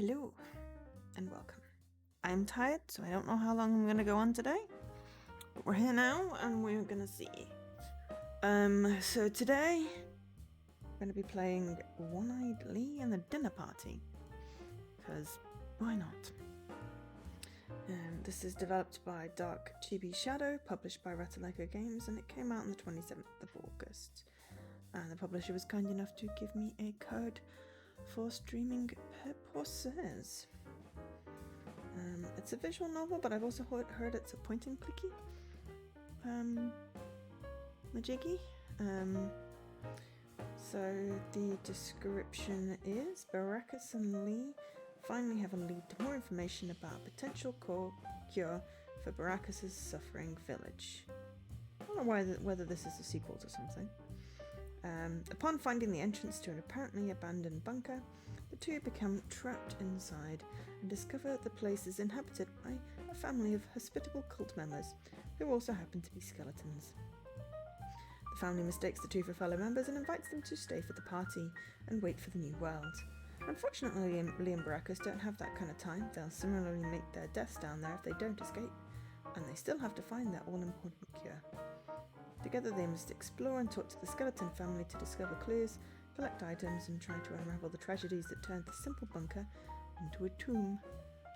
Hello and welcome. I'm tired, so I don't know how long I'm going to go on today, but we're here now and we're going to see. So today we're going to be playing One-Eyed Lee and the Dinner Party, because why not? This is developed by Dark Chibi Shadow, published by Ratalaika Games, and it came out on the 27th of August. And the publisher was kind enough to give me a code for streaming purposes. It's a visual novel, but I've also heard it's a point and clicky majiggy. So the description is Baracus and Lee finally have a lead to more information about a potential cure for Baracus' suffering village. I don't know whether this is a sequel to something. Upon finding the entrance to an apparently abandoned bunker, the two become trapped inside and discover the place is inhabited by a family of hospitable cult members who also happen to be skeletons. The family mistakes the two for fellow members and invites them to stay for the party and wait for the new world. Unfortunately, Lee and Baracus don't have that kind of time. They'll similarly meet their deaths down there if they don't escape, and they still have to find their all-important cure. Together they must explore and talk to the skeleton family to discover clues, collect items, and try to unravel the tragedies that turned this simple bunker into a tomb.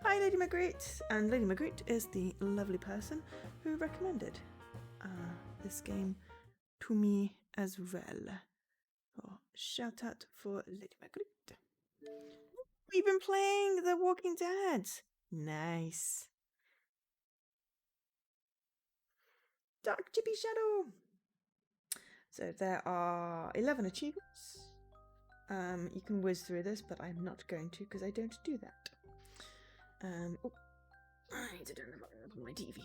Hi, Lady Magritte! And Lady Magritte is the lovely person who recommended this game to me as well. So, shout out for Lady Magritte. We've been playing The Walking Dead! Nice. Dark Chibi Shadow! So there are 11 achievements. You can whiz through this, but I'm not going to because I don't do that. I need to turn them on my TV.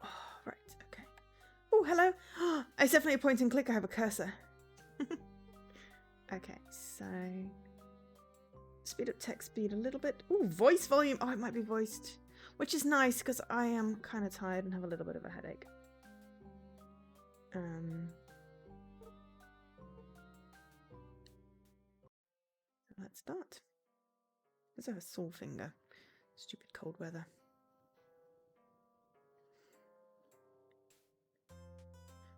Oh, right, okay. Oh, hello! It's definitely a point and click. I have a cursor. Okay, so speed up text speed a little bit. Oh, voice volume. Oh, it might be voiced, which is nice because I am kind of tired and have a little bit of a headache. So let's start. Let's have a sore finger. Stupid cold weather.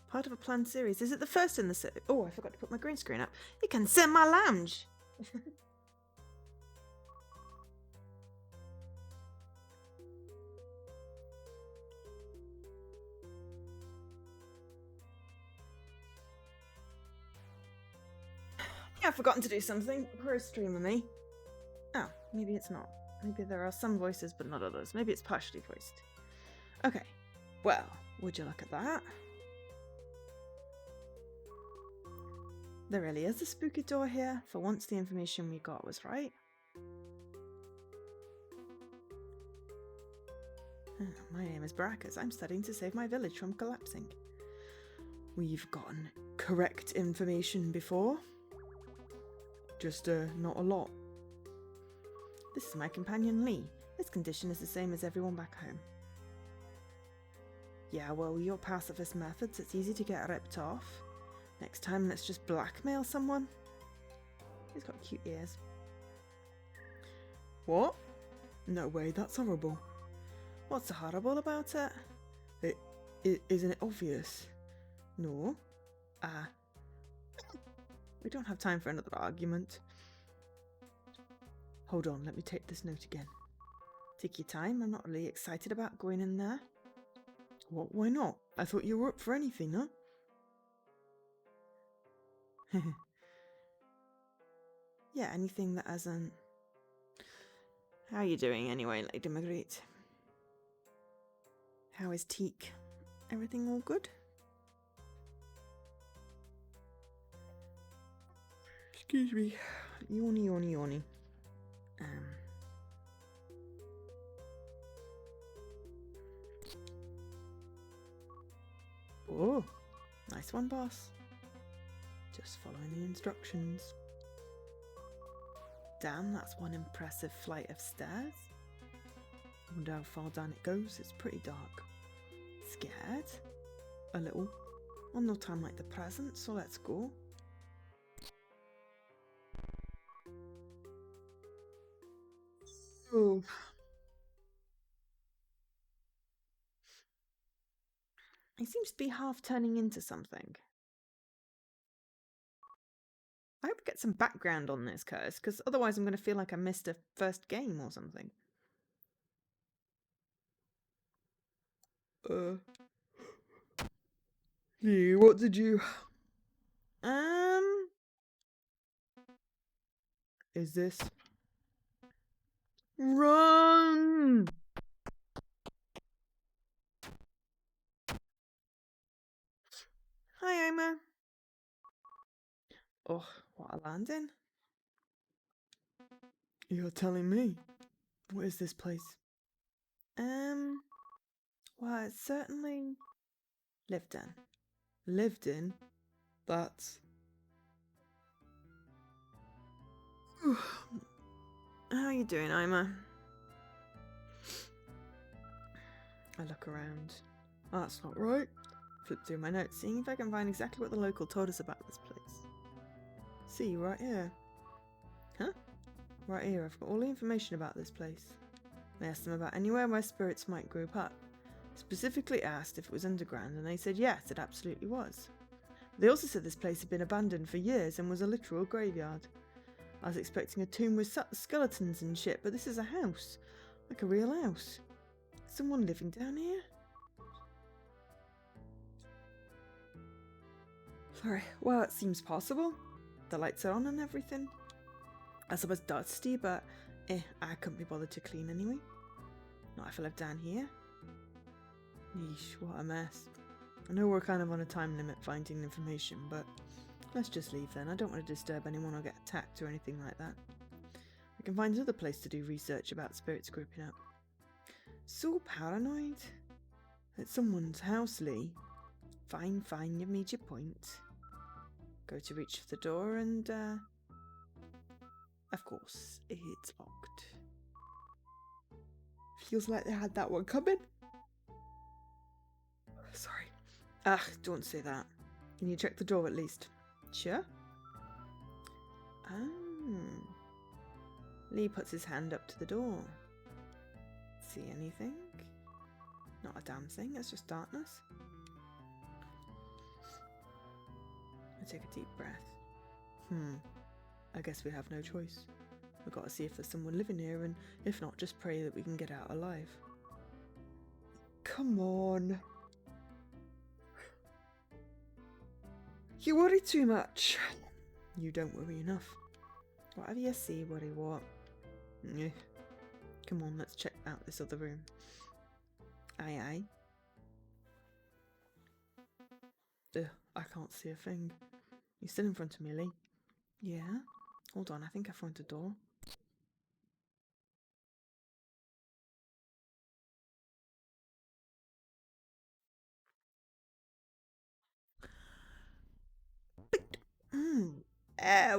Part of a planned series. Is it the first in the series? Oh, I forgot to put my green screen up. You can sit in my lounge. Yeah, I've forgotten to do something. Pro streamer me. Oh, maybe it's not. Maybe there are some voices, but not others. Maybe it's partially voiced. Okay. Well, would you look at that? There really is a spooky door here. For once, the information we got was right. My name is Baracus. I'm studying to save my village from collapsing. We've gotten correct information before. Just, not a lot. This is my companion Lee. His condition is the same as everyone back home. Yeah, well, your pacifist methods, it's easy to get ripped off. Next time, let's just blackmail someone. He's got cute ears. What? No way, that's horrible. What's so horrible about it? Isn't it obvious? No. We don't have time for another argument. Hold on, let me take this note again. Take your time, I'm not really excited about going in there. What, why not? I thought you were up for anything, huh? Yeah, anything that hasn't... How are you doing anyway, Lady Marguerite? How is Teak? Everything all good? Excuse me. Yawny, yawny, yawny. Oh, nice one, boss. Just following the instructions. Damn, that's one impressive flight of stairs. I wonder how far down it goes. It's pretty dark. Scared? A little. Well, no time like the present, so let's go. Oh. He seems to be half turning into something. I hope we get some background on this, Curtis, because otherwise I'm going to feel like I missed a first game or something. Yeah, what did you... Is this... Run! Hi, Oma. Oh, what a landing. You're telling me. What is this place? Well, it's certainly lived in. Lived in? That's... How are you doing, Ima? I look around. Oh, that's not right. Flip through my notes, seeing if I can find exactly what the local told us about this place. See, right here. Huh? Right here, I've got all the information about this place. I asked them about anywhere where spirits might group up. Specifically asked if it was underground, and they said yes, it absolutely was. They also said this place had been abandoned for years and was a literal graveyard. I was expecting a tomb with skeletons and shit, but this is a house. Like a real house. Someone living down here? Sorry, well, it seems possible. The lights are on and everything. I suppose dusty, but I couldn't be bothered to clean anyway. Not if I live down here. Yeesh, what a mess. I know we're kind of on a time limit finding information, but let's just leave then. I don't want to disturb anyone or get attacked or anything like that. We can find another place to do research about spirits grouping up. So paranoid. At someone's house, Lee. Fine, you've made your point. Go to reach for the door and, of course, it's locked. Feels like they had that one coming. Sorry. Don't say that. Can you check the door at least? Sure. Lee puts his hand up to the door. See anything? Not a damn thing, it's just darkness. I take a deep breath. I guess we have no choice. We've got to see if there's someone living here, and if not, just pray that we can get out alive. Come on. You worry too much. You don't worry enough. Whatever you see, worry what. Come on, let's check out this other room. Aye. Ugh, I can't see a thing. You still in front of me, Lee? Yeah? Hold on, I think I found a door.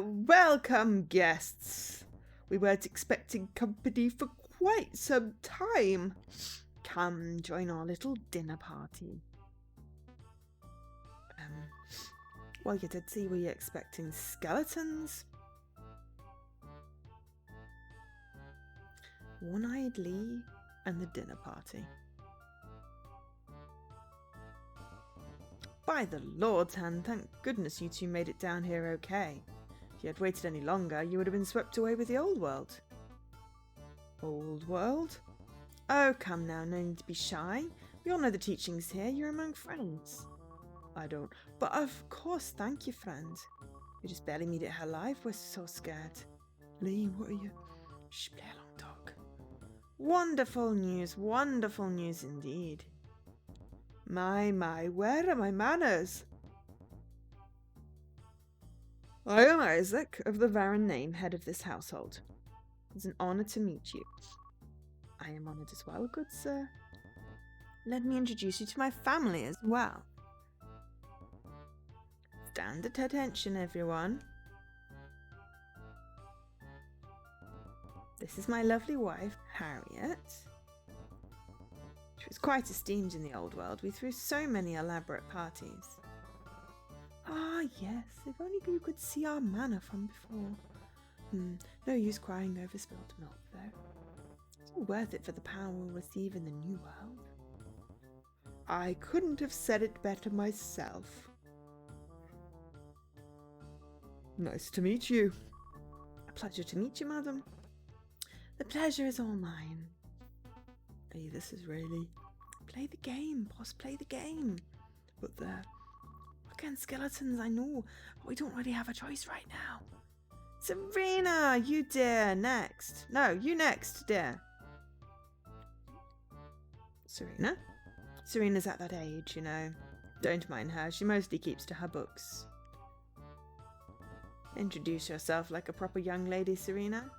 Welcome, guests. We weren't expecting company for quite some time. Come join our little dinner party. Well, you did see, were you expecting skeletons? One-eyed Lee and the dinner party. By the Lord's hand, thank goodness you two made it down here okay. If you had waited any longer, you would have been swept away with the old world. Old world? Oh, come now, no need to be shy. We all know the teachings here, you're among friends. I don't, but of course, thank you, friend. We just barely made it alive, we're so scared. Lee, what are you? Shh, play along, dog. Wonderful news indeed. My, where are my manners? I am Isaac, of the Varan name, head of this household. It's an honour to meet you. I am honoured as well, good sir. Let me introduce you to my family as well. Stand at attention, everyone. This is my lovely wife, Harriet. She was quite esteemed in the old world. We threw so many elaborate parties. Ah, yes, if only you could see our manor from before. No use crying over spilled milk, though. worth it for the power we'll receive in the new world. I couldn't have said it better myself. Nice to meet you. A pleasure to meet you, madam. The pleasure is all mine. Hey, this is really... Play the game, boss, play the game. But they're again skeletons, I know. But we don't really have a choice right now. Serena, you dear, next. No, you next, dear. Serena? Serena's at that age, you know. Don't mind her, she mostly keeps to her books. Introduce yourself like a proper young lady, Serena.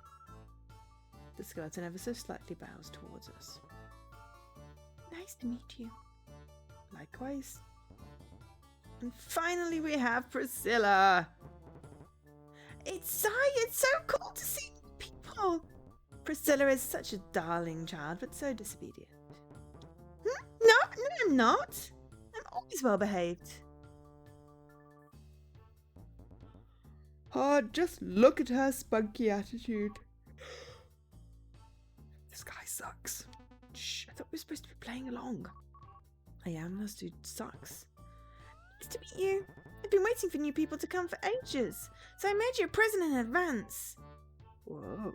The skeleton ever so slightly bows towards us. Nice to meet you. Likewise. And finally we have Priscilla. It's so cool to see people. Priscilla is such a darling child, but so disobedient. No, I'm not. I'm always well behaved. Just look at her spunky attitude. This guy sucks. Shh, I thought we were supposed to be playing along. I am, this dude sucks. Nice to meet you. I've been waiting for new people to come for ages, so I made you a present in advance. Whoa.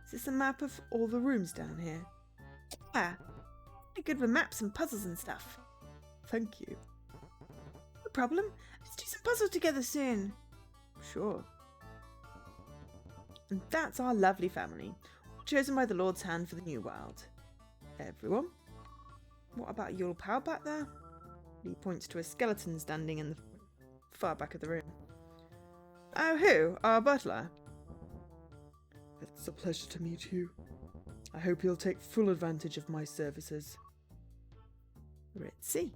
Is this a map of all the rooms down here? Yeah. Pretty good with maps and puzzles and stuff. Thank you. No problem. Let's do some puzzles together soon. Sure. And that's our lovely family, chosen by the Lord's hand for the new world. Everyone? What about your pal back there? He points to a skeleton standing in the far back of the room. Oh, who? Our butler? It's a pleasure to meet you. I hope you'll take full advantage of my services. Ritzy.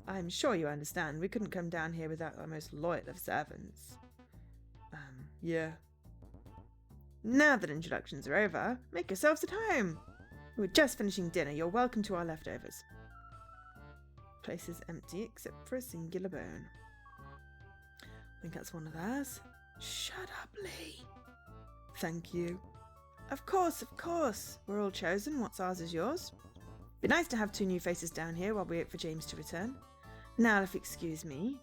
I'm sure you understand. We couldn't come down here without our most loyal of servants. Yeah. Now that introductions are over, make yourselves at home. We're just finishing dinner. You're welcome to our leftovers. Place is empty except for a singular bone. I think that's one of theirs. Shut up, Lee. Thank you. Of course. We're all chosen. What's ours is yours. Be nice to have two new faces down here while we wait for James to return. Now, if you excuse me.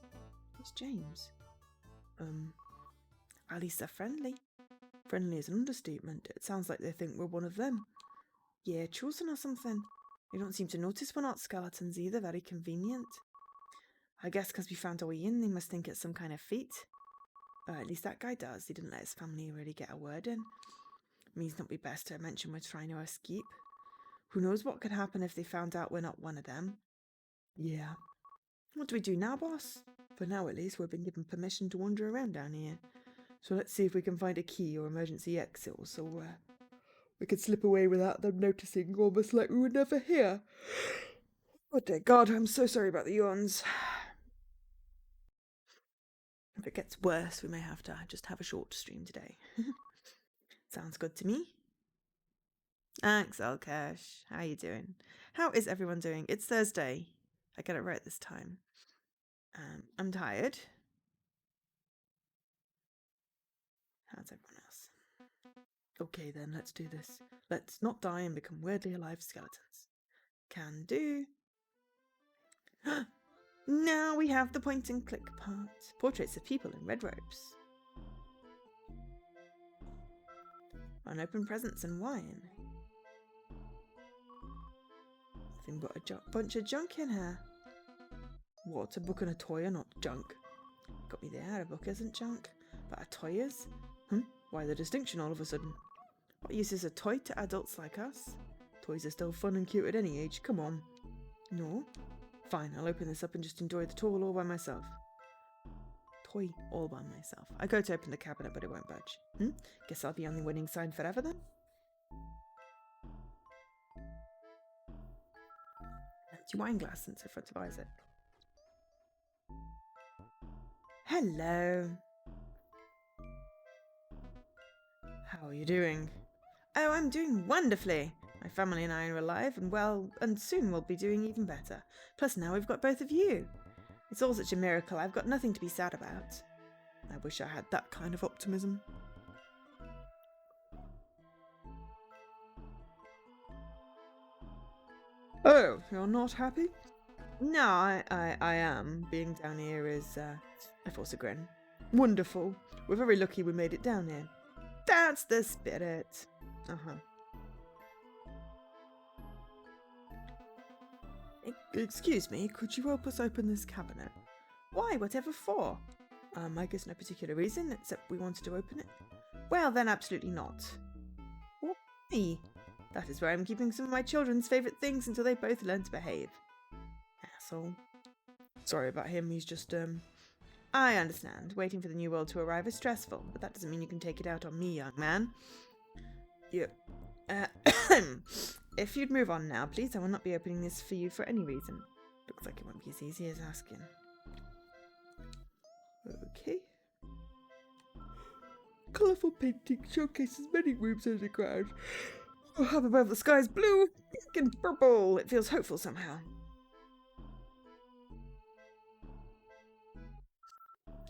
It's James. At least they're friendly. Friendly is an understatement. It sounds like they think we're one of them. Yeah, chosen or something. They don't seem to notice we're not skeletons either. Very convenient. I guess because we found our way in, they must think it's some kind of feat. At least that guy does. He didn't let his family really get a word in. Means not be best to mention we're trying to escape. Who knows what could happen if they found out we're not one of them. Yeah. What do we do now, boss? For now, at least, we've been given permission to wander around down here. So let's see if we can find a key or emergency exit or so we could slip away without them noticing, almost like we were never here. Oh dear God, I'm so sorry about the yawns. If it gets worse, we may have to just have a short stream today. Sounds good to me. Thanks, Alkash. How you doing? How is everyone doing? It's Thursday. I get it right this time. I'm tired. How's everyone else? Okay then, let's do this. Let's not die and become weirdly alive skeletons. Can do. Now we have the point and click part. Portraits of people in red robes. Unopened presents and wine. Nothing but a bunch of junk in here. What, a book and a toy are not junk? Got me there, a book isn't junk, but a toy is? Why the distinction all of a sudden? What use is a toy to adults like us? Toys are still fun and cute at any age, come on. No? Fine, I'll open this up and just enjoy the toy all by myself. Toy all by myself. I go to open the cabinet, but it won't budge. Guess I'll be on the winning side forever then? Empty wine glass since in front of Isaac. Hello. How are you doing? Oh, I'm doing wonderfully. My family and I are alive and well, and soon we'll be doing even better. Plus now we've got both of you. It's all such a miracle, I've got nothing to be sad about. I wish I had that kind of optimism. Oh, you're not happy? No, I am. Being down here is, I force a grin. Wonderful. We're very lucky we made it down here. That's the spirit. Uh-huh. Excuse me, could you help us open this cabinet? Why, whatever for? I guess no particular reason, except we wanted to open it. Well, then absolutely not. Why? That is where I'm keeping some of my children's favourite things until they both learn to behave. Asshole. Sorry about him, he's just, I understand. Waiting for the new world to arrive is stressful, but that doesn't mean you can take it out on me, young man. You... if you'd move on now, please, I will not be opening this for you for any reason. Looks like it won't be as easy as asking. Okay. Colourful painting showcases many rooms underground. Up above the sky is blue, pink and purple. It feels hopeful somehow.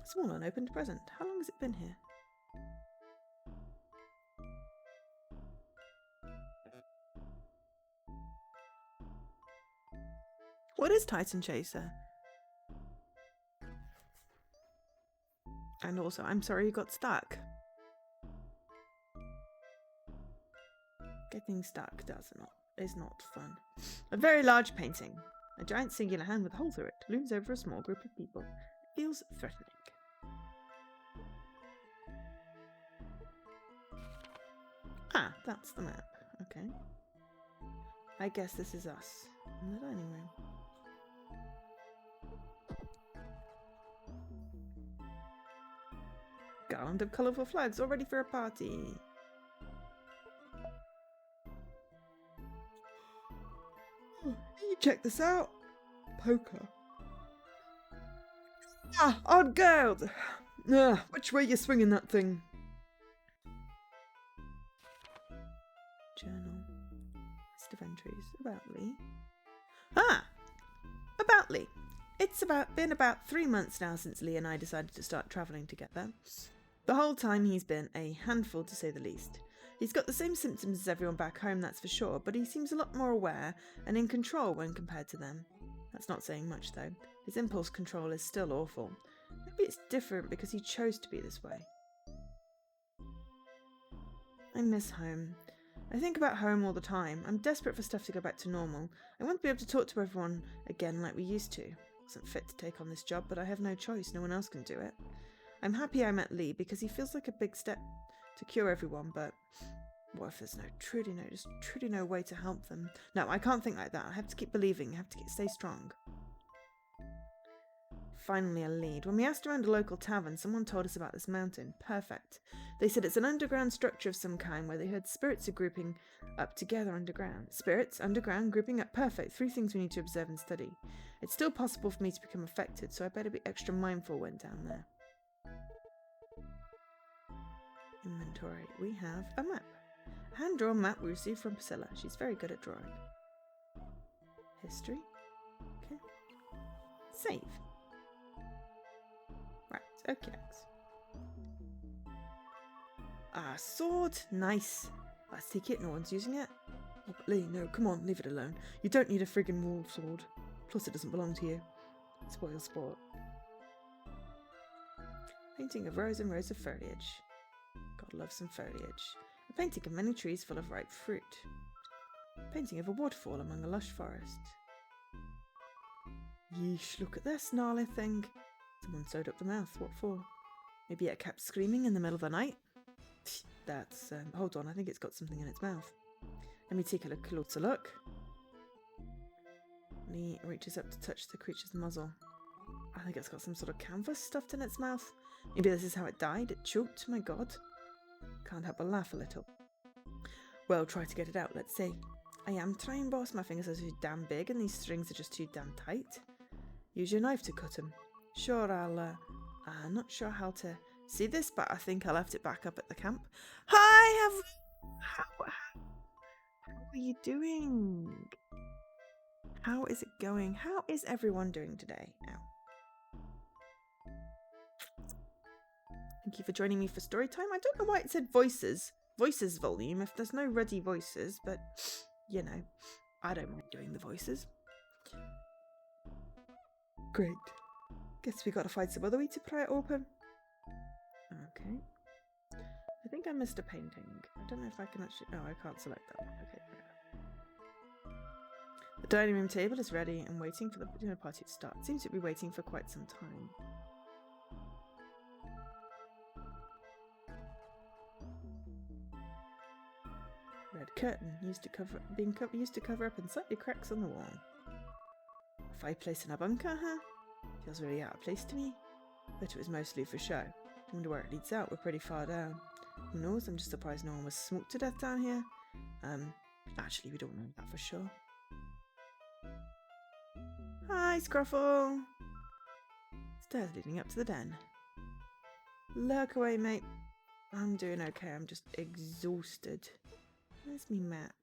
Small unopened present. How long has it been here? What is Titan Chaser? And also, I'm sorry you got stuck. Getting stuck is not fun. A very large painting. A giant singular hand with a hole through it looms over a small group of people. It feels threatening. Ah, that's the map. Okay. I guess this is us in the dining room. Garland of colourful flags all ready for a party. You check this out. Poker. Ah, odd girl. Which way you swinging that thing? Journal. List of entries about Lee. Ah, about Lee. It's been about 3 months now since Lee and I decided to start travelling together. The whole time he's been a handful, to say the least. He's got the same symptoms as everyone back home, that's for sure, but he seems a lot more aware and in control when compared to them. That's not saying much, though. His impulse control is still awful. Maybe it's different because he chose to be this way. I miss home. I think about home all the time. I'm desperate for stuff to go back to normal. I want to be able to talk to everyone again like we used to. Wasn't fit to take on this job, but I have no choice. No one else can do it. I'm happy I met Lee because he feels like a big step to cure everyone, but what if there's truly no way to help them? No, I can't think like that. I have to keep believing. I have to stay strong. Finally a lead. When we asked around a local tavern, someone told us about this mountain. Perfect. They said it's an underground structure of some kind where they heard spirits are grouping up together underground. Spirits, underground, grouping up. Perfect. 3 things we need to observe and study. It's still possible for me to become affected, so I better be extra mindful when down there. Inventory. We have a map. A hand-drawn map we received from Priscilla. She's very good at drawing. History. Okay. Save. Right, okay. Sword. Nice. Let's take it. No one's using it. Oh, but Lee, no, come on, leave it alone. You don't need a friggin' wolf sword. Plus, it doesn't belong to you. Spoil sport. Painting of rows and rows of foliage. God loves some foliage. A painting of many trees full of ripe fruit. A painting of a waterfall among a lush forest. Yeesh, look at this gnarly thing. Someone sewed up the mouth. What for? Maybe it kept screaming in the middle of the night? That's, hold on, I think it's got something in its mouth. Let me take a closer look. Lee reaches up to touch the creature's muzzle. I think it's got some sort of canvas stuffed in its mouth. Maybe this is how it died. It choked, my god. Can't help but laugh a little. Well, try to get it out, let's see. I am trying, boss. My fingers are too damn big and these strings are just too damn tight. Use your knife to cut them. Sure, I'm not sure how to see this, but I think I left it back up at the camp. Hi, how are you doing? How is it going? How is everyone doing today? Ow. Thank you for joining me for story time. I don't know why it said voices volume if there's no ready voices, but you know, I don't mind doing the voices. Great. Guess we gotta find some other way to pry it open. Okay. I think I missed a painting. I don't know if I can actually... Oh, I can't select that one. Okay. The dining room table is ready and waiting for the dinner party to start. Seems to be waiting for quite some time. Red curtain used to cover up unsightly cracks on the wall. A fireplace in a bunker, huh? Feels really out of place to me. But it was mostly for show. I wonder where it leads out. We're pretty far down. Who knows? I'm just surprised no one was smoked to death down here. Actually, we don't know that for sure. Hi, Scruffle! Stairs leading up to the den. Lurk away, mate. I'm doing okay. I'm just exhausted. Where's me map?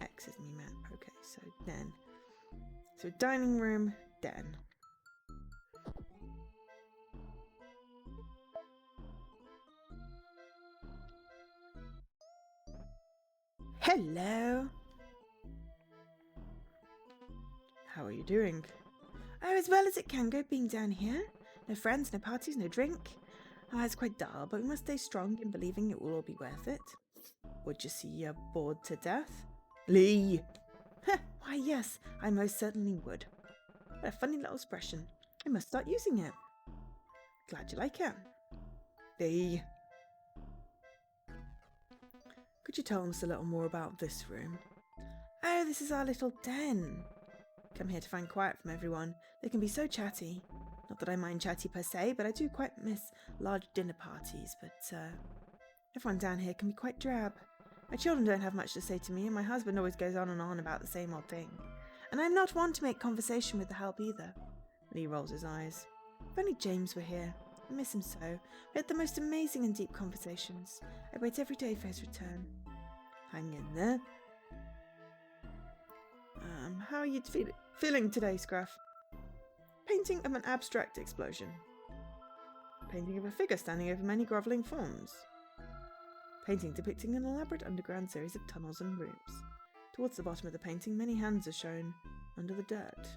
X is me map. Okay, so den. So dining room, den. Hello! How are you doing? Oh, as well as it can go being down here. No friends, no parties, no drink. It's quite dull, but we must stay strong in believing it will all be worth it. Would you see you're bored to death? Lee! Why, yes, I most certainly would. What a funny little expression. I must start using it. Glad you like it. Lee! Could you tell us a little more about this room? Oh, this is our little den. Come here to find quiet from everyone. They can be so chatty. Not that I mind chatty per se, but I do quite miss large dinner parties. But everyone down here can be quite drab. My children don't have much to say to me, and my husband always goes on and on about the same old thing. And I'm not one to make conversation with the help either. Lee rolls his eyes. If only James were here. I miss him so. We had the most amazing and deep conversations. I wait every day for his return. Hang in there. How are you feeling today, Scruff? Painting of an abstract explosion. Painting of a figure standing over many grovelling forms. Painting depicting an elaborate underground series of tunnels and rooms. Towards the bottom of the painting, many hands are shown under the dirt.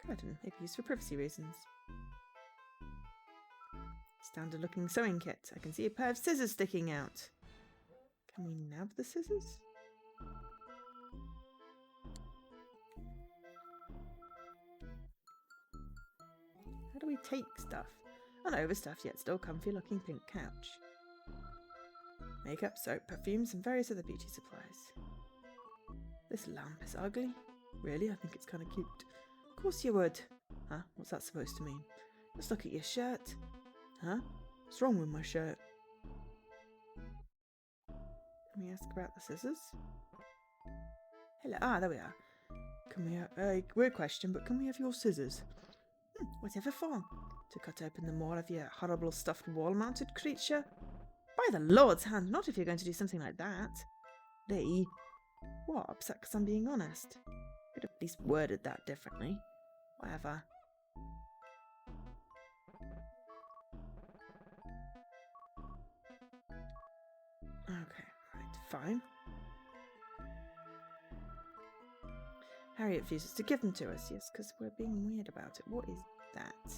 Curtain may be used for privacy reasons. Standard looking sewing kit. I can see a pair of scissors sticking out. Can we nab the scissors? How do we take stuff? An overstuffed yet still comfy looking pink couch. Makeup, soap, perfumes and various other beauty supplies. This lamp is ugly. Really? I think it's kind of cute. Of course you would. Huh? What's that supposed to mean? Just look at your shirt. Huh? What's wrong with my shirt? Can we ask about the scissors? Hello. Ah, there we are. Can we weird question, but can we have your scissors? Whatever for? To cut open the maw of your horrible stuffed wall-mounted creature? By the Lord's hand, not if you're going to do something like that. Lee? What? Upset because I'm being honest? Could have at least worded that differently. Whatever. Okay, right, fine. Harriet refuses to give them to us. Yes, because we're being weird about it. What is that?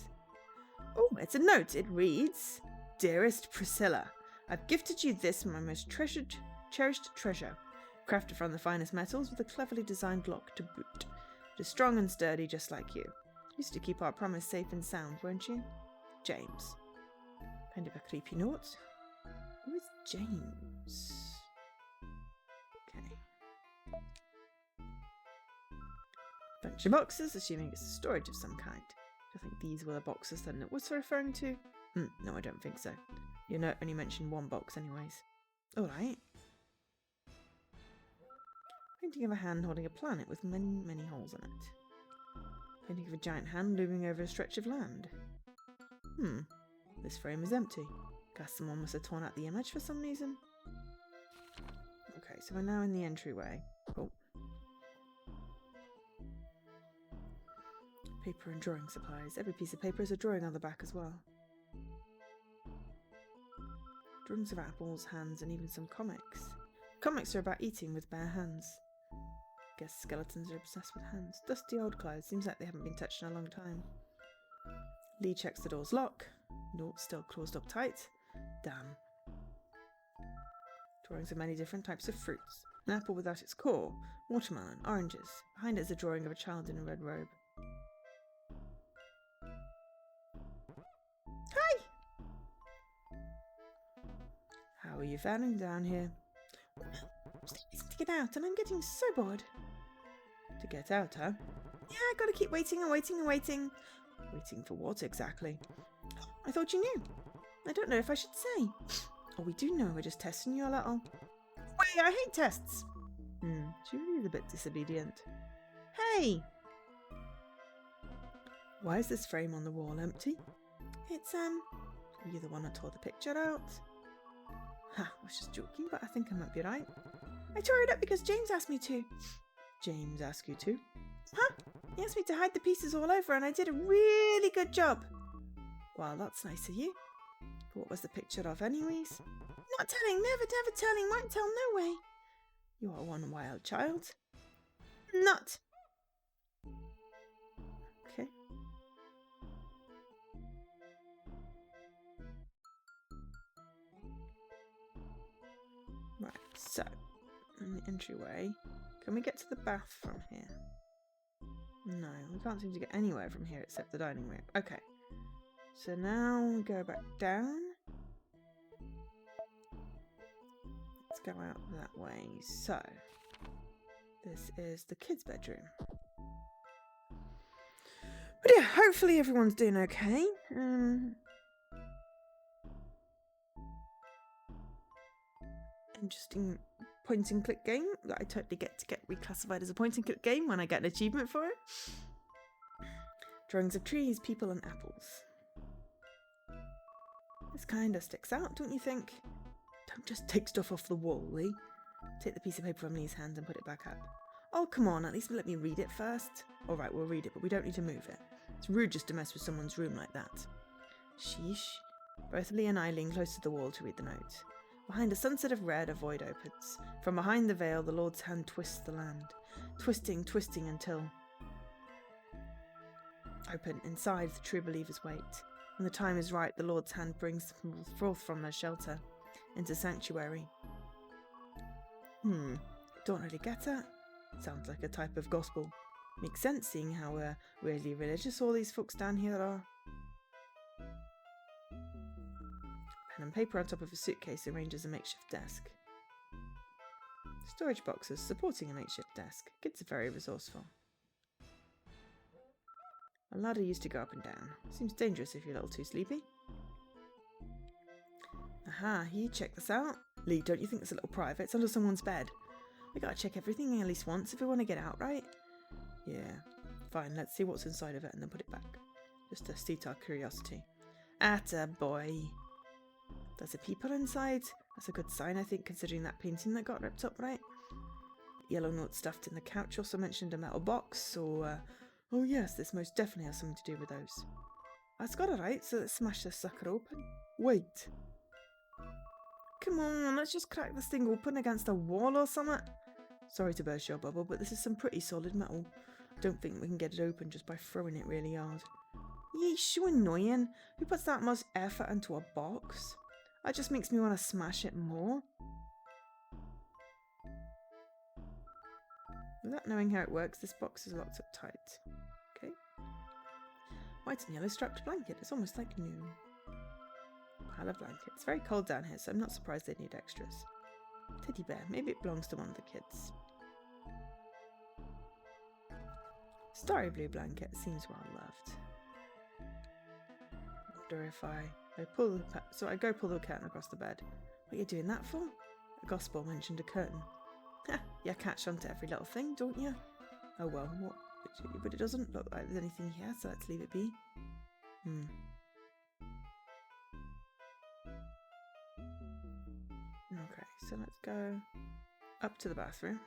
Oh, it's a note. It reads, Dearest Priscilla, I've gifted you this, my most cherished treasure. Crafted from the finest metals with a cleverly designed lock to boot. It is strong and sturdy just like you. Used to keep our promise safe and sound, weren't you? James. Kind of a creepy note. Who is James? Okay. Bunch of boxes, assuming it's storage of some kind. I think these were the boxes that it was referring to. No, I don't think so. Your note only mentioned one box anyways. Alright. Painting of a hand holding a planet with many, many holes in it. Painting of a giant hand looming over a stretch of land. This frame is empty. Guess someone must have torn out the image for some reason. Okay, so we're now in the entryway. Oh. Paper and drawing supplies. Every piece of paper has a drawing on the back as well. Drawings of apples, hands, and even some comics. Comics are about eating with bare hands. Guess skeletons are obsessed with hands. Dusty old clothes. Seems like they haven't been touched in a long time. Lee checks the door's lock. No, still closed up tight. Damn. Drawings of many different types of fruits. An apple without its core. Watermelon. Oranges. Behind it is a drawing of a child in a red robe. Hi! How are you faring down here? To get out, and I'm getting so bored. To get out, huh? Yeah, I gotta keep waiting and waiting and waiting. Waiting for what exactly? I thought you knew. I don't know if I should say. Oh, we do know. We're just testing you a little. Wait, I hate tests. She really is a bit disobedient. Hey! Why is this frame on the wall empty? It's, were you the one that tore the picture out? Ha, I was just joking, but I think I might be right. I tore it up because James asked me to. James asked you to? Huh? He asked me to hide the pieces all over, and I did a really good job. Well, that's nice of you. But what was the picture of anyways? Not telling, never telling, won't tell, no way. You are one wild child. Not. Okay. Right, so, in the entryway, can we get to the bath from here? No, we can't seem to get anywhere from here except the dining room. Okay, so now we go back down. Let's go out that way. So, this is the kids' bedroom. But yeah, hopefully everyone's doing okay. Interesting point and click game that I totally get reclassified as a point and click game when I get an achievement for it. Drawings of trees, people, and apples. This kinda sticks out, don't you think? Don't just take stuff off the wall, Lee. Take the piece of paper from Lee's hand and put it back up. Oh, come on, at least let me read it first. Alright, we'll read it, but we don't need to move it. It's rude just to mess with someone's room like that. Sheesh. Both Lee and I lean close to the wall to read the note. Behind a sunset of red, a void opens. From behind the veil, the Lord's hand twists the land. Twisting until... Open. Inside, the true believers wait. When the time is right, the Lord's hand brings them forth from their shelter. Into sanctuary. Don't really get that. Sounds like a type of gospel. Makes sense seeing how really religious all these folks down here are. Pen and paper on top of a suitcase arranges a makeshift desk. Storage boxes supporting a makeshift desk. Kids are very resourceful. A ladder used to go up and down. Seems dangerous if you're a little too sleepy. Aha, you check this out. Lee, don't you think it's a little private? It's under someone's bed. We gotta check everything at least once if we want to get out, right? Yeah. Fine, let's see what's inside of it and then put it back. Just to seat our curiosity. Atta boy. There's a peeper inside. That's a good sign, I think, considering that painting that got ripped up, right? Yellow note stuffed in the couch also mentioned a metal box, so, oh yes, this most definitely has something to do with those. That's got it right, so let's smash this sucker open. Wait. Come on, let's just crack this thing open against a wall or something. Sorry to burst your bubble, but this is some pretty solid metal. Don't think we can get it open just by throwing it really hard. Yeesh, so annoying. Who puts that much effort into a box? That just makes me want to smash it more. Without knowing how it works, this box is locked up tight. Okay. White and yellow striped blanket. It's almost like new. Pile of blankets. It's very cold down here, so I'm not surprised they need extras. Teddy bear. Maybe it belongs to one of the kids. Starry blue blanket. Seems well loved. Wonder if I pull the so I go pull the curtain across the bed. What are you doing that for? The gospel mentioned a curtain. Ha! You catch on to every little thing, don't you? Oh well, what? But it doesn't look like there's anything here, so let's leave it be. Okay, so let's go up to the bathroom.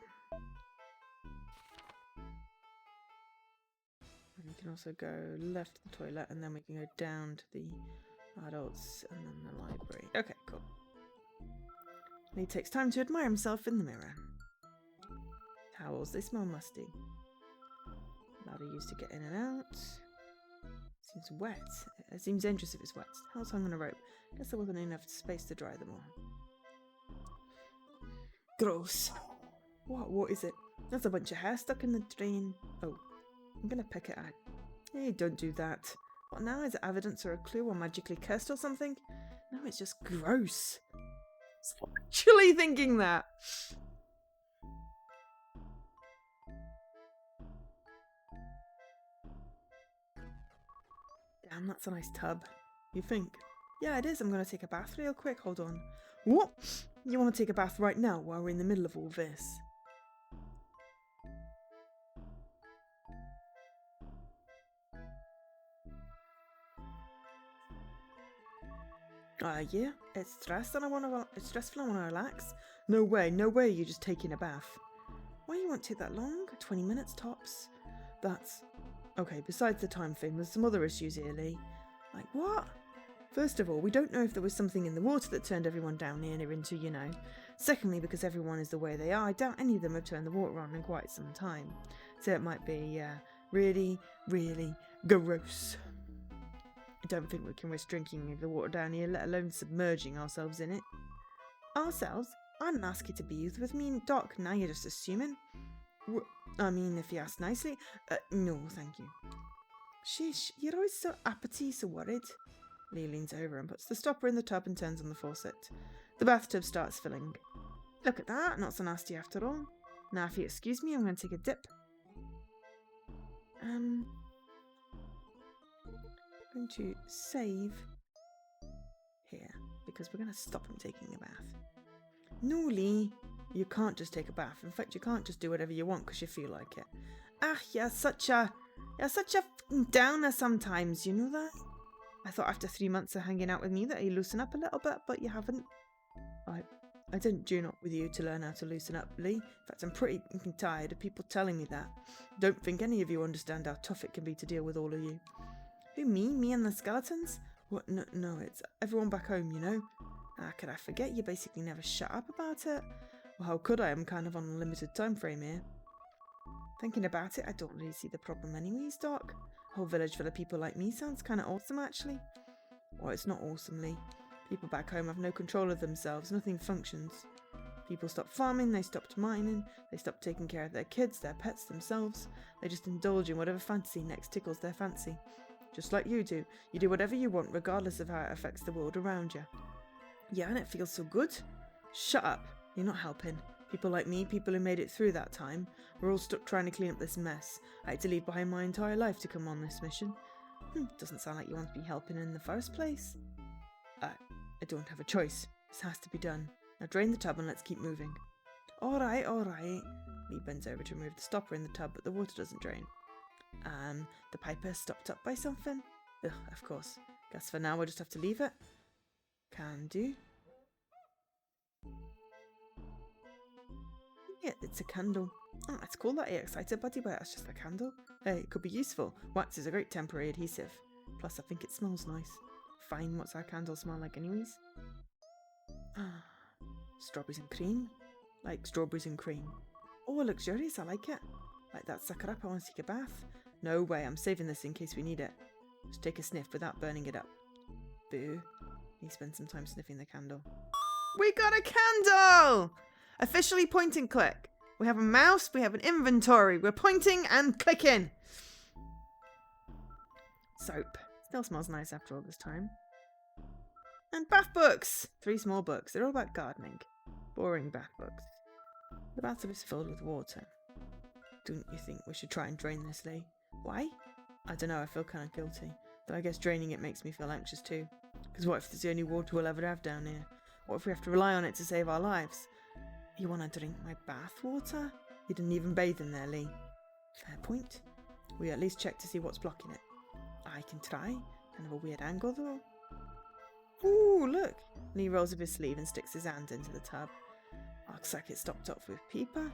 And we can also go left to the toilet, and then we can go down to the adults and then the library. Okay, cool. Lee takes time to admire himself in the mirror. Towels, they smell musty. Ladder used to get in and out. Seems wet. It seems dangerous if it's wet. How's hung on a rope? Guess there wasn't enough space to dry them all. Gross. What is it? There's a bunch of hair stuck in the drain. Oh, I'm gonna pick it out. Hey, don't do that. What now? Is it evidence or a clue or magically cursed or something? No, it's just gross. Stop actually thinking that. Damn, that's a nice tub. You think? Yeah, it is. I'm gonna take a bath real quick. Hold on. What? You want to take a bath right now while we're in the middle of all this? Yeah, it's stressful. It's stressful. I want to relax. No way, you're just taking a bath. Why you won't take that long? 20 minutes tops. That's okay. Besides the time thing, there's some other issues here, Lee. Like what? First of all, we don't know if there was something in the water that turned everyone down here into, you know. Secondly, because everyone is the way they are, I doubt any of them have turned the water on in quite some time. So it might be really, really gross. I don't think we can risk drinking any of the water down here, let alone submerging ourselves in it. Ourselves? I didn't ask you to be with me, Doc. Now you're just assuming. I mean, if you ask nicely. No, thank you. Sheesh, you're always so uppity, so worried. Lee leans over and puts the stopper in the tub and turns on the faucet. The bathtub starts filling. Look at that, not so nasty after all. Now, if you excuse me, I'm going to take a dip. I'm going to save here because we're going to stop him taking a bath. No, Lee, you can't just take a bath. In fact, you can't just do whatever you want because you feel like it. Ah, you're such a downer sometimes, you know that? I thought after 3 months of hanging out with me that you loosen up a little bit, but you haven't. I didn't join up with you to learn how to loosen up, Lee. In fact, I'm pretty tired of people telling me that. Don't think any of you understand how tough it can be to deal with all of you. Who, me? Me and the skeletons? What? No, it's everyone back home, you know? How could I forget? You basically never shut up about it. Well, how could I? I'm kind of on a limited time frame here. Thinking about it, I don't really see the problem anyways, Doc. A whole village full of people like me sounds kind of awesome, actually. Well, it's not awesome, Lee. People back home have no control of themselves. Nothing functions. People stop farming, they stopped mining, they stop taking care of their kids, their pets, themselves. They just indulge in whatever fantasy next tickles their fancy. Just like you do. You do whatever you want, regardless of how it affects the world around you. Yeah, and it feels so good. Shut up. You're not helping. People like me, people who made it through that time, we're all stuck trying to clean up this mess. I had to leave behind my entire life to come on this mission. Doesn't sound like you want to be helping in the first place. I don't have a choice. This has to be done. Now drain the tub and let's keep moving. All right. Lee bends over to remove the stopper in the tub, but the water doesn't drain. The pipe is stopped up by something? Ugh, of course. Guess for now we'll just have to leave it. Can do. Yeah, it's a candle. Oh, it's cool that you're excited, buddy, but it's just a candle. Hey, it could be useful. Wax is a great temporary adhesive. Plus, I think it smells nice. Fine, what's our candle smell like anyways? Strawberries and cream? Like strawberries and cream. Oh, luxurious, I like it. Like that, suck it up, I want to take a bath. No way, I'm saving this in case we need it. Just take a sniff without burning it up. Boo. He spends some time sniffing the candle. We got a candle! Officially point and click. We have a mouse, we have an inventory. We're pointing and clicking. Soap. Still smells nice after all this time. And bath books! 3 small books. They're all about gardening. Boring bath books. The bathtub is filled with water. Don't you think we should try and drain this, Lee? Why? I don't know, I feel kind of guilty. Though I guess draining it makes me feel anxious too. Because what if it's the only water we'll ever have down here? What if we have to rely on it to save our lives? You want to drink my bath water? You didn't even bathe in there, Lee. Fair point. We at least check to see what's blocking it. I can try. Kind of a weird angle though. Ooh, look! Lee rolls up his sleeve and sticks his hand into the tub. Looks like it's stopped off with paper.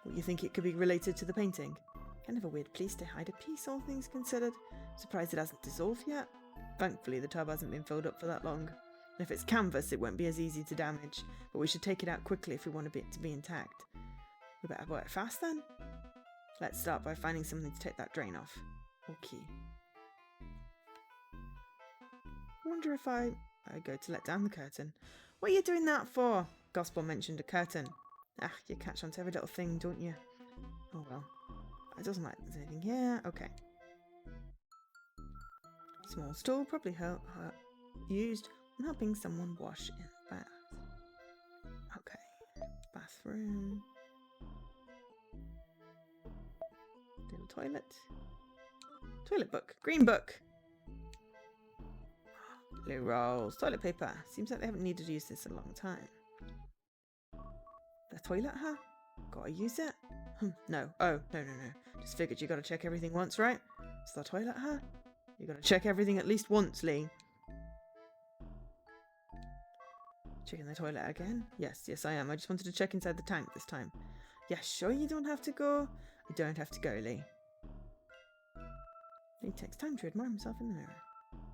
What, you think it could be related to the painting? Kind of a weird place to hide a piece, all things considered. Surprised it hasn't dissolved yet. Thankfully, the tub hasn't been filled up for that long. If it's canvas, it won't be as easy to damage, but we should take it out quickly if we want it to be intact. We better work fast then. Let's start by finding something to take that drain off. Okay. I wonder if I go to let down the curtain. What are you doing that for? Gospel mentioned a curtain. Ah, you catch on to every little thing, don't you? Oh well. It doesn't like there's anything here. Okay. Small stool, probably used when helping someone wash in the bath. Okay. Bathroom. Little toilet. Toilet book. Green book. Blue rolls. Toilet paper. Seems like they haven't needed to use this in a long time. The toilet, huh? Gotta use it? No. Oh, no. Just figured you gotta check everything once, right? It's the toilet, huh? You gotta check everything at least once, Lee. Checking the toilet again? Yes, I am. I just wanted to check inside the tank this time. Yeah, sure you don't have to go? You don't have to go, Lee. He takes time to admire himself in the mirror.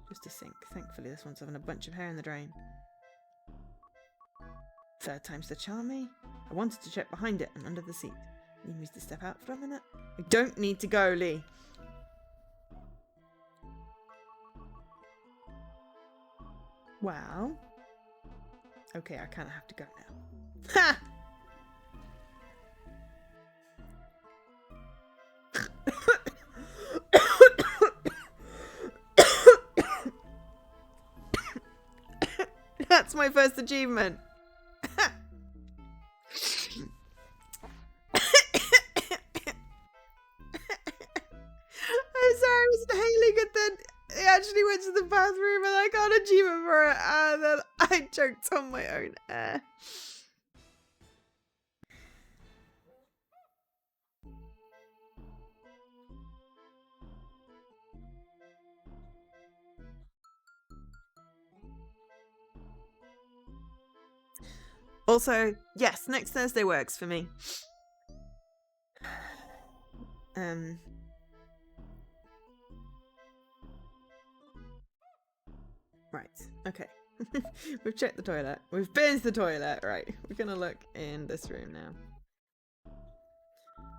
Just a sink. Thankfully, this one's having a bunch of hair in the drain. Third time's the charm, eh? I wanted to check behind it and under the seat. Need me to step out for a minute? I don't need to go, Lee. Well. Okay, I kind of have to go now. Ha! That's my first achievement. I'm sorry, Mr. Haley, and then I actually went to the bathroom and I got an achievement for it, and then I choked on my own air. Also, yes, next Thursday works for me. Right, okay. We've checked the toilet. We've been to the toilet. Right, we're gonna look in this room now.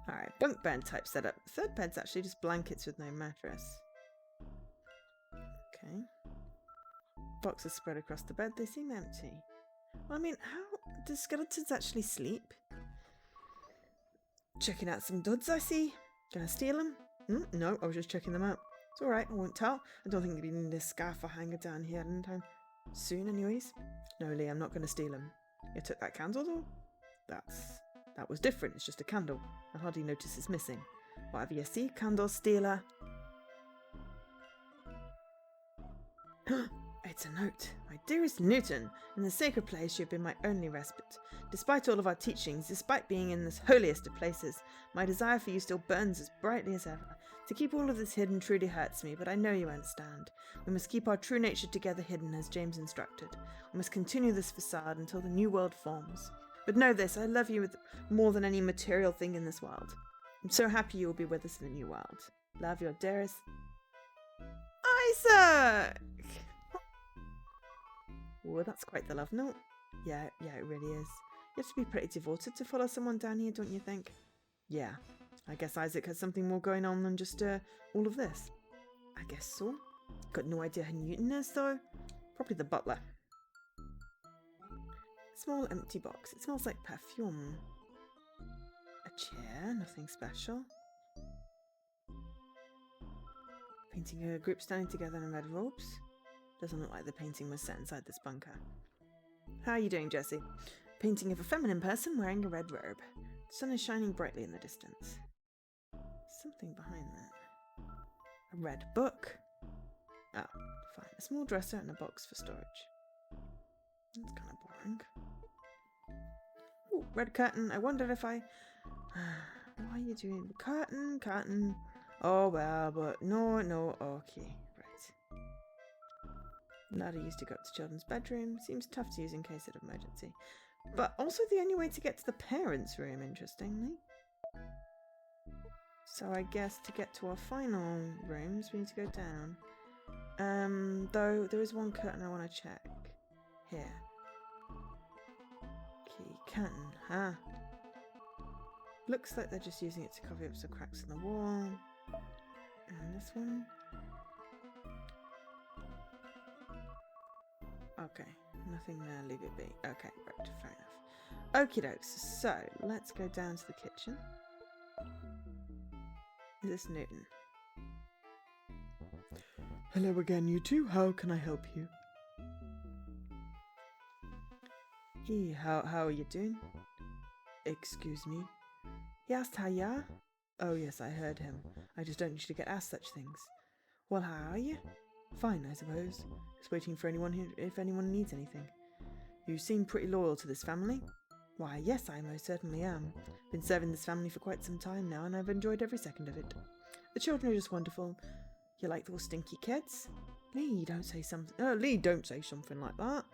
Alright, bunk bed type setup. The third bed's actually just blankets with no mattress. Okay. Boxes spread across the bed. They seem empty. Well, I mean, how do skeletons actually sleep? Checking out some duds, I see. Gonna steal them? No, I was just checking them out. It's alright, I won't tell. I don't think we need a scarf or hanger down here anytime soon, anyways. No, Lee, I'm not gonna steal them. You took that candle, though? That was different. It's just a candle. I hardly notice it's missing. Whatever you see, candle stealer. It's a note. My dearest Newton, in the sacred place you have been my only respite. Despite all of our teachings, despite being in this holiest of places, my desire for you still burns as brightly as ever. To keep all of this hidden truly hurts me, but I know you understand. We must keep our true nature together hidden as James instructed. We must continue this facade until the new world forms. But know this, I love you with more than any material thing in this world. I'm so happy you will be with us in the new world. Love, your dearest... Isaac! Oh, that's quite the love note. Yeah, it really is. You have to be pretty devoted to follow someone down here, don't you think? Yeah, I guess Isaac has something more going on than just all of this. I guess so. Got no idea who Newton is, though. Probably the butler. Small empty box. It smells like perfume. A chair, nothing special. Painting a group standing together in red robes. Doesn't look like the painting was set inside this bunker. How are you doing, Jessie? Painting of a feminine person wearing a red robe. The sun is shining brightly in the distance. Something behind that. A red book. Oh, fine. A small dresser and a box for storage. That's kind of boring. Ooh, red curtain. I wondered if I... What are you doing? Curtain. Oh, well, but no, okay. Right. Ladder used to go up to children's bedroom. Seems tough to use in case of emergency. But also the only way to get to the parents' room, interestingly. So I guess to get to our final rooms, we need to go down. Though there is one curtain I want to check. here? Key curtain, huh? Looks like they're just using it to cover up some cracks in the wall. And this one. Okay, nothing there, leave it be. Okay, right, fair enough. Okie dokes, so let's go down to the kitchen. Is this Newton? Hello again, you two. How can I help you? Hey, how are you doing? Excuse me? He asked how you are? Oh yes, I heard him. I just don't usually get asked such things. Well, how are you? Fine, I suppose. Just waiting for anyone if anyone needs anything. You seem pretty loyal to this family. Why, yes, I most certainly am. Been serving this family for quite some time now, and I've enjoyed every second of it. The children are just wonderful. You like those stinky kids? Lee, don't say something. Lee, don't say something like that.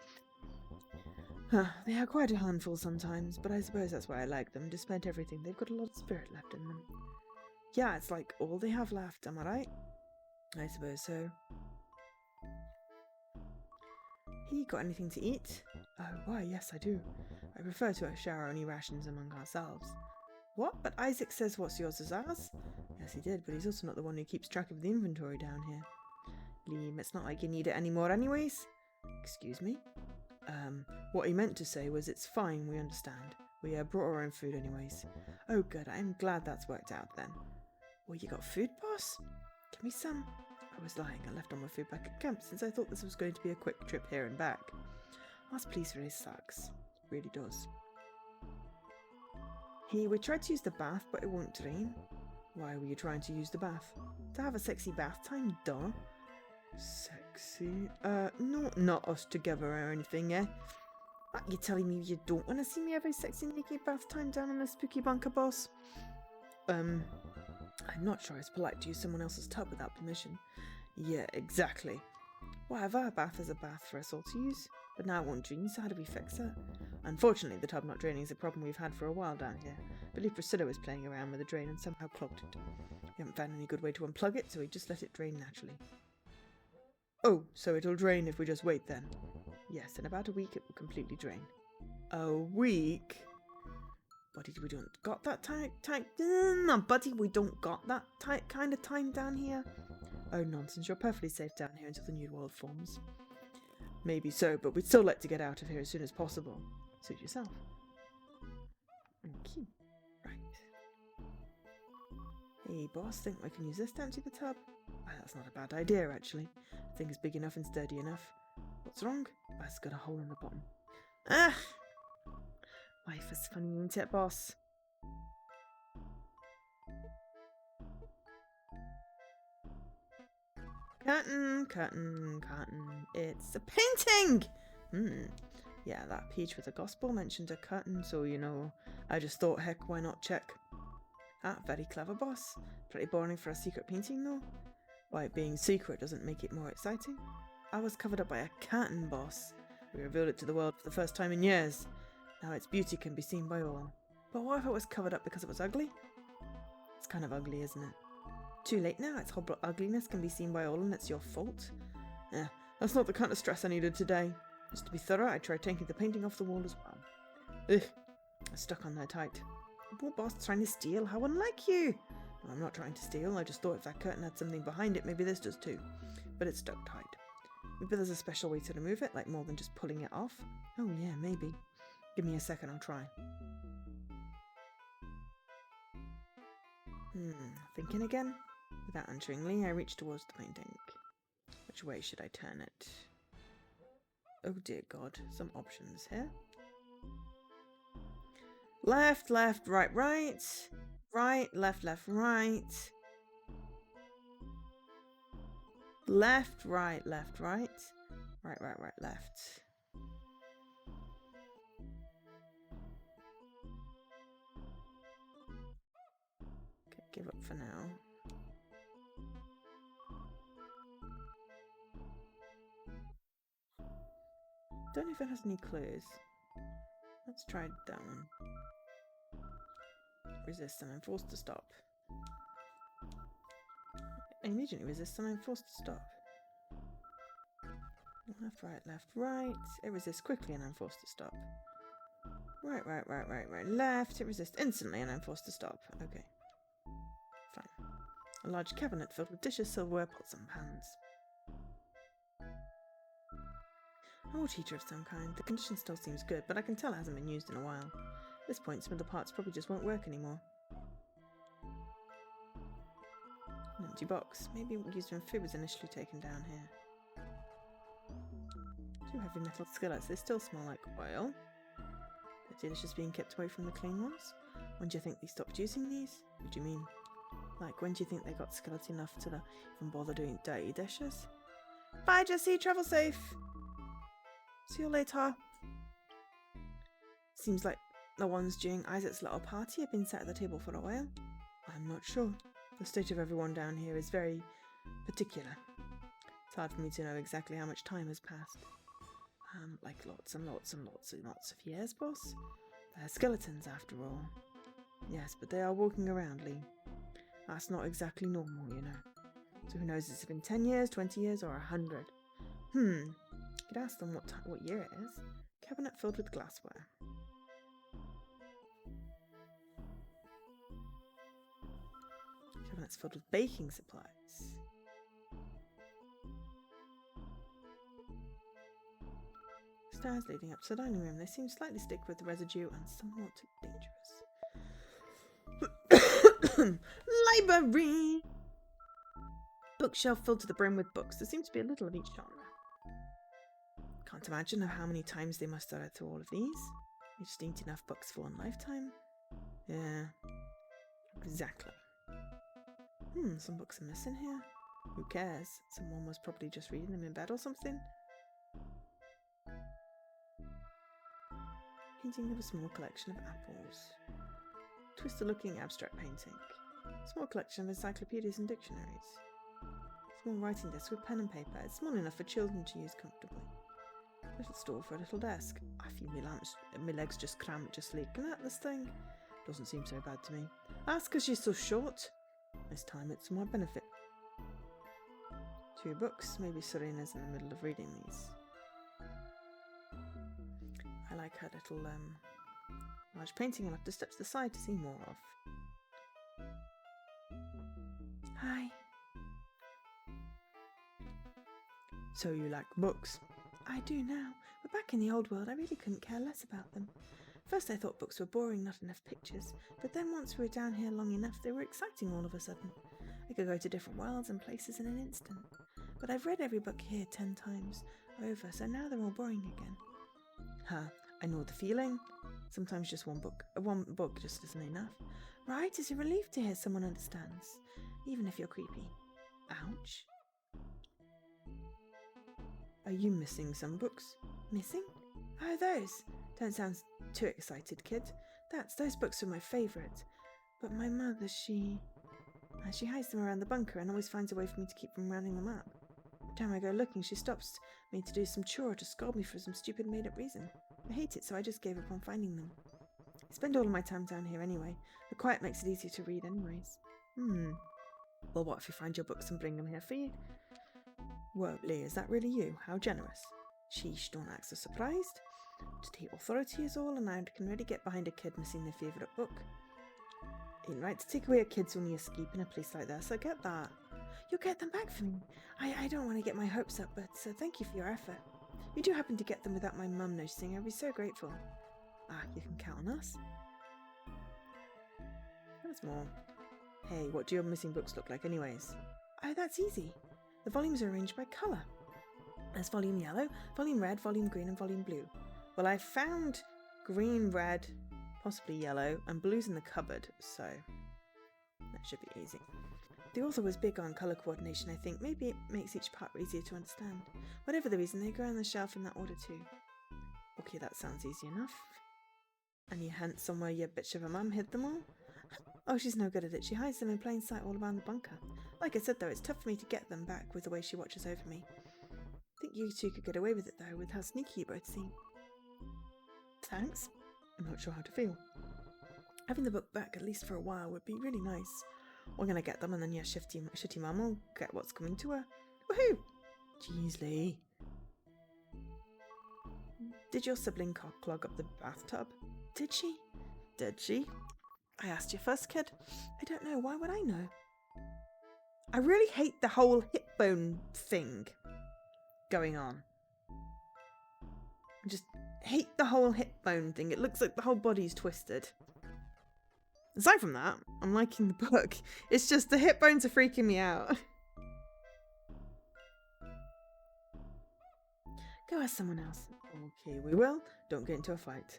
They are quite a handful sometimes, but I suppose that's why I like them. Despite everything, they've got a lot of spirit left in them. Yeah, it's like all they have left, am I right? I suppose so. He got anything to eat? Oh, why, yes, I do. I prefer to share our only rations among ourselves. What? But Isaac says what's yours is ours? Yes, he did, but he's also not the one who keeps track of the inventory down here. Liam, it's not like you need it anymore anyways. Excuse me? What he meant to say was it's fine, we understand. We brought our own food anyways. Oh good, I'm glad that's worked out then. Well, you got food, boss? Give me some. I was lying, I left all my food back at camp since I thought this was going to be a quick trip here and back. This place really sucks. It really does. Hey, we tried to use the bath, but it won't drain. Why were you trying to use the bath? To have a sexy bath time, duh. Sexy? No, not us together or anything, eh? What, you telling me you don't want to see me have a sexy naked bath time down in the spooky bunker, boss? I'm not sure it's polite to use someone else's tub without permission. Yeah, exactly. Whatever, a bath is a bath for us all to use. But now it won't drain, so how do we fix it? Unfortunately, the tub not draining is a problem we've had for a while down here. I believe Priscilla was playing around with the drain and somehow clogged it. We haven't found any good way to unplug it, so we just let it drain naturally. Oh, so it'll drain if we just wait then? Yes, in about a week it will completely drain. A week? Buddy, we don't got that no, buddy, we don't got that kind of time down here. Oh, nonsense, you're perfectly safe down here until the new world forms. Maybe so, but we'd still like to get out of here as soon as possible. Suit yourself. Okay, right. Hey, boss, think we can use this to empty the tub? Oh, that's not a bad idea, actually. The thing is big enough and sturdy enough. What's wrong? Oh, it's got a hole in the bottom. Ah! Life is funny, ain't it, boss? Curtain. It's a painting! Yeah, that peach with the gospel mentioned a curtain, so, you know, I just thought, heck, why not check? Ah, very clever, boss. Pretty boring for a secret painting, though. Why, being secret doesn't make it more exciting. I was covered up by a curtain, boss. We revealed it to the world for the first time in years. Now its beauty can be seen by all. But what if it was covered up because it was ugly? It's kind of ugly, isn't it? Too late now, its horrible ugliness can be seen by all and it's your fault. That's not the kind of stress I needed today. Just to be thorough, I tried taking the painting off the wall as well. Ugh, it's stuck on there tight. The poor boss trying to steal, how unlike you! No, I'm not trying to steal, I just thought if that curtain had something behind it, maybe this does too. But it's stuck tight. Maybe there's a special way to remove it, like more than just pulling it off? Oh yeah, maybe. Give me a second, I'll try. Thinking again? Without answering Lee, I reached towards the painting. Which way should I turn it? Oh dear God, some options here. Left, right. Right, left, right. Left, right. Right, left. Okay, give up for now. Don't know if it has any clues. Let's try that one. Resist and I'm forced to stop. I immediately resist and I'm forced to stop. Left, right. It resists quickly and I'm forced to stop. Right. Left. It resists instantly and I'm forced to stop. Okay. Fine. A large cabinet filled with dishes, silverware, pots and pans. A water heater of some kind. The condition still seems good, but I can tell it hasn't been used in a while. At this point, some of the parts probably just won't work anymore. An empty box. Maybe used when food was initially taken down here. Two heavy metal skillets. They still smell like oil. Dirty dishes being kept away from the clean ones. When do you think they stopped using these? What do you mean? Like, when do you think they got skeleton enough to even bother doing dirty dishes? Bye, Jessie. Travel safe. See you later. Seems like the ones during Isaac's little party have been sat at the table for a while. I'm not sure. The state of everyone down here is very particular. It's hard for me to know exactly how much time has passed. Like lots and lots of years, boss? They're skeletons, after all. Yes, but they are walking around, Lee. That's not exactly normal, you know. So who knows if it's been 10 years, 20 years, or 100? Could ask them what year it is. Cabinet filled with glassware. Cabinets filled with baking supplies. Stairs leading up to the dining room. They seem slightly stick with the residue and somewhat dangerous. Library! Bookshelf filled to the brim with books. There seems to be a little of each genre. Can't imagine how many times they must have read through all of these. You just ain't enough books for one lifetime. Yeah, exactly. Some books are missing here. Who cares? Someone was probably just reading them in bed or something. Painting of a small collection of apples. Twister-looking abstract painting. Small collection of encyclopedias and dictionaries. Small writing desk with pen and paper. It's small enough for children to use comfortably. Little stool for a little desk. I feel my legs just cramped just looking at this thing. Doesn't seem so bad to me. That's because she's so short. This time it's to my benefit. 2 books. Maybe Serena's in the middle of reading these. I like her little large painting. I'll have to step to the side to see more of. Hi. So you like books? I do now, but back in the old world I really couldn't care less about them. First I thought books were boring, not enough pictures, but then once we were down here long enough they were exciting all of a sudden. I could go to different worlds and places in an instant. But I've read every book here 10 times over, so now they're all boring again. I know the feeling. Sometimes just one book just isn't enough. Right, it's a relief to hear someone understands, even if you're creepy. Ouch. Are you missing some books? Missing? Oh, those. Don't sound too excited, kid. Those books are my favourite. But my mother, she hides them around the bunker and always finds a way for me to keep from rounding them up. Every time I go looking, she stops me to do some chore or to scold me for some stupid made-up reason. I hate it, so I just gave up on finding them. I spend all of my time down here anyway. The quiet makes it easier to read anyways. Well, what if you find your books and bring them here for you? Whoa, Lee, is that really you? How generous. Sheesh, don't act so surprised. State authority is all, and I can really get behind a kid missing their favourite book. Ain't right to take away a kid's only escape in a place like this, I get that. You'll get them back for me. I don't want to get my hopes up, but thank you for your effort. If you do happen to get them without my mum noticing, I'd be so grateful. You can count on us. That's more. Hey, what do your missing books look like anyways? Oh, that's easy. The volumes are arranged by colour. There's volume yellow, volume red, volume green and volume blue. Well, I found green, red, possibly yellow, and blue's in the cupboard, so that should be easy. The author was big on colour coordination, I think. Maybe it makes each part easier to understand. Whatever the reason, they go on the shelf in that order too. Okay, that sounds easy enough. And you hadn't somewhere your bitch of a mum hid them all? Oh, she's no good at it. She hides them in plain sight all around the bunker. Like I said, though, it's tough for me to get them back with the way she watches over me. I think you two could get away with it, though, with how sneaky you both seem. Thanks. I'm not sure how to feel. Having the book back, at least for a while, would be really nice. We're going to get them, and then your shitty mum will get what's coming to her. Woohoo! Jeez, Lee. Did your sibling clog up the bathtub? Did she? Did she? I asked you first, kid. I don't know. Why would I know? I really hate the whole hip bone thing going on. I just hate the whole hip bone thing. It looks like the whole body's twisted. Aside from that, I'm liking the book. It's just the hip bones are freaking me out. Go ask someone else. Okay, we will. Don't get into a fight.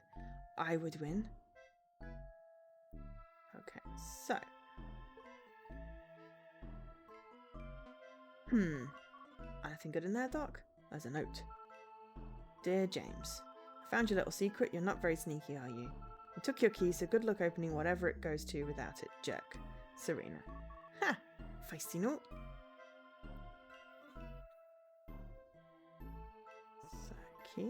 I would win. Okay, so. Anything good in there, Doc? There's a note. Dear James, I found your little secret. You're not very sneaky, are you? You took your key, so good luck opening whatever it goes to without it, jerk. Serena. Ha! Feisty note. So, key.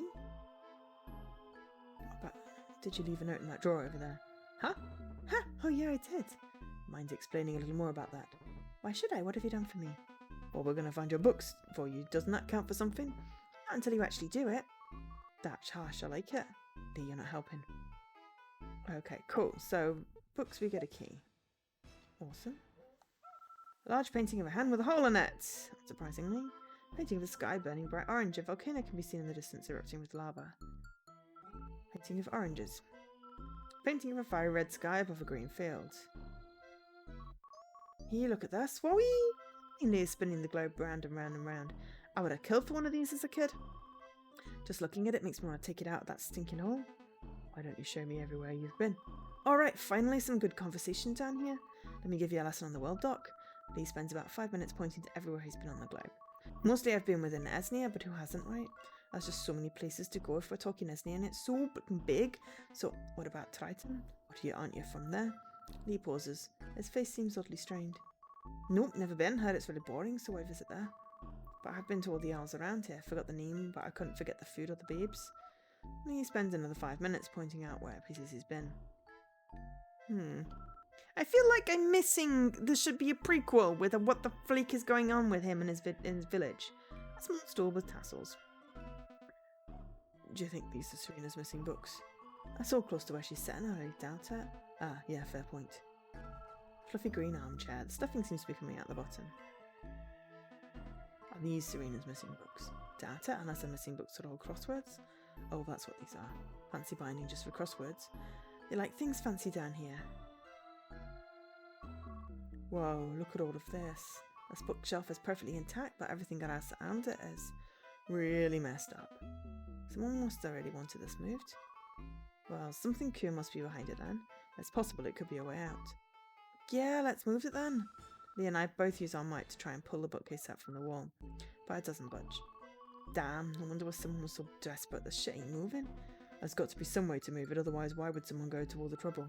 But did you leave a note in that drawer over there? Huh? Ha! Oh yeah, I did. Mind explaining a little more about that? Why should I? What have you done for me? Well, we're going to find your books for you. Doesn't that count for something? Not until you actually do it. That's harsh, I like it. Lee, you're not helping. Okay, cool. So, books, we get a key. Awesome. A large painting of a hand with a hole in it. Surprisingly. Painting of the sky burning bright orange. A volcano can be seen in the distance erupting with lava. Painting of oranges. Painting of a fiery red sky above a green field. Here, look at this. Wowee! Lee is spinning the globe round and round and round. I would have killed for one of these as a kid. Just looking at it makes me want to take it out of that stinking hole. Why don't you show me everywhere you've been? Alright, finally some good conversation down here. Let me give you a lesson on the world, Doc. Lee spends about 5 minutes pointing to everywhere he's been on the globe. Mostly I've been within Esnia, but who hasn't, right? There's just so many places to go if we're talking Esnia, and it's so big. So, what about Triton? Aren't you from there? Lee pauses. His face seems oddly strained. Nope, never been. Heard it's really boring, so I visit there. But I've been to all the elves around here. Forgot the name, but I couldn't forget the food or the babes. He spends another 5 minutes pointing out where places he's been. I feel like I'm missing. There should be a prequel with what the fleek is going on with him in his village. A small store with tassels. Do you think these are Serena's missing books? That's all close to where she's sitting. I really doubt it. Ah, yeah, fair point. Fluffy green armchair. The stuffing seems to be coming out the bottom. Are these Serena's missing books? Doubt it, unless they're missing books that are all crosswords. Oh, that's what these are. Fancy binding just for crosswords. They like things fancy down here. Whoa, look at all of this. This bookshelf is perfectly intact, but everything around it is really messed up. Someone must have already wanted this moved. Well, something cool must be behind it then. It's possible it could be a way out. Yeah, let's move it then. Lee and I both use our might to try and pull the bookcase out from the wall, but it doesn't budge. Damn, I wonder why someone was so desperate the shit ain't moving. There's got to be some way to move it, otherwise why would someone go to all the trouble?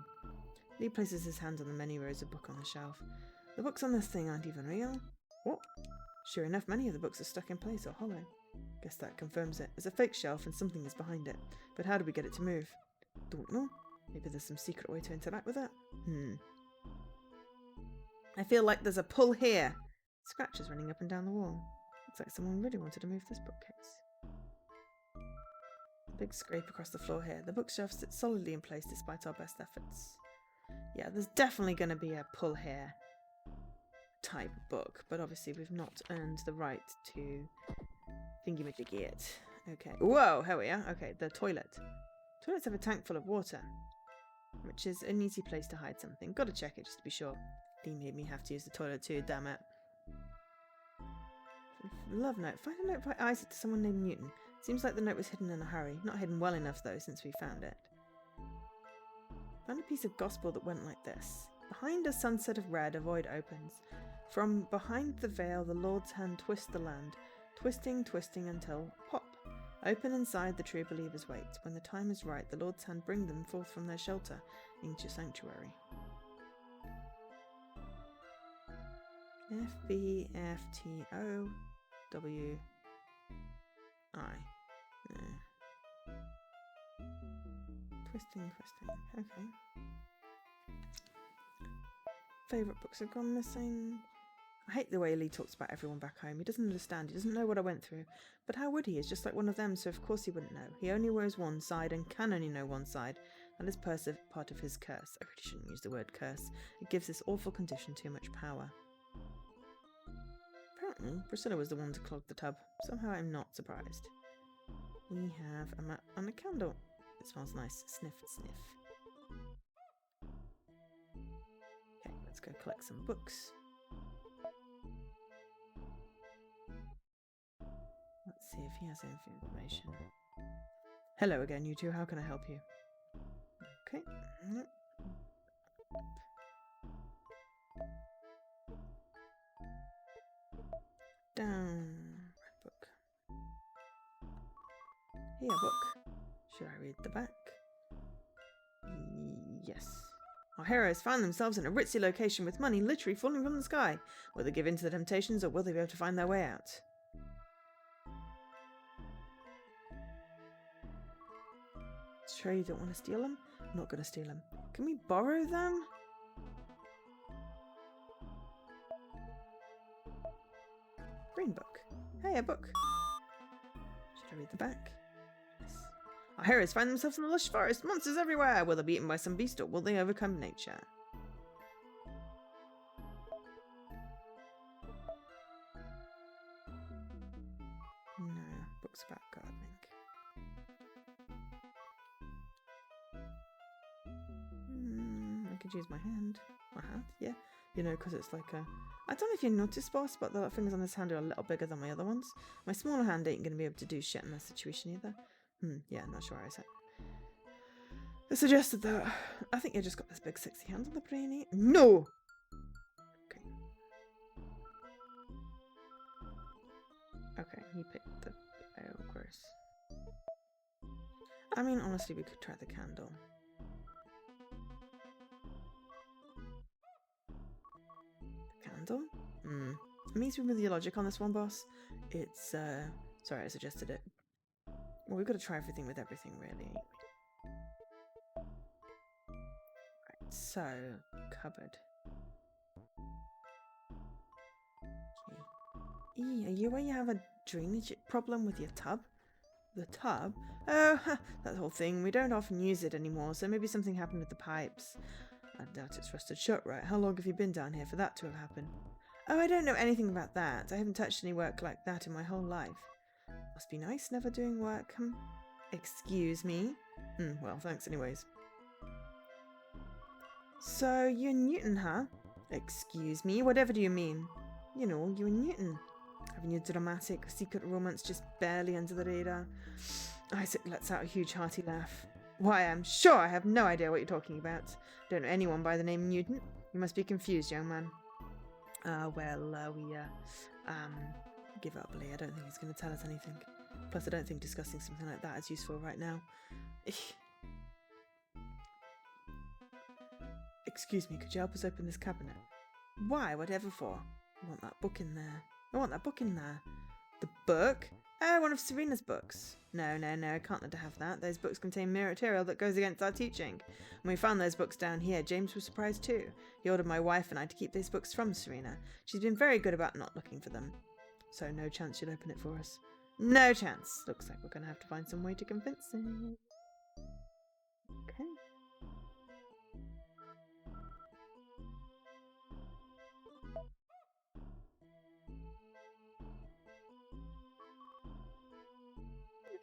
Lee places his hand on the many rows of books on the shelf. The books on this thing aren't even real. What? Sure enough, many of the books are stuck in place or hollow. Guess that confirms it. It's a fake shelf and something is behind it. But how do we get it to move? Don't know. Maybe there's some secret way to interact with it? I feel like there's a pull here. Scratches running up and down the wall. Looks like someone really wanted to move this bookcase. A big scrape across the floor here. The bookshelf sits solidly in place despite our best efforts. Yeah, there's definitely going to be a pull here type book, but obviously we've not earned the right to thingy-majiggy it. Okay. Whoa, here we are. Okay, the toilet. Toilets have a tank full of water, which is an easy place to hide something. Gotta check it just to be sure. He made me have to use the toilet too, damn it. Love note. Find a note by Isaac to someone named Newton. Seems like the note was hidden in a hurry. Not hidden well enough though, since we found it. Found a piece of gospel that went like this. Behind a sunset of red, a void opens. From behind the veil, the Lord's hand twists the land. Twisting, twisting until pop. Open inside, the true believers wait. When the time is right, the Lord's hand bring them forth from their shelter into sanctuary. F-B-F-T-O-W-I. Twisting, twisting. Okay. Favourite books have gone missing. I I hate the way Lee talks about everyone back home. He doesn't understand. He doesn't know what I went through. But how would he? He's just like one of them, so of course he wouldn't know. He only knows one side and can only know one side. That is part of his curse. I really shouldn't use the word curse. It gives this awful condition too much power. Apparently, Priscilla was the one to clog the tub. Somehow I'm not surprised. We have a map and a candle. It smells nice. Sniff, sniff. Okay, let's go collect some books. Let's see if he has any information. Hello again, you two. How can I help you? Okay. Nope. Down. Red book. Here, book. Should I read the back? Yes. Our heroes find themselves in a ritzy location with money literally falling from the sky. Will they give in to the temptations or will they be able to find their way out? Sure you don't want to steal them? I'm not going to steal them. Can we borrow them? Green book. Hey, a book. Should I read the back? Yes. Our heroes find themselves in a lush forest. Monsters everywhere. Will they be eaten by some beast or will they overcome nature? No, books about gardening. I could use my hand. My hand? Yeah. You know, because it's like a... I don't know if you noticed, boss, but the fingers on this hand are a little bigger than my other ones. My smaller hand ain't going to be able to do shit in that situation either. Yeah, not sure I said. I suggested that. I think you just got this big sexy hand on the brainy. No! Okay. Okay, he picked the... Oh, gross. I mean, honestly, we could try the candle. Candle? Meets me with your logic on this one, boss. It's, sorry, I suggested it. Well, we've got to try everything with everything, really. Right, so, cupboard. Okay. Are you where you have a drainage problem with your tub? The tub? Oh, that whole thing. We don't often use it anymore, so maybe something happened with the pipes. I doubt it's rusted shut, right? How long have you been down here for that to have happened? Oh, I don't know anything about that. I haven't touched any work like that in my whole life. Must be nice never doing work. Excuse me? Well, thanks anyways. So, you're Newton, huh? Excuse me? Whatever do you mean? You know, you're Newton. Having your dramatic, secret romance just barely under the radar. Isaac lets out a huge hearty laugh. Why, I'm sure I have no idea what you're talking about. Don't know anyone by the name Newton. You must be confused, young man. Give up, Lee. I don't think he's going to tell us anything. Plus, I don't think discussing something like that is useful right now. Excuse me, could you help us open this cabinet? Why? Whatever for? I want that book in there. I want that book in there. The book? Oh, one of Serena's books. No, I can't let her have that. Those books contain material that goes against our teaching. When we found those books down here, James was surprised too. He ordered my wife and I to keep those books from Serena. She's been very good about not looking for them. So no chance she'll open it for us. No chance. Looks like we're going to have to find some way to convince her. Okay.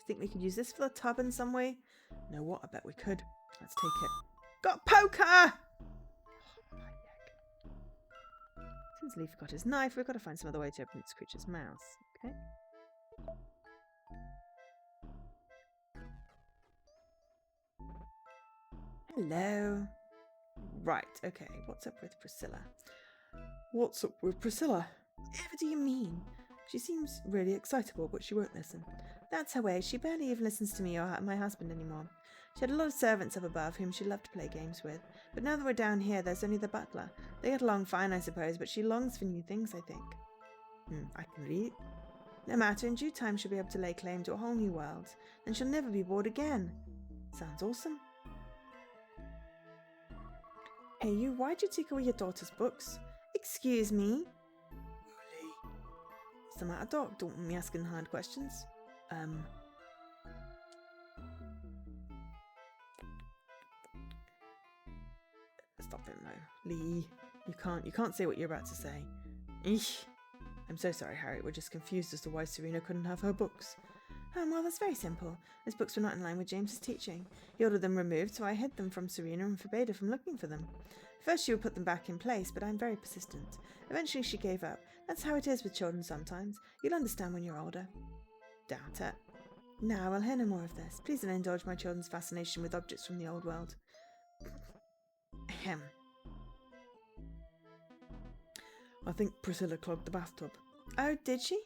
Think we could use this for the tub in some way? You know what? I bet we could. Let's take it. Got poker! Since Lee forgot his knife, we've got to find some other way to open this creature's mouth. Okay. Hello. Right, okay. What's up with Priscilla? What's up with Priscilla? Whatever do you mean? She seems really excitable, but she won't listen. That's her way. She barely even listens to me or my husband anymore. She had a lot of servants up above whom she loved to play games with. But now that we're down here, there's only the butler. They get along fine, I suppose, but she longs for new things, I think. I can read. No matter, in due time she'll be able to lay claim to a whole new world. And she'll never be bored again. Sounds awesome. Hey you, why'd you take away your daughter's books? Excuse me? the matter, Doc? Don't want me asking hard questions. Stop it, Mo. Lee, you can't say what you're about to say. Eesh. I'm so sorry, Harriet. We're just confused as to why Serena couldn't have her books. Well, that's very simple. His books were not in line with James's teaching. He ordered them removed, so I hid them from Serena and forbade her from looking for them. First she would put them back in place, but I'm very persistent. Eventually she gave up. That's how it is with children sometimes. You'll understand when you're older. Doubt it. Now, I'll hear no more of this. Please don't indulge my children's fascination with objects from the old world. Ahem. I think Priscilla clogged the bathtub. Oh, did she?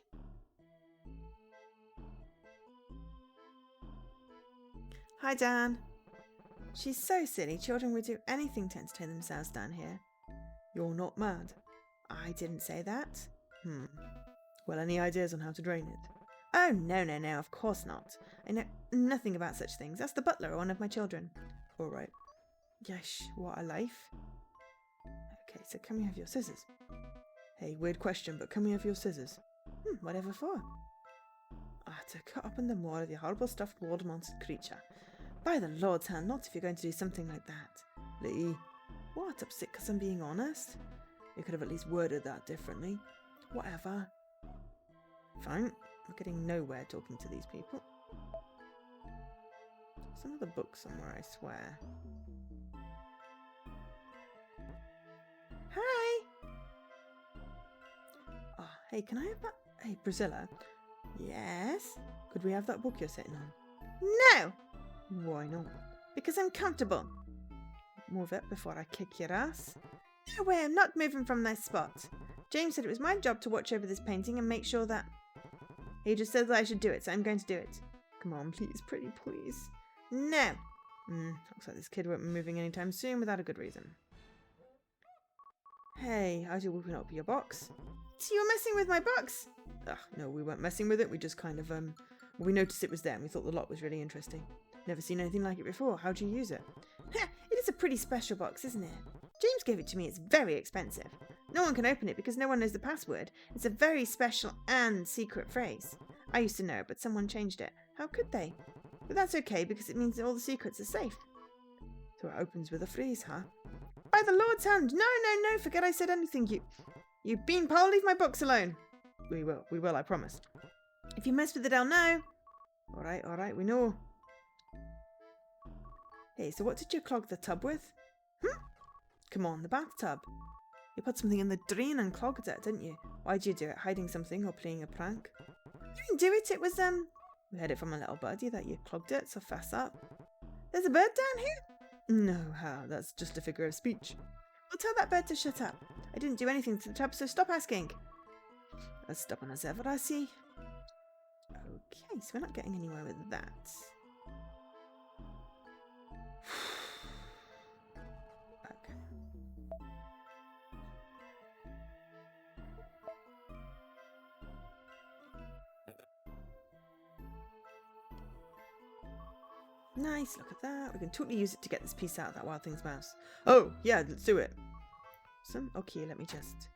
Hi, Dan. She's so silly. Children would do anything to entertain themselves down here. You're not mad? I didn't say that. Well, any ideas on how to drain it? Oh, no, of course not. I know nothing about such things. Ask the butler or one of my children. All right. Yesh, what a life. Okay, so can we have your scissors? Hey, weird question, but can we have your scissors? Whatever for? To cut open the maw of the horrible stuffed water-monster creature. By the Lord's hand, not if you're going to do something like that. Lee. What, upset because I'm being honest? You could have at least worded that differently. Whatever. Fine. We're getting nowhere talking to these people. Some of the books somewhere, I swear. Hi! Oh, hey, can I have that? Hey, Priscilla. Yes? Could we have that book you're sitting on? No! Why not? Because I'm comfortable. Move it before I kick your ass. No way, I'm not moving from this spot. James said it was my job to watch over this painting and make sure that... He just said that I should do it, so I'm going to do it. Come on, please, pretty please. No! Looks like this kid won't be moving anytime soon without a good reason. Hey, how's you whipping up your box? So you were messing with my box? Ugh, no, we weren't messing with it. We just kind of, we noticed it was there and we thought the lot was really interesting. Never seen anything like it before. How'd you use it? It is a pretty special box, isn't it? James gave it to me. It's very expensive. No one can open it because no one knows the password. It's a very special and secret phrase. I used to know it, but someone changed it. How could they? But that's okay because it means that all the secrets are safe. So it opens with a phrase, huh? By the Lord's hand! No! Forget I said anything. You beanpole, leave my box alone. We will, I promise. If you mess with it, I'll know. All right, we know. Hey, so what did you clog the tub with? Come on, the bathtub. You put something in the drain and clogged it, didn't you? Why'd you do it? Hiding something or playing a prank? You didn't do it, it was, We heard it from a little birdie that you clogged it, so fess up. There's a bird down here? No, how? That's just a figure of speech. Well, tell that bird to shut up. I didn't do anything to the tub, so stop asking. As stubborn as ever, I see. Okay, so we're not getting anywhere with that. Okay. Nice, look at that. We can totally use it to get this piece out of that Wild Thing's mouse. Oh, yeah, let's do it. Okay, let me just...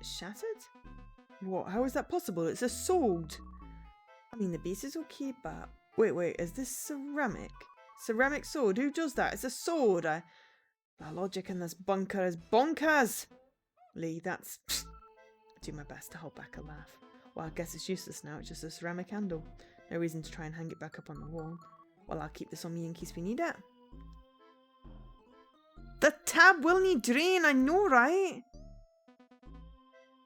Shattered? What? How is that possible? It's a sword. I mean, the beast is okay, but... Wait, is this ceramic? Ceramic sword? Who does that? It's a sword. The logic in this bunker is bonkers. Lee, that's... I do my best to hold back a laugh. Well, I guess it's useless now. It's just a ceramic handle. No reason to try and hang it back up on the wall. Well, I'll keep this on me in case we need it. The tab will need drain, I know, right?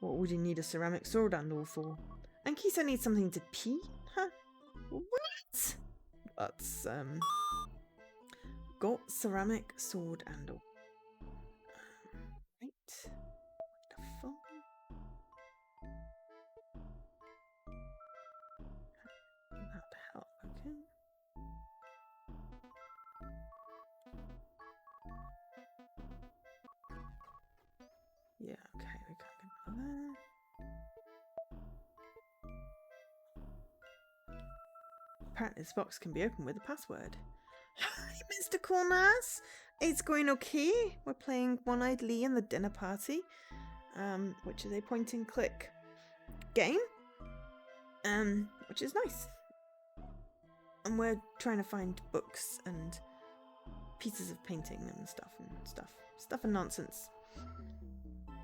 What would you need a ceramic sword handle for? In case I need something to pee? Huh? What? That's, got ceramic sword handle. Right. Wonderful. That'd help, okay. Yeah, okay, we can't get out there. Apparently this box can be opened with a password. Hi, Mr. Corners! It's going okay. We're playing One-Eyed Lee and the Dinner Party, which is a point and click game, which is nice. And we're trying to find books and pieces of painting and stuff and nonsense.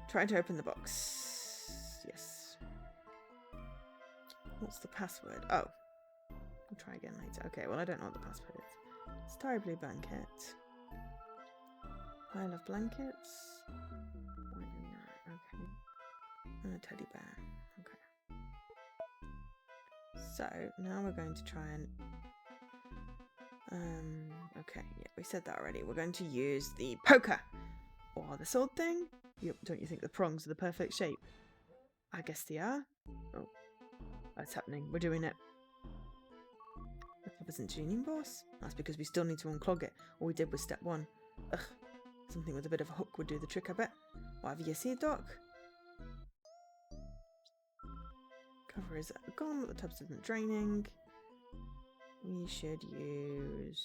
Try to open the box. Yes. What's the password? Oh, I'll try again later. Okay, well I don't know what the password is. Starry blue blanket. Pile of blankets. Okay. And a teddy bear. Okay. So now we're going to try and okay, yeah, we said that already. We're going to use the poker or the sword thing. Don't you think the prongs are the perfect shape? I guess they are. Oh, that's happening. We're doing it. The top isn't tuning, boss. That's because we still need to unclog it. All we did was step 1. Ugh. Something with a bit of a hook would do the trick, I bet. Whatever you see, Doc. Cover is gone, but the tubs isn't draining. We should use...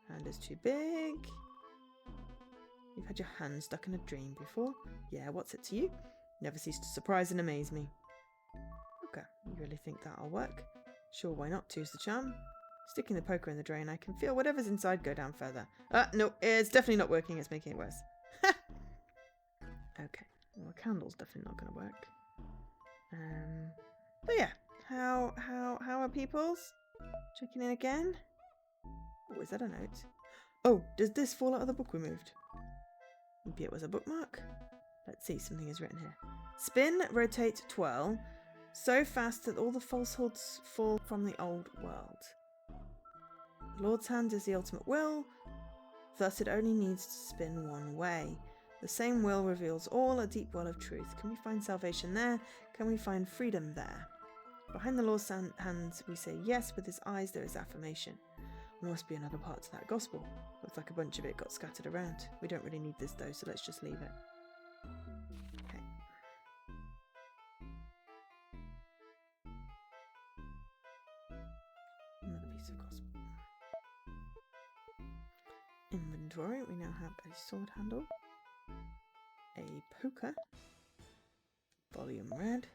Hand is too big. You've had your hand stuck in a drain before. Yeah, what's it to you? Never cease to surprise and amaze me. Okay, you really think that'll work? Sure, why not? Two's the charm. Sticking the poker in the drain, I can feel whatever's inside go down further. No, it's definitely not working. It's making it worse. Okay, well, a candle's definitely not going to work. But yeah, how are people's? Checking in again. Oh, is that a note? Oh, does this fall out of the book we moved? Maybe it was a bookmark. Let's see, something is written here. Spin, rotate, twirl, so fast that all the falsehoods fall from the old world. The Lord's hand is the ultimate will, thus it only needs to spin one way. The same will reveals all, a deep well of truth. Can we find salvation there? Can we find freedom there? Behind the Lord's hands we say yes, with his eyes there is affirmation. There must be another part to that gospel. Looks like a bunch of it got scattered around. We don't really need this though, so let's just leave it. Okay. Another piece of gospel. Inventory, we now have a sword handle, a poker, volume red,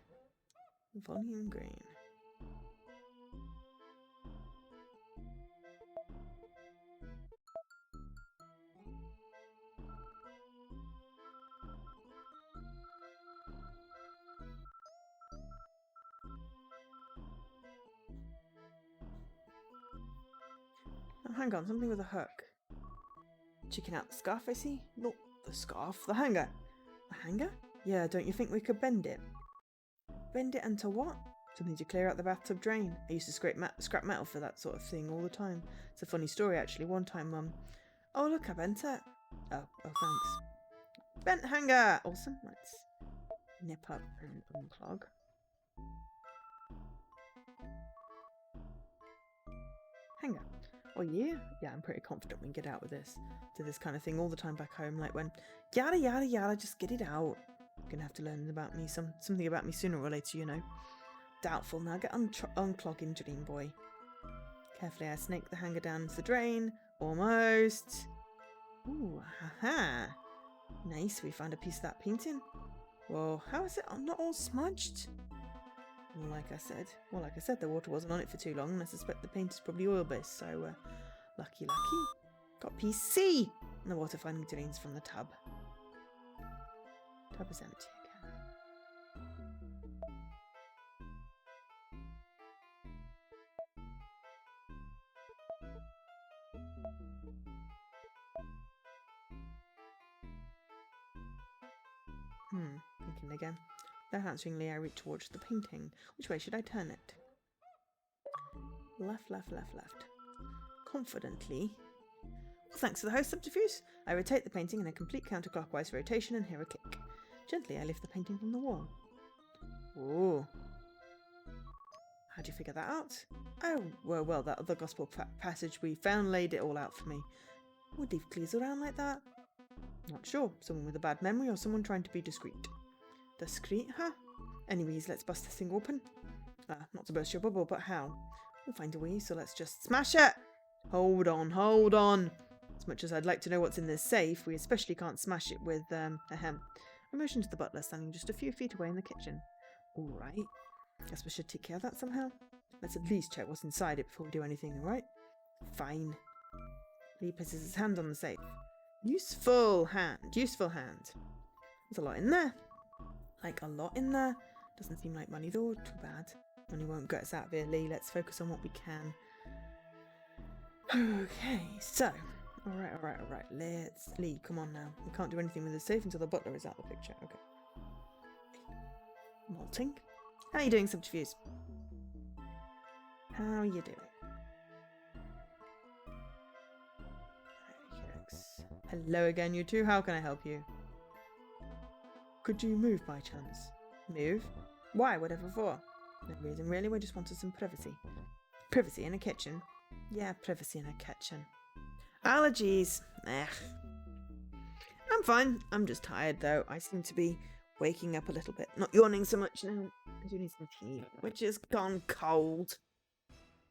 volume green. Oh, hang on, something with a hook. Checking out the scarf, I see. Not the scarf, the hanger. The hanger? Yeah, don't you think we could bend it? Bend it into what? Something to clear out the bathtub drain. I used to scrap metal for that sort of thing all the time. It's a funny story, actually. One time, oh, look, I bent it. Oh, thanks. Bent hanger! Awesome. Let's nip up and unclog. Hanger. Oh, yeah? Yeah, I'm pretty confident we can get out with this. Do this kind of thing all the time back home, like when, yada, yada, yada, just get it out. You're going to have to learn about me, something about me sooner or later, you know. Doubtful. Now get unclogging, Dream Boy. Carefully, I snake the hanger down into the drain. Almost. Ooh, haha. Nice, we found a piece of that painting. Whoa, how is it not all smudged? Well, like I said, the water wasn't on it for too long, and I suspect the paint is probably oil-based, so, lucky. Got piece C! And the water finally drains from the tub. Tub is empty again. Thinking again. Without answering, I reach towards the painting. Which way should I turn it? Left. Confidently. Well, thanks to the host subterfuge, I rotate the painting in a complete counterclockwise rotation and hear a click. Gently, I lift the painting from the wall. Ooh. How'd you figure that out? Oh, well, that other gospel passage we found laid it all out for me. Would leave clues around like that? Not sure. Someone with a bad memory or someone trying to be discreet. Discreet, huh? Anyways, let's bust this thing open. Not to burst your bubble, but how? We'll find a way, so let's just smash it! Hold on. As much as I'd like to know what's in this safe, we especially can't smash it with, I motioned to the butler standing just a few feet away in the kitchen. All right. Guess we should take care of that somehow. Let's at least check what's inside it before we do anything, all right? Fine. Lee places his hand on the safe. Useful hand. Useful hand. There's a lot in there. Like, a lot in there. Doesn't seem like money, though. Too bad. Money won't get us out of here, Lee. Let's focus on what we can. Okay, so. Alright. Let's... Lee, come on now. We can't do anything with the safe until the butler is out of the picture. Okay. Malting. How are you doing, Subterfuge? How are you doing? Hello again, you two. How can I help you? Could you move by chance? Move? Why? Whatever for? No reason really. We just wanted some privacy. Privacy in a kitchen? Yeah, privacy in a kitchen. Allergies. Ugh. I'm fine. I'm just tired though. I seem to be waking up a little bit. Not yawning so much now. I do need some tea, which has gone cold.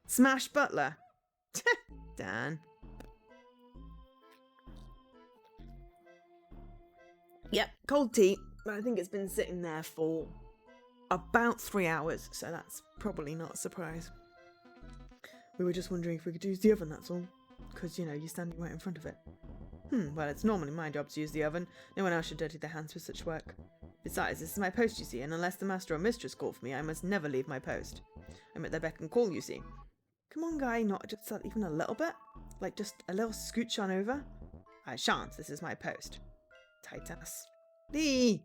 Smash butler. Dan. Yep, cold tea. But I think it's been sitting there for about 3 hours, so that's probably not a surprise. We were just wondering if we could use the oven, that's all. Because, you know, you're standing right in front of it. Well, it's normally my job to use the oven. No one else should dirty their hands with such work. Besides, this is my post, you see, and unless the master or mistress call for me, I must never leave my post. I'm at their beck and call, you see. Come on, guy, not just even a little bit? Like, just a little scooch on over? I shan't, this is my post. Tight ass. Lee!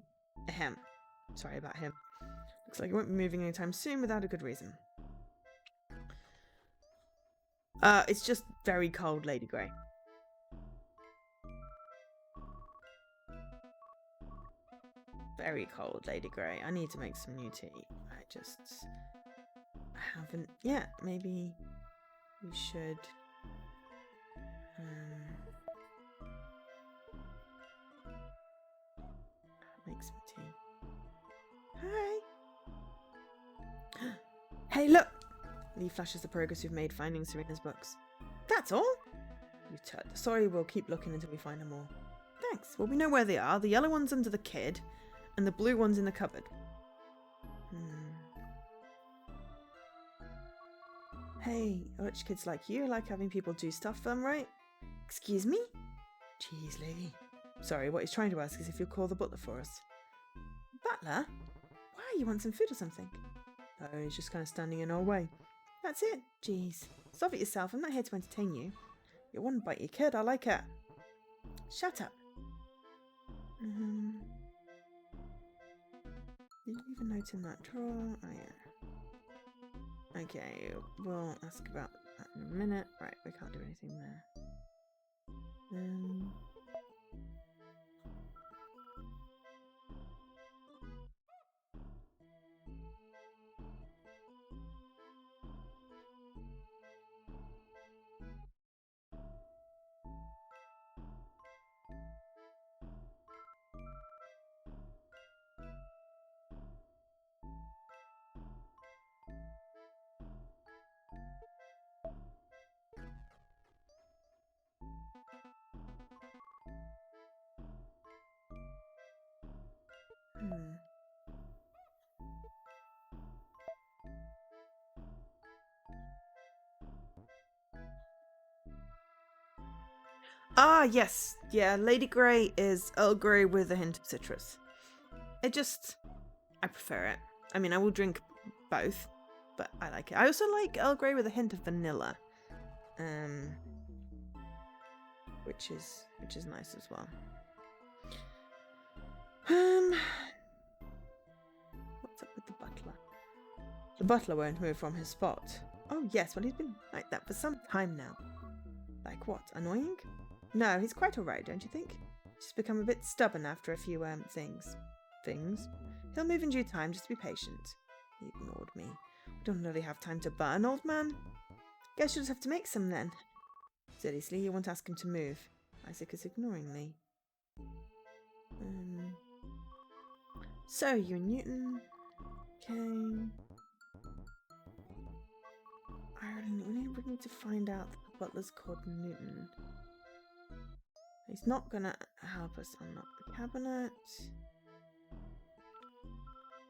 Ahem. Sorry about him. Looks like he won't be moving anytime soon without a good reason. It's just very cold, Lady Grey. Very cold, Lady Grey. I need to make some new tea. I just haven't yet. Maybe we should make some tea. Hi. Hey, look! Lee flashes the progress we've made finding Serena's books. That's all? You tut. Sorry, we'll keep looking until we find them all. Thanks. Well, we know where they are. The yellow one's under the kid, and the blue one's in the cupboard. Hey, rich kids like you like having people do stuff for them, right? Excuse me? Jeez, Lee. Sorry, what he's trying to ask is if you'll call the butler for us. Butler? Why? You want some food or something? No, he's just kind of standing in our way. That's it. Jeez. Stop it yourself. I'm not here to entertain you. You're one bitey kid. I like it. Shut up. Did you leave a note in that drawer? Oh, yeah. Okay, we'll ask about that in a minute. Right, we can't do anything there. Ah, yes. Yeah, Lady Grey is Earl Grey with a hint of citrus. I prefer it. I mean, I will drink both, but I like it. I also like Earl Grey with a hint of vanilla. Which is nice as well. What's up with the butler? The butler won't move from his spot. Oh yes, well he's been like that for some time now. Like what? Annoying? No, he's quite alright, don't you think? Just become a bit stubborn after a few things. Things? He'll move in due time, just be patient. He ignored me. We don't really have time to burn, old man. Guess you'll just have to make some then. Seriously, you won't ask him to move. Isaac is ignoring Lee. So, you and Newton. Okay. I really need to find out that the butler's called Newton. He's not gonna help us unlock the cabinet.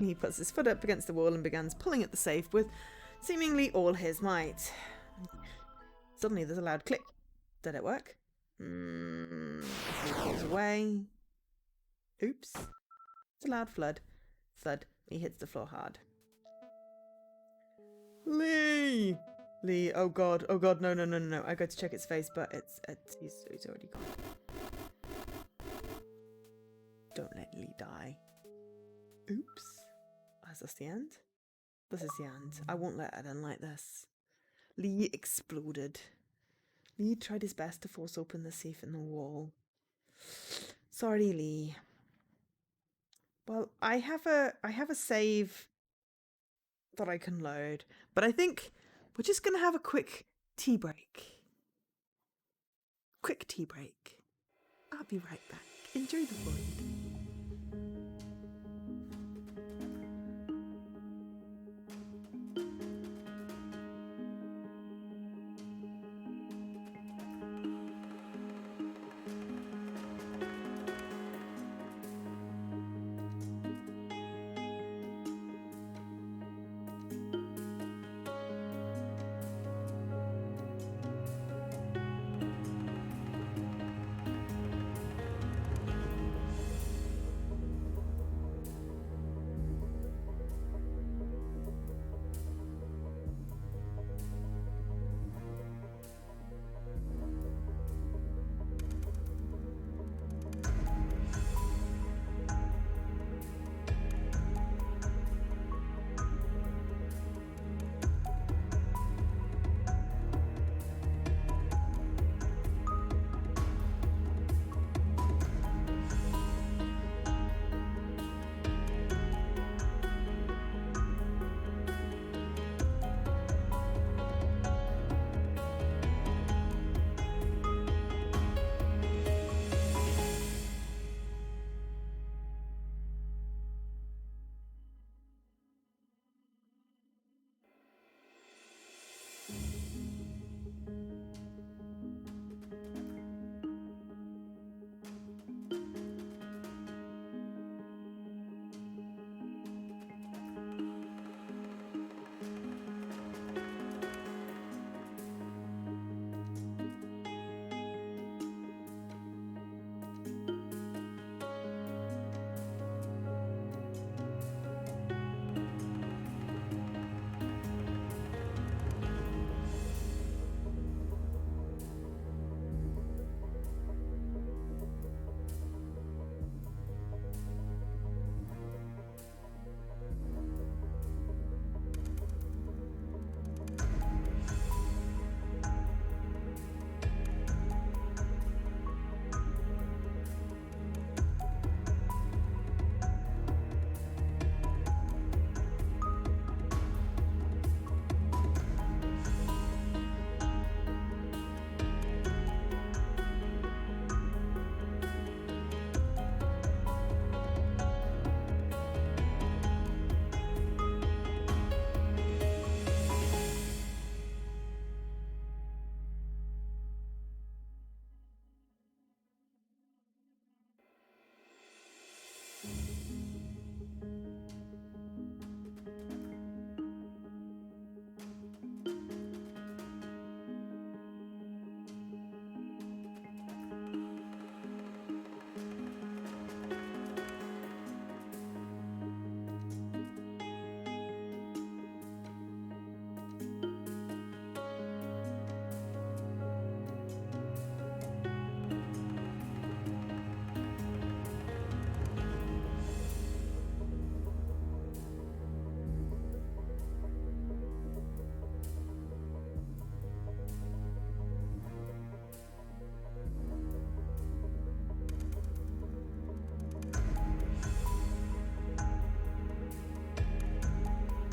Lee puts his foot up against the wall and begins pulling at the safe with seemingly all his might. Suddenly there's a loud click. Did it work? Lee pulls away. Oops. It's a loud flood. Thud. He hits the floor hard. Lee! Lee, oh god, no. I go to check its face, but he's already gone. Don't let Lee die. Oops. Is this the end? This is the end. I won't let it end like this. Lee exploded. Lee tried his best to force open the safe in the wall. Sorry, Lee. Well, I have a save that I can load, but I think we're just going to have a quick tea break. Quick tea break. I'll be right back. Enjoy the void.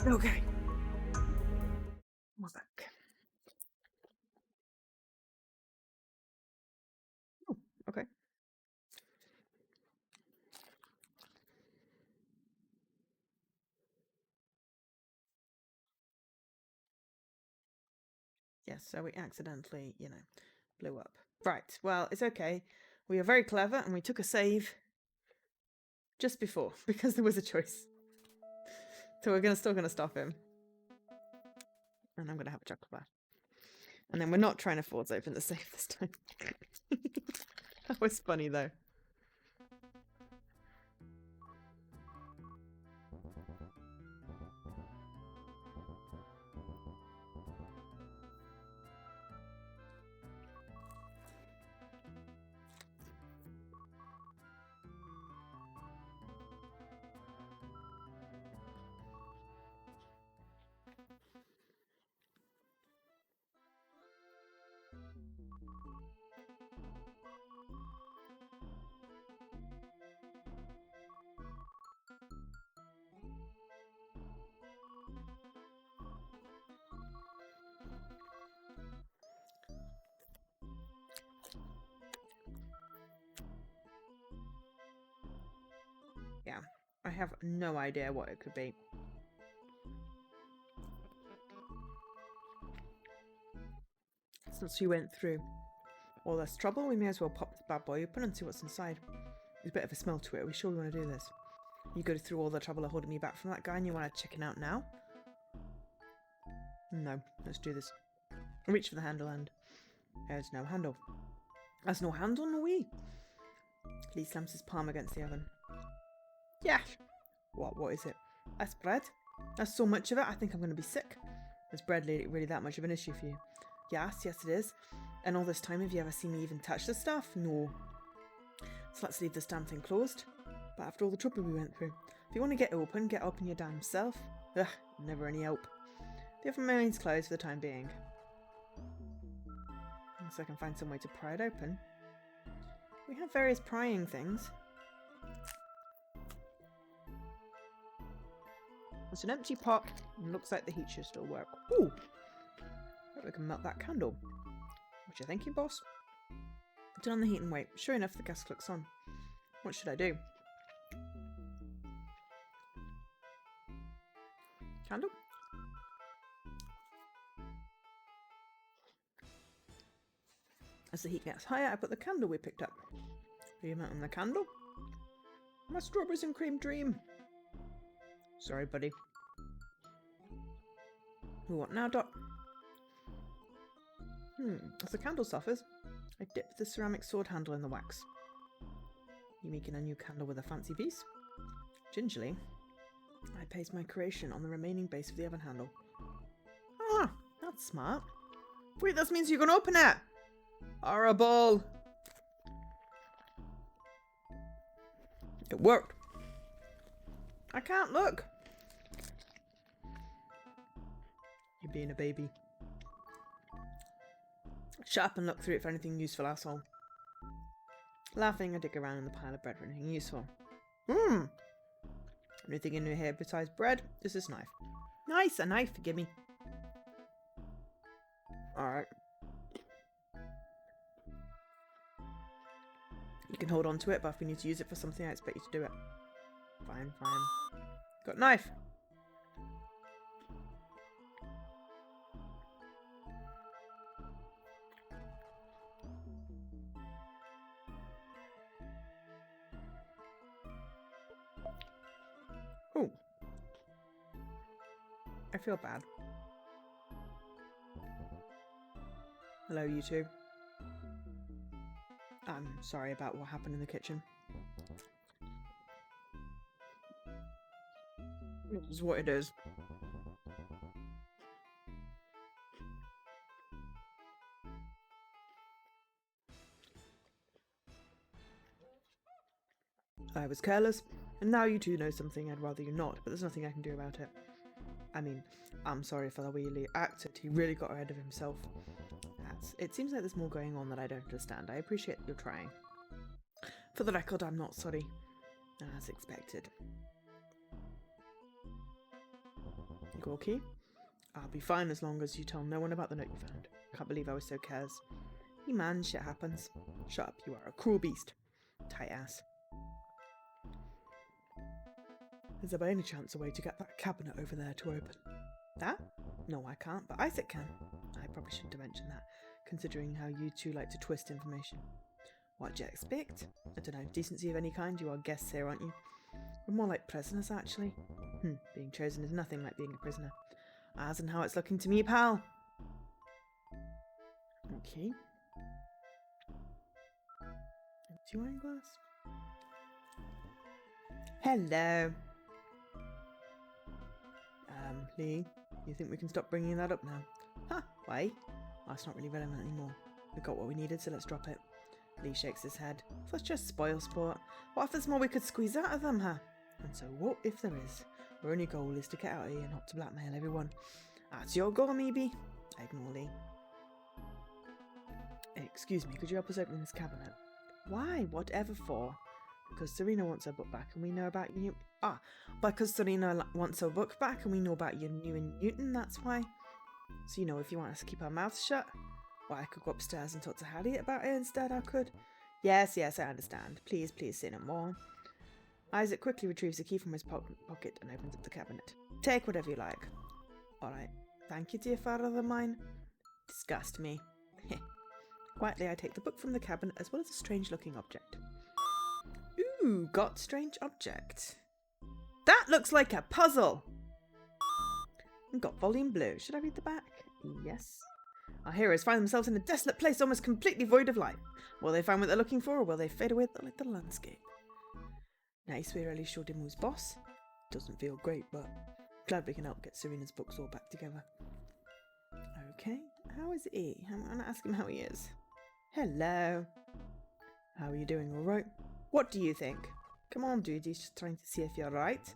Okay. We're back. Oh, okay. Yes, so we accidentally, blew up. Right, well, it's okay. We are very clever and we took a save just before because there was a choice. So we're still gonna stop him. And I'm gonna have a chocolate bar. And then we're not trying to force open the safe this time. That was funny though. Yeah, I have no idea what it could be. Since we went through all this trouble, we may as well pop this bad boy open and see what's inside. There's a bit of a smell to it. Are we sure we want to do this? You go through all the trouble of holding me back from that guy and you want to chicken out now? No, let's do this. I reach for the handle and there's no handle. There's no handle, no way. Lee slams his palm against the oven. Yeah. What is it? That's bread? There's so much of it, I think I'm going to be sick. Is bread really that much of an issue for you? Yes it is. And all this time, have you ever seen me even touch this stuff? No. So let's leave this damn thing closed. But after all the trouble we went through, if you want to get open your damn self. Ugh, never any help. The oven remains closed for the time being. Unless I can find some way to pry it open. We have various prying things. It's an empty pot and looks like the heat should still work. Ooh! We can melt that candle. What you thinking, boss? Turn on the heat and wait. Sure enough, the gas clicks on. What should I do? Candle? As the heat gets higher, I put the candle we picked up. Are you melting the candle? My strawberries and cream dream. Sorry, buddy. What now, Doc? As the candle suffers, I dip the ceramic sword handle in the wax. You making a new candle with a fancy piece? Gingerly, I paste my creation on the remaining base of the oven handle. Ah, that's smart. Wait, this means you can open it! Horrible! It worked. I can't look. You're being a baby. Shut up and look through it for anything useful, asshole. Laughing, I dig around in the pile of bread for anything useful. Anything in here besides bread? Just this knife. Nice, a knife, forgive me. Alright. You can hold on to it, but if we need to use it for something, I expect you to do it. Fine. Got a knife. Oh. I feel bad. Hello, you two. I'm sorry about what happened in the kitchen. It is what it is. I was careless, and now you two know something I'd rather you not, but there's nothing I can do about it. I mean, I'm sorry for the way Lee acted. He really got ahead of himself. It seems like there's more going on that I don't understand. I appreciate you're trying. For the record, I'm not sorry. As expected. Gorky? I'll be fine as long as you tell no one about the note you found. Can't believe I was so careless. Hey man, shit happens. Shut up, you are a cruel beast. Tight ass. Is there by any chance a way to get that cabinet over there to open? That? No, I can't, but Isaac can. I probably shouldn't have mentioned that, considering how you two like to twist information. What do you expect? I don't know, decency of any kind? You are guests here, aren't you? We're more like prisoners, actually. Being chosen is nothing like being a prisoner. As and how it's looking to me, pal. Okay. Empty wine glass. Hello. Lee, you think we can stop bringing that up now? Huh, why? That's not really relevant anymore. We got what we needed, so let's drop it. Lee shakes his head. Let's just spoil sport. What if there's more we could squeeze out of them, huh? And so what if there is? Our only goal is to get out of here, not to blackmail everyone. That's your goal, maybe? I ignore Lee. Hey, excuse me, could you help us open this cabinet? Why? Whatever for? Because Serena wants her book back and we know about you. Because Serena wants her book back and we know about your new and Newton, that's why. So, if you want us to keep our mouths shut, well, I could go upstairs and talk to Harriet about it instead, I could. Yes, I understand. Please say no more. Isaac quickly retrieves the key from his pocket and opens up the cabinet. Take whatever you like. Alright. Thank you, dear father of mine. Disgust me. Quietly, I take the book from the cabinet as well as a strange-looking object. Ooh, got strange object. That looks like a puzzle! Got volume blue. Should I read the back? Yes. Our heroes find themselves in a desolate place almost completely void of life. Will they find what they're looking for, or will they fade away like the landscape? Nice, we're really sure Dimu's boss. Doesn't feel great, but glad we can help get Serena's books all back together. Okay, how is he? I'm going to ask him how he is. Hello. How are you doing, alright? What do you think? Come on, dude, he's just trying to see if you're right.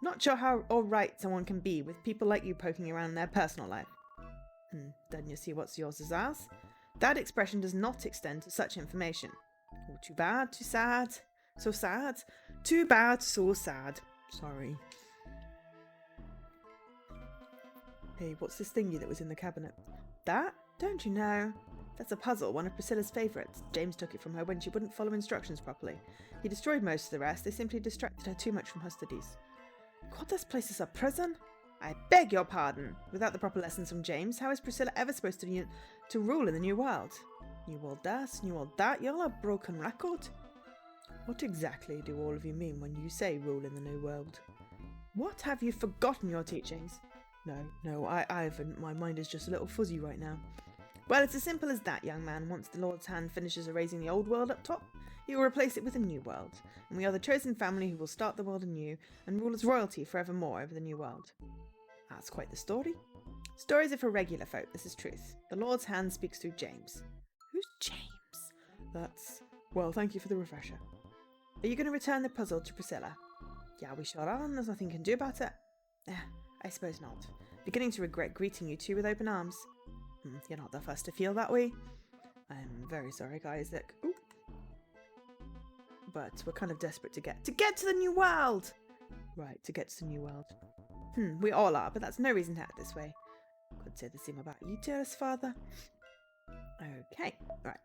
Not sure how alright someone can be with people like you poking around their personal life. Then you see what's yours is ours? That expression does not extend to such information. Oh, too bad, too sad. So sad. Too bad, so sad. Sorry. Hey, what's this thingy that was in the cabinet? That? Don't you know? That's a puzzle, one of Priscilla's favourites. James took it from her when she wouldn't follow instructions properly. He destroyed most of the rest. They simply distracted her too much from her studies. God, this place is a prison. I beg your pardon. Without the proper lessons from James, how is Priscilla ever supposed to rule in the new world? New world this, new world that, y'all a broken record? What exactly do all of you mean when you say rule in the new world? What, have you forgotten your teachings? No, I haven't. My mind is just a little fuzzy right now. Well, it's as simple as that, young man. Once the Lord's hand finishes erasing the old world up top, he will replace it with a new world. And we are the chosen family who will start the world anew and rule as royalty forevermore over the new world. That's quite the story. Stories are for regular folk, this is truth. The Lord's hand speaks through James. Who's James? Well, thank you for the refresher. Are you going to return the puzzle to Priscilla? Yeah, we sure are, and there's nothing you can do about it. I suppose not. Beginning to regret greeting you two with open arms. You're not the first to feel that way. I'm very sorry, Isaac. Ooh. But we're kind of desperate to get to the new world! Right, to get to the new world. We all are, but that's no reason to act this way. Could say the same about you, dearest father. Okay, right.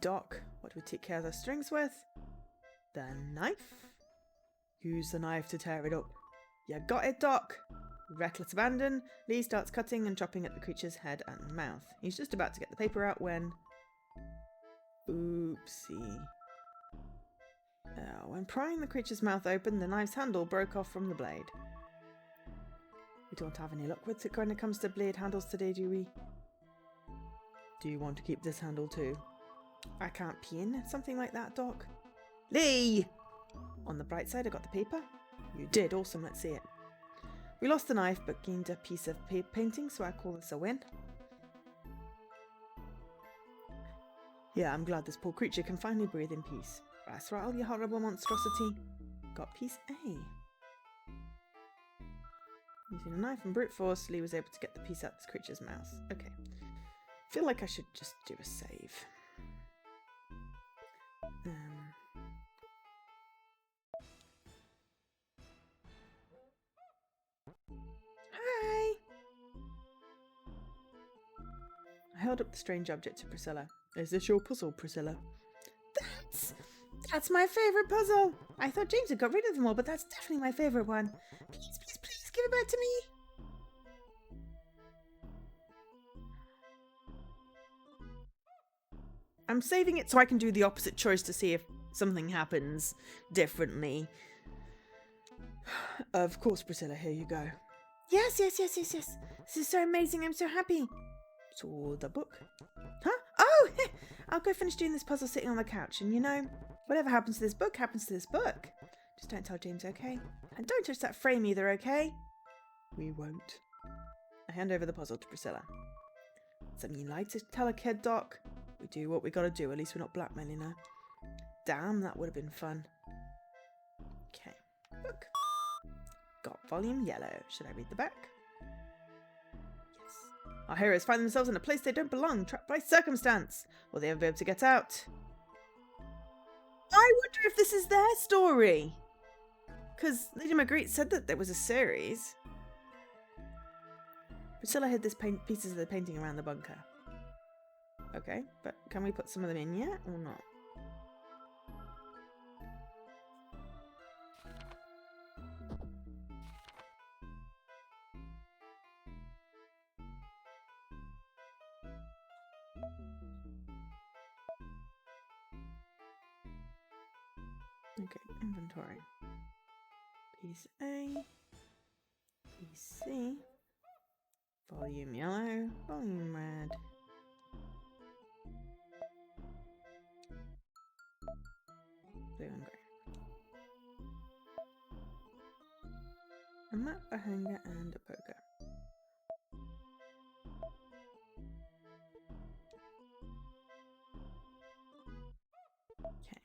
Doc, what do we take care of the strings with? The knife? Use the knife to tear it up. You got it, Doc. Reckless abandon, Lee starts cutting and chopping at the creature's head and mouth. He's just about to get the paper out when... Oopsie. When prying the creature's mouth open, the knife's handle broke off from the blade. We don't have any luck with it when it comes to blade handles today, do we? Do you want to keep this handle too? I can't pin something like that, Doc. Lee! On the bright side, I got the paper. You did, awesome, let's see it. We lost the knife, but gained a piece of painting, so I call this a win. Yeah, I'm glad this poor creature can finally breathe in peace. That's right, you horrible monstrosity. Got piece A. Using a knife and brute force, Lee was able to get the piece out of this creature's mouth. Okay. Feel like I should just do a save. Hi! I held up the strange object to Priscilla. Is this your puzzle, Priscilla? That's my favourite puzzle! I thought James had got rid of them all, but that's definitely my favourite one. Please, give it back to me! I'm saving it so I can do the opposite choice to see if something happens differently. Of course, Priscilla, here you go. Yes. This is so amazing. I'm so happy. So, the book? Huh? Oh, I'll go finish doing this puzzle sitting on the couch. And you know, whatever happens to this book, happens to this book. Just don't tell James, okay? And don't touch that frame either, okay? We won't. I hand over the puzzle to Priscilla. Something you like to tell a kid, Doc? We do what we gotta do, at least we're not blackmailing her. Damn, that would have been fun. Okay, book. Got volume yellow. Should I read the back? Yes. Our heroes find themselves in a place they don't belong, trapped by circumstance. Will they ever be able to get out? I wonder if this is their story. Because Lady Marguerite said that there was a series. Priscilla hid pieces of the painting around the bunker. Okay, but can we put some of them in yet or not? Okay, inventory. Piece A, piece C, volume yellow, volume red. Blue and grey. A map, a hanger, and a poker. Okay.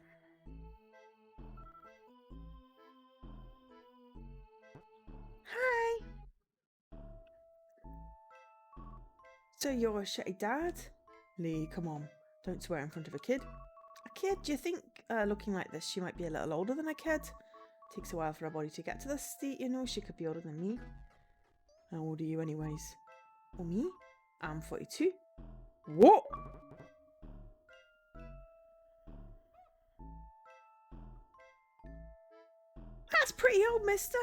Hi. So you're a shitty dad? Lee, come on. Don't swear in front of a kid. A kid? Do you think looking like this she might be a little older than a kid? Takes a while for her body to get to this state, you know. She could be older than me. How old are you anyways? Or me? I'm 42. What? That's pretty old, mister.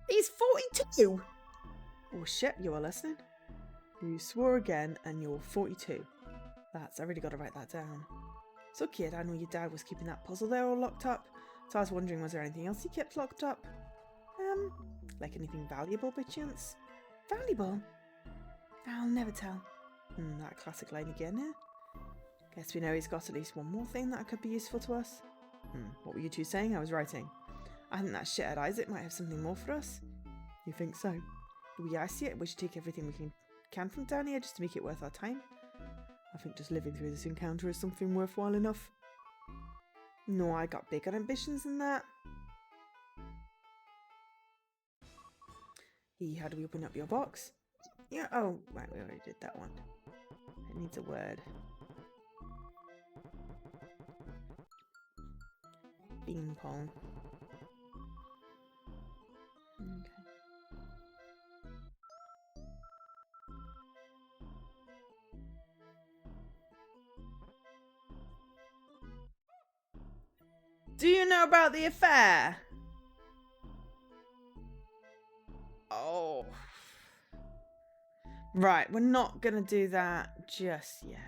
He's 42! Oh shit, you are listening? You swore again and you're 42. I really got to write that down. So kid, I know your dad was keeping that puzzle there all locked up. So I was wondering, was there anything else he kept locked up? Like anything valuable by chance? Valuable? I'll never tell. That classic line again, eh? Guess we know he's got at least one more thing that could be useful to us. What were you two saying? I was writing. I think that shithead Isaac might have something more for us. You think so? Do I see it? We should take everything we can from down here just to make it worth our time. I think just living through this encounter is something worthwhile enough. No, I got bigger ambitions than that. How do we open up your box? Yeah, oh, right, we already did that one. It needs a word. Beanpole. Okay. Do you know about the affair? Oh. Right, we're not gonna do that just yet.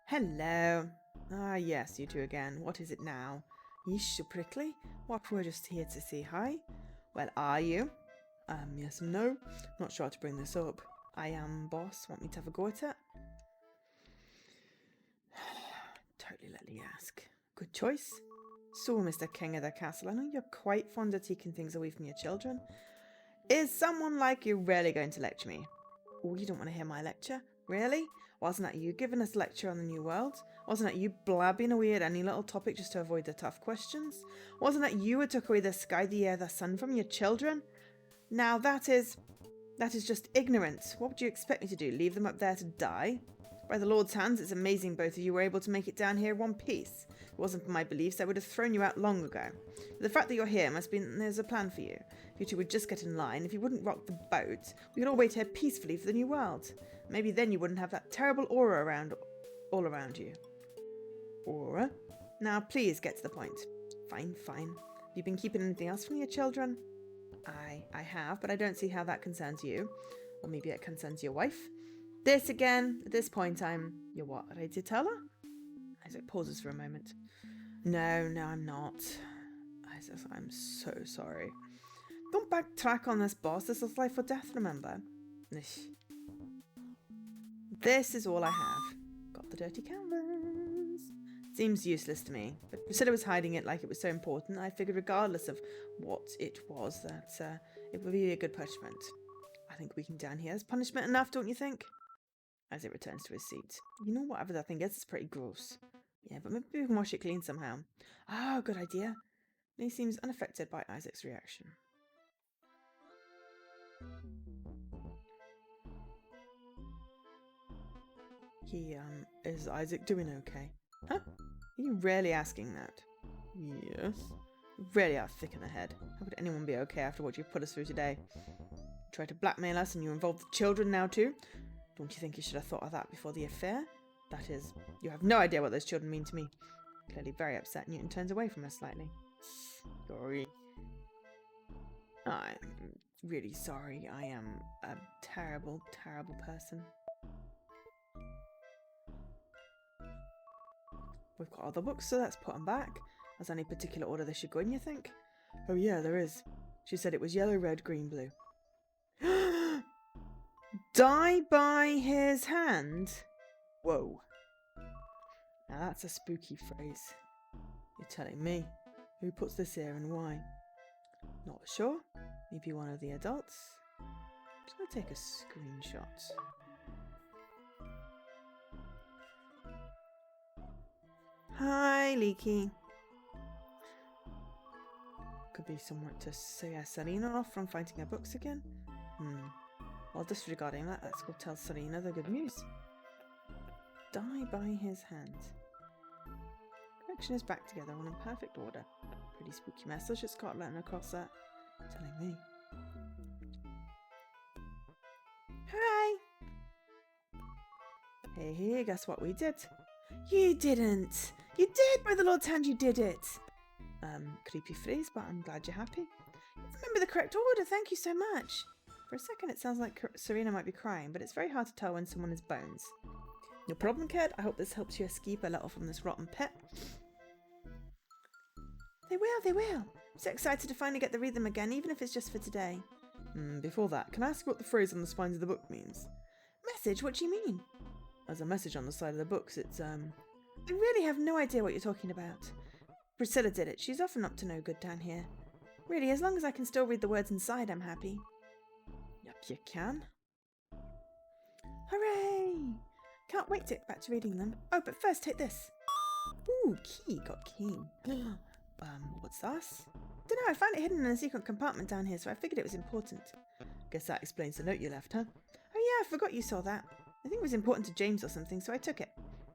Hello. Ah, yes, you two again. What is it now? Yeesh, so prickly. What, we're just here to say hi? Well, are you? Yes and no. Not sure how to bring this up. I am, boss. Want me to have a go at it? Totally let me ask. Good choice. So, Mr. King of the Castle, I know you're quite fond of taking things away from your children. Is someone like you really going to lecture me? Oh, you don't want to hear my lecture? Really? Wasn't that you giving us a lecture on the New World? Wasn't that you blabbing away at any little topic just to avoid the tough questions? Wasn't that you who took away the sky, the air, the sun from your children? Now that is just ignorance. What would you expect me to do? Leave them up there to die? By the Lord's hands, it's amazing both of you were able to make it down here in one piece. If it wasn't for my beliefs, I would have thrown you out long ago. But the fact that you're here must mean there's a plan for you. If you two would just get in line, if you wouldn't rock the boat, we could all wait here peacefully for the new world. Maybe then you wouldn't have that terrible aura all around you. Aura? Now please get to the point. Fine. Have you been keeping anything else from your children? I have, but I don't see how that concerns you. Or maybe it concerns your wife. This again, at this point you're what, ready to tell her? Isaac pauses for a moment. No, I'm not. Isaac, I'm so sorry. Don't backtrack on this, boss. This is life or death, remember? This is all I have. Got the dirty canvas. Seems useless to me, but Priscilla was hiding it like it was so important. I figured regardless of what it was, that it would be a good punishment. I think weeking down here is punishment enough, don't you think? As it returns to his seat. You know, whatever that thing is, it's pretty gross. Yeah, but maybe we can wash it clean somehow. Oh, good idea. He seems unaffected by Isaac's reaction. Is Isaac doing okay? Huh? Are you really asking that? Yes. You really are thick in the head. How could anyone be okay after what you've put us through today? You tried to blackmail us and you involved the children now too? Don't you think you should have thought of that before the affair? That is, you have no idea what those children mean to me. Clearly very upset, Newton turns away from her slightly. Sorry. I'm really sorry. I am a terrible, terrible person. We've got other books, so let's put them back. Has any particular order they should go in, you think? Oh yeah, there is. She said it was yellow, red, green, blue. Die by his hand? Whoa. Now that's a spooky phrase. You're telling me. Who puts this here and why? Not sure. Maybe one of the adults. Just gonna take a screenshot. Hi, Leaky. Could be somewhat to say Serena off from finding her books again. While disregarding that, let's go tell Serena the good news. Die by his hand. Collection is back together, all in perfect order. Pretty spooky message that Scott letting across that. Telling me. Hi! Hey, guess what we did? You didn't! You did! By the Lord's hand, you did it! Creepy phrase, but I'm glad you're happy. Remember the correct order, thank you so much! For a second it sounds like Serena might be crying, but it's very hard to tell when someone is bones. No problem, kid. I hope this helps you escape a little from this rotten pit. They will. I'm so excited to finally get to read them again, even if it's just for today. Before that, can I ask what the phrase on the spines of the book means? Message? What do you mean? There's a message on the side of the books. It's, I really have no idea what you're talking about. Priscilla did it. She's often up to no good down here. Really, as long as I can still read the words inside, I'm happy. Yep, you can. Hooray! Can't wait to get back to reading them. Oh, but first, take this. Ooh, key. Got key. What's this? Dunno, I found it hidden in a secret compartment down here, so I figured it was important. Guess that explains the note you left, huh? Oh yeah, I forgot you saw that. I think it was important to James or something, so I took it.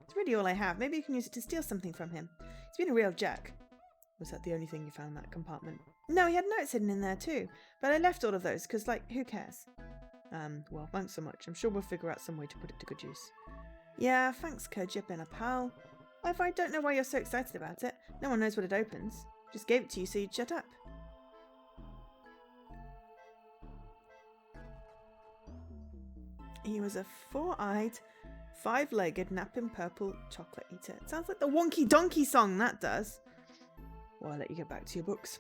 It's really all I have. Maybe you can use it to steal something from him. He's been a real jerk. Was that the only thing you found in that compartment? No, he had notes hidden in there too. But I left all of those, because, like, who cares? Well, thanks so much. I'm sure we'll figure out some way to put it to good use. Yeah, thanks, Kurt. You've been a pal. If I don't know why you're so excited about it. No one knows what it opens. Just gave it to you so you'd shut up. He was a four-eyed, five-legged, napping purple chocolate eater. It sounds like the Wonky Donkey song, that does. Well, I'll let you get back to your books.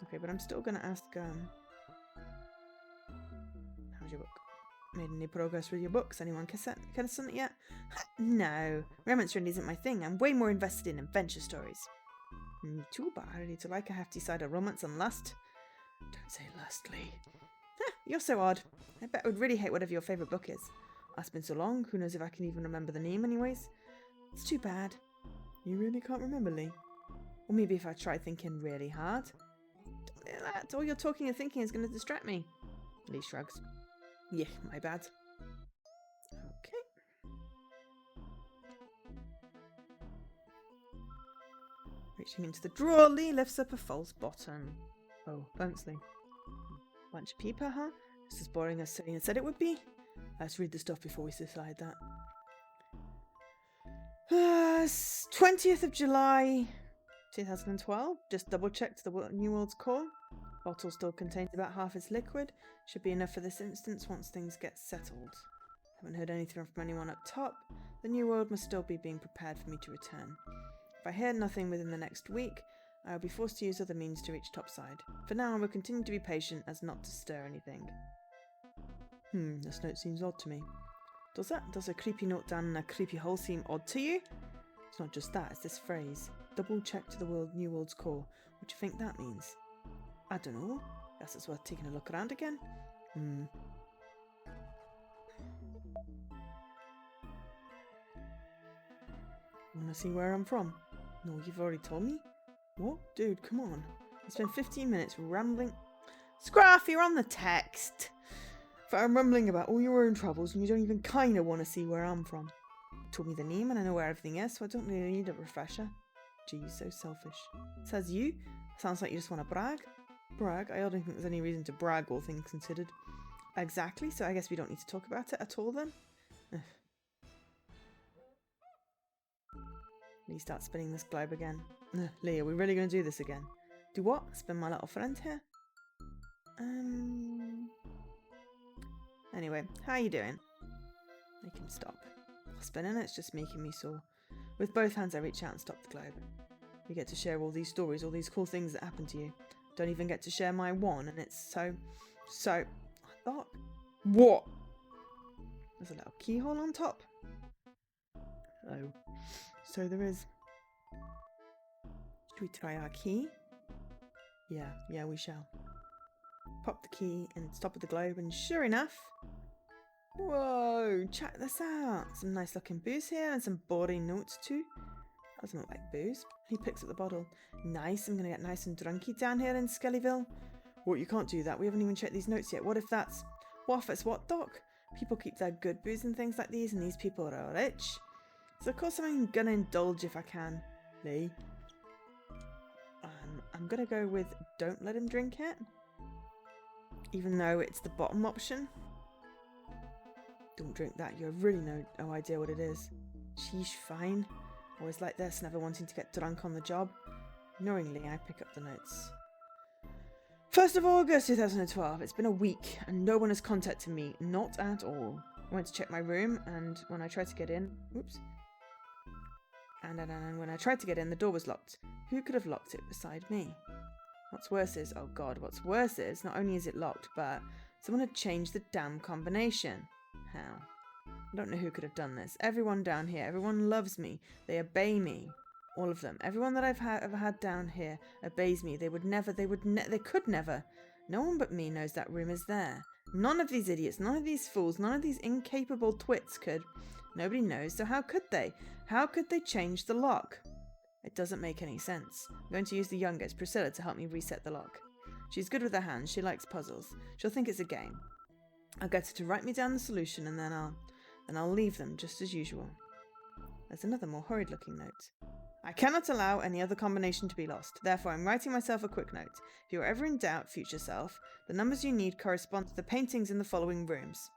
Okay, but I'm still going to ask, how's your book? Made any progress with your books? Anyone kiss on it yet? No, romance really isn't my thing. I'm way more invested in adventure stories. Me too, but I really do like a hefty side of romance and lust. Don't say lust, Lee. You're so odd. I bet I would really hate whatever your favourite book is. It's been so long, who knows if I can even remember the name anyways. It's too bad. You really can't remember, Lee? Or maybe if I try thinking really hard. Don't do that. All your talking and thinking is going to distract me. Lee shrugs. Yeah, my bad. Okay. Reaching into the drawer, Lee lifts up a false bottom. Oh, thanks, Lee. Bunch of paper, huh? Just as boring as Serena said it would be. Let's read the stuff before we decide that. 20th of July, 2012. Just double checked the New World's core. Bottle still contains about half its liquid. Should be enough for this instance once things get settled. Haven't heard anything from anyone up top. The new world must still be being prepared for me to return. If I hear nothing within the next week, I will be forced to use other means to reach topside. For now, I will continue to be patient as not to stir anything. This note seems odd to me. Does that? Does a creepy note down in a creepy hole seem odd to you? It's not just that, it's this phrase. Double check to the new world's core. What do you think that means? I don't know. Guess it's worth taking a look around again. Wanna see where I'm from? No, you've already told me? What? Dude, come on. You spent 15 minutes rambling. Scruff, you're on the text! But I'm rambling about all your own troubles and you don't even kinda wanna see where I'm from. You told me the name and I know where everything is, so I don't really need a refresher. Gee, you're so selfish. Says you? Sounds like you just wanna brag. Brag? I don't think there's any reason to brag, all things considered. Exactly, so I guess we don't need to talk about it at all then? Lee starts spinning this globe again. Lee, are we really going to do this again? Do what? Spin my little friend here? Anyway, how you doing? Make him stop. Spinning, it's just making me sore. With both hands I reach out and stop the globe. We get to share all these stories, all these cool things that happen to you. Don't even get to share my one, and it's so... I thought... What? There's a little keyhole on top. Oh. So there is. Should we try our key? Yeah, we shall. Pop the key and stop at the globe, and sure enough... Whoa, check this out. Some nice looking booze here and some boring notes too. Doesn't look like booze. He picks up the bottle. Nice, I'm gonna get nice and drunky down here in Skellyville. What, you can't do that. We haven't even checked these notes yet. What if it's what, Doc? People keep their good booze and things like these, and these people are rich. So of course I'm gonna indulge if I can, Lee. I'm gonna go with don't let him drink it. Even though it's the bottom option. Don't drink that, you have really no idea what it is. Sheesh, fine. Always like this, never wanting to get drunk on the job. Knowingly, I pick up the notes. 1st of August 2012. It's been a week and no one has contacted me. Not at all. I went to check my room and when I tried to get in... Whoops. And when I tried to get in, the door was locked. Who could have locked it beside me? What's worse is... Oh god, what's worse is, not only is it locked, but someone had changed the damn combination. How? I don't know who could have done this. Everyone down here, everyone loves me. They obey me. All of them. Everyone that I've ever had down here obeys me. They could never. No one but me knows that room is there. None of these idiots, none of these fools, none of these incapable twits could. Nobody knows, so how could they? How could they change the lock? It doesn't make any sense. I'm going to use the youngest, Priscilla, to help me reset the lock. She's good with her hands. She likes puzzles. She'll think it's a game. I'll get her to write me down the solution and then I'll leave them just as usual. There's another more horrid-looking note. I cannot allow any other combination to be lost. Therefore, I'm writing myself a quick note. If you are ever in doubt, future self, the numbers you need correspond to the paintings in the following rooms.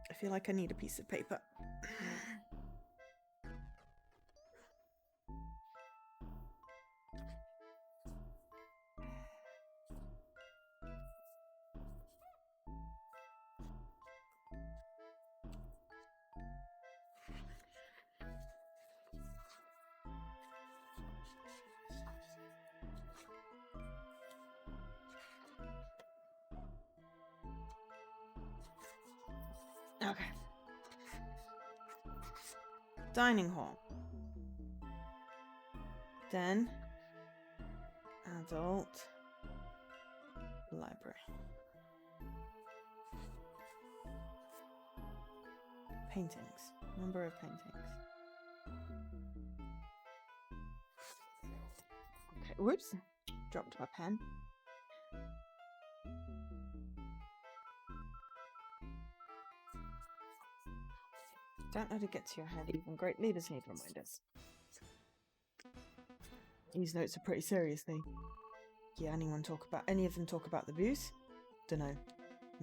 I feel like I need a piece of paper. Okay. Dining hall. Den. Adult. Library. Paintings. Number of paintings. Okay, whoops. Dropped my pen. Don't let it get to your head. Even great leaders need reminders. These notes are pretty seriously. Yeah, any of them talk about the booze? Dunno.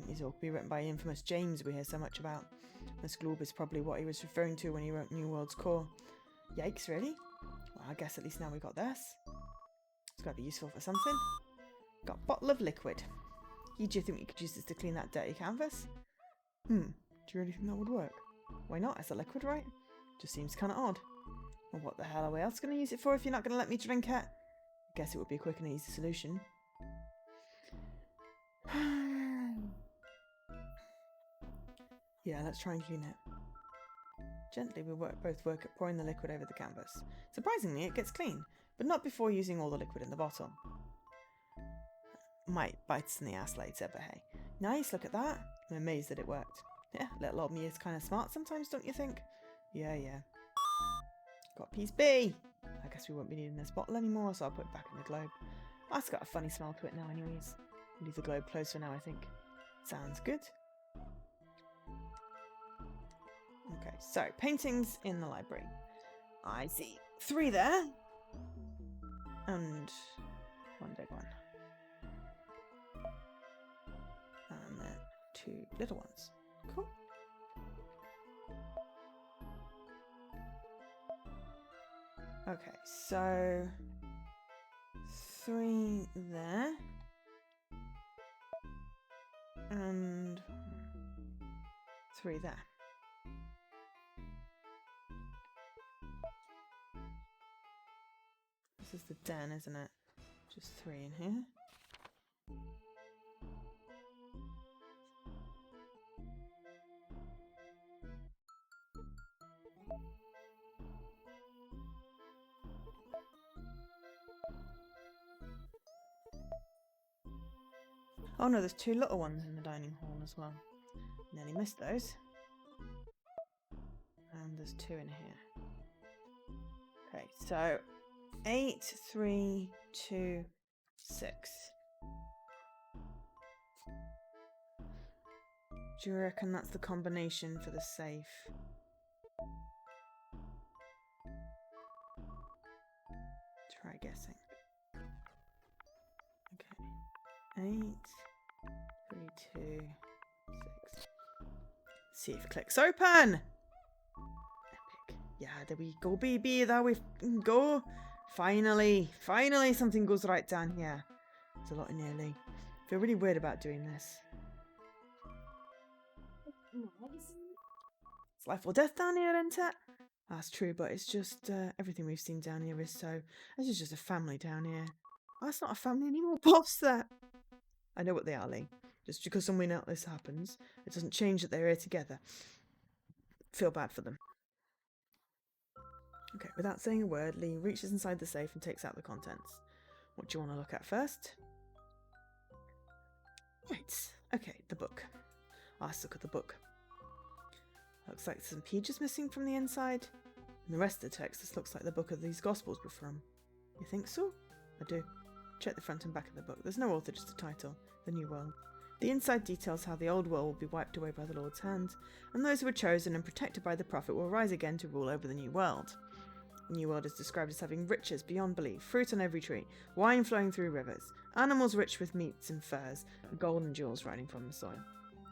These all could be written by infamous James we hear so much about. This globe is probably what he was referring to when he wrote New World's Core. Yikes, really? Well, I guess at least now we got this. It's gotta be useful for something. Got a bottle of liquid. Do you think we could use this to clean that dirty canvas? Do you really think that would work? Why not? It's a liquid, right? Just seems kind of odd. Well, what the hell are we else going to use it for if you're not going to let me drink it? Guess it would be a quick and easy solution. Yeah, let's try and clean it. Gently, we both work at pouring the liquid over the canvas. Surprisingly, it gets clean, but not before using all the liquid in the bottle. Might bite us in the ass later, but hey. Nice, look at that. I'm amazed that it worked. Yeah, little old me is kind of smart sometimes, don't you think? Yeah. Got piece B. I guess we won't be needing this bottle anymore, so I'll put it back in the globe. That's got a funny smell to it now anyways. Leave the globe closed for now, I think. Sounds good. Okay, so paintings in the library. I see 3 there. And 1 big one. And then 2 little ones. Cool. Okay, so 3 there. And 3 there. This is the den, isn't it? Just 3 in here. Oh no, there's 2 little ones in the dining hall as well. Nearly missed those. And there's 2 in here. Okay, so 8, 3, 2, 6. Do you reckon that's the combination for the safe? Try guessing. Okay. 8, 3, 2, 6. Safe clicks open! Epic. Yeah, there we go, baby. There we go. Finally something goes right down here. There's a lot in here, Lee. I feel really weird about doing this. It's life or death down here, isn't it? That's true, but it's just everything we've seen down here is so... This is just a family down here. Oh, that's not a family anymore, boss, that. I know what they are, Lee. Just because something like this happens, it doesn't change that they're here together. Feel bad for them. Okay, without saying a word, Lee reaches inside the safe and takes out the contents. What do you want to look at first? Right, okay, the book. Let's look at the book. Looks like some pages missing from the inside. And the rest of the text, this looks like the book of these Gospels were from. You think so? I do. Check the front and back of the book. There's no author, just a title. The New World. The inside details how the old world will be wiped away by the Lord's hand, and those who were chosen and protected by the prophet will rise again to rule over the new world. The new world is described as having riches beyond belief, fruit on every tree, wine flowing through rivers, animals rich with meats and furs, and gold and jewels riding from the soil.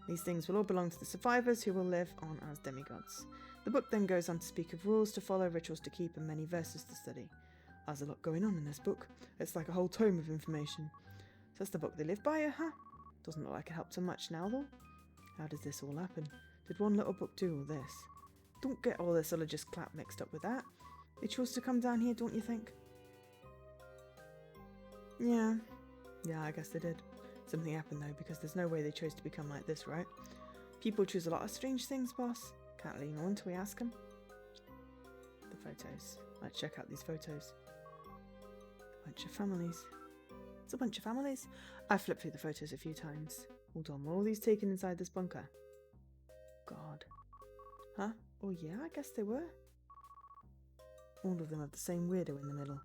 These things will all belong to the survivors who will live on as demigods. The book then goes on to speak of rules to follow, rituals to keep, and many verses to study. There's a lot going on in this book. It's like a whole tome of information. So that's the book they live by, huh? Doesn't look like it helped so much now, though. How does this all happen? Did one little book do all this? Don't get all this religious clap mixed up with that. They chose to come down here, don't you think? Yeah, I guess they did. Something happened, though, because there's no way they chose to become like this, right? People choose a lot of strange things, boss. Can't lean on until we ask them. The photos. Let's check out these photos. A bunch of families. It's a bunch of families. I flipped through the photos a few times. Hold on, were all these taken inside this bunker? God. Huh? Oh yeah, I guess they were. All of them have the same weirdo in the middle.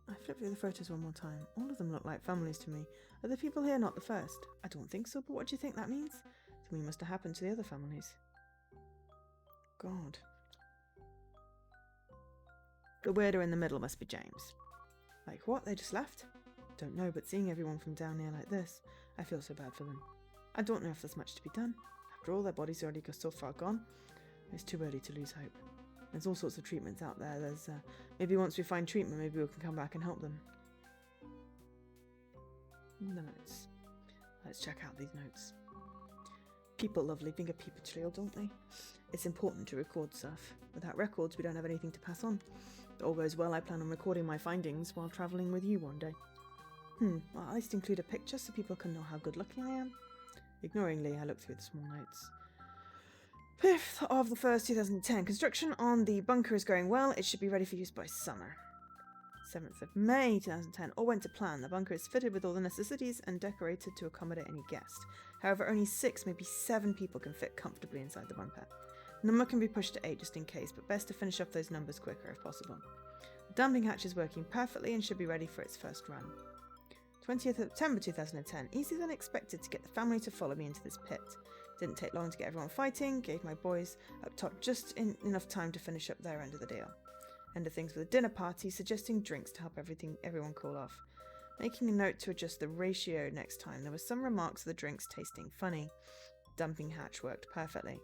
I flipped through the photos one more time. All of them look like families to me. Are the people here not the first? I don't think so, but what do you think that means? Something must have happened to the other families. God. The weirdo in the middle must be James. Like what? They just left? Don't know, but seeing everyone from down here like this, I feel so bad for them. I don't know if there's much to be done. After all, their bodies already so far gone. It's too early to lose hope. There's all sorts of treatments out there. Maybe once we find treatment, maybe we can come back and help them. The notes. Let's check out these notes. People love leaving a paper trail, don't they? It's important to record stuff. Without records, we don't have anything to pass on. If all goes well, I plan on recording my findings while travelling with you one day. Well, at least include a picture so people can know how good-looking I am. Ignoringly, I looked through the small notes. 5th of the 1st, 2010. Construction on the bunker is going well. It should be ready for use by summer. 7th of May, 2010. All went to plan. The bunker is fitted with all the necessities and decorated to accommodate any guest. However, only 6, maybe 7 people can fit comfortably inside the bunker. The number can be pushed to 8 just in case, but best to finish off those numbers quicker if possible. The dumping hatch is working perfectly and should be ready for its first run. 20th of September 2010. Easier than expected to get the family to follow me into this pit. Didn't take long to get everyone fighting, gave my boys up top just enough time to finish up their end of the deal. End of things with a dinner party, suggesting drinks to help everyone cool off. Making a note to adjust the ratio next time. There were some remarks of the drinks tasting funny. Dumping hatch worked perfectly.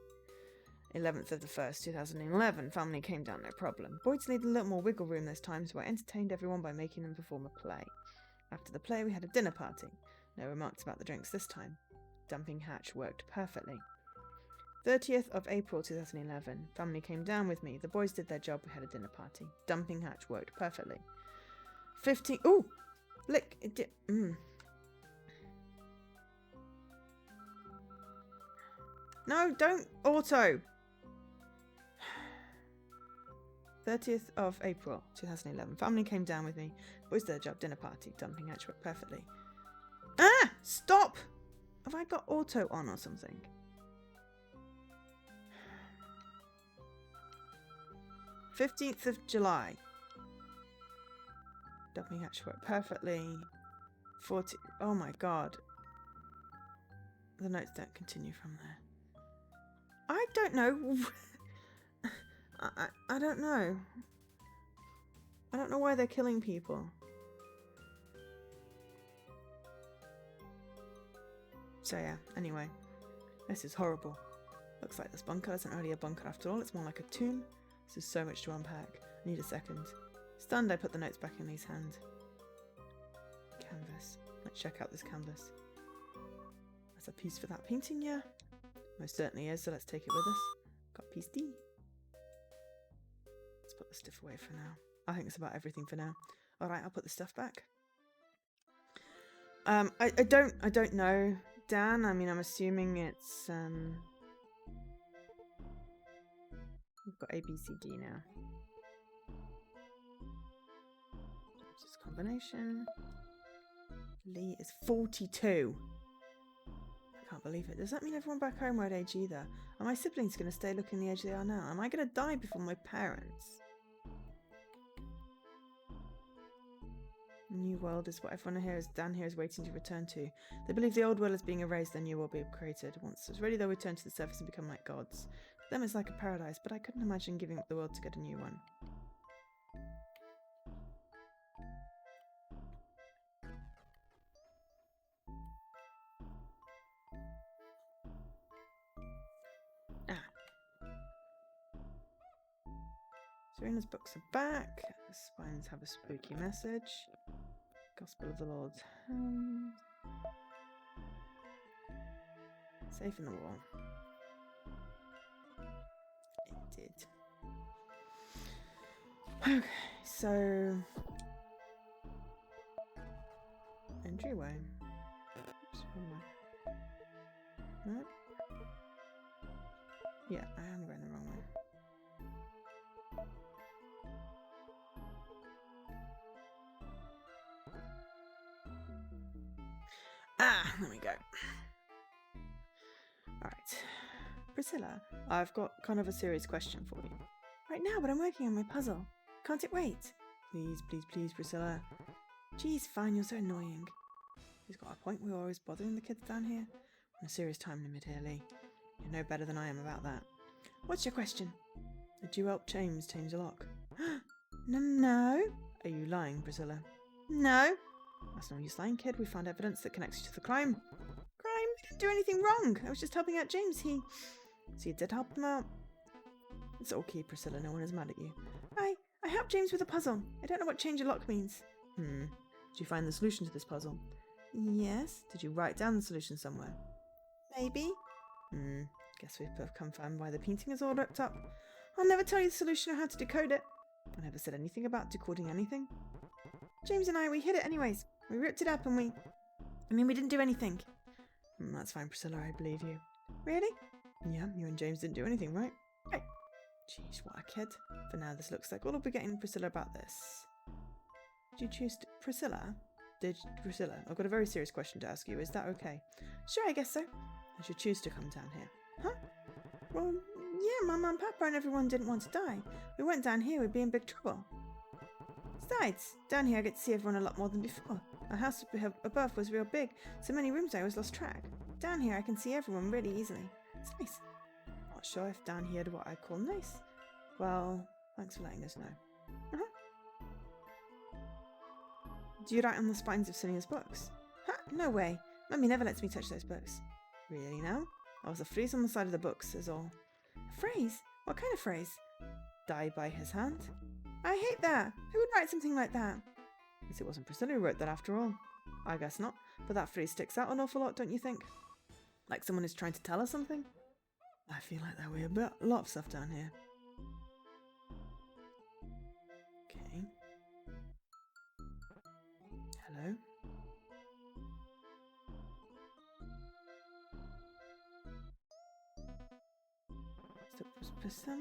11th of the 1st, 2011. Family came down no problem. Boys needed a little more wiggle room this time, so I entertained everyone by making them perform a play. After the play, we had a dinner party. No remarks about the drinks this time. Dumping hatch worked perfectly. 30th of April 2011. Family came down with me. The boys did their job. We had a dinner party. Dumping hatch worked perfectly. 15th... Ooh! Lick... It did... No, don't auto! 30th of April 2011. Family came down with me. Boys did their job. Dinner party. Dumping hatch worked perfectly. Ah! Stop! Have I got auto on or something? "15th of July. Dumping hatch worked perfectly. 40... Oh my god. The notes don't continue from there. I don't know. I don't know. I don't know why they're killing people. So yeah, anyway. This is horrible. Looks like this bunker isn't really a bunker after all. It's more like a tomb. This is so much to unpack. I need a second. Stunned, I put the notes back in Lee's hand. Canvas. Let's check out this canvas. That's a piece for that painting, yeah? Most certainly is, so let's take it with us. Got piece D. Let's put the stuff away for now. I think that's about everything for now. Alright, I'll put the stuff back. I don't know, Dan. I mean, I'm assuming it's, we've got A, B, C, D now. Just combination. Lee is 42. I can't believe it. Does that mean everyone back home won't age either? Are my siblings going to stay looking the age they are now? Am I going to die before my parents? New world is what everyone here is. Dan here is waiting to return to. They believe the old world is being erased, their new world will be created. Once it's ready, they'll return to the surface and become like gods. For them, it's like a paradise, but I couldn't imagine giving up the world to get a new one. Serena's books are back. The spines have a spooky message. Gospel of the Lord's Hand. Safe in the wall. It did. Okay, so... entryway. Oops, no? Yeah, I am going the wrong way. There we go. Alright. Priscilla, I've got kind of a serious question for you. Right now, but I'm working on my puzzle. Can't it wait? Please, please, please, Priscilla. Geez, fine, you're so annoying. He's got a point, we're always bothering the kids down here. On a serious time limit here, Lee. You're no better than I am about that. What's your question? Did you help James change the lock? No. Are you lying, Priscilla? No. That's no use lying, kid. We found evidence that connects you to the crime. Crime? I didn't do anything wrong. I was just helping out James. So you did help him out? It's okay, Priscilla. No one is mad at you. I helped James with a puzzle. I don't know what change a lock means. Did you find the solution to this puzzle? Yes? Did you write down the solution somewhere? Maybe? Guess we've both come find why the painting is all ripped up. I'll never tell you the solution or how to decode it. I never said anything about decoding anything. James and I, we hid it anyways. We ripped it up and we didn't do anything. That's fine, Priscilla, I believe you. Really? Yeah, you and James didn't do anything, right? Right. Jeez, what a kid. For now, this looks like all I'll be getting Priscilla about this. Did you choose Priscilla? Priscilla, I've got a very serious question to ask you. Is that okay? Sure, I guess so. I should choose to come down here. Huh? Well, yeah, Mum and Papa and everyone didn't want to die. We went down here, we'd be in big trouble. Besides, down here I get to see everyone a lot more than before. Our house above was real big, so many rooms I always lost track. Down here I can see everyone really easily. It's nice. Not sure if down here is what I call nice. Well, thanks for letting us know. Do you write on the spines of Selena's books? Huh? No way. Mummy never lets me touch those books. Really now? There was a phrase on the side of the books, is all. A phrase? What kind of phrase? Die by his hand? I hate that. Who would write something like that? Guess it wasn't Priscilla who wrote that after all. I guess not, but that phrase sticks out an awful lot, don't you think? Like someone is trying to tell us something? I feel like there will be a lot of stuff down here. Okay. Hello? So it was Priscilla?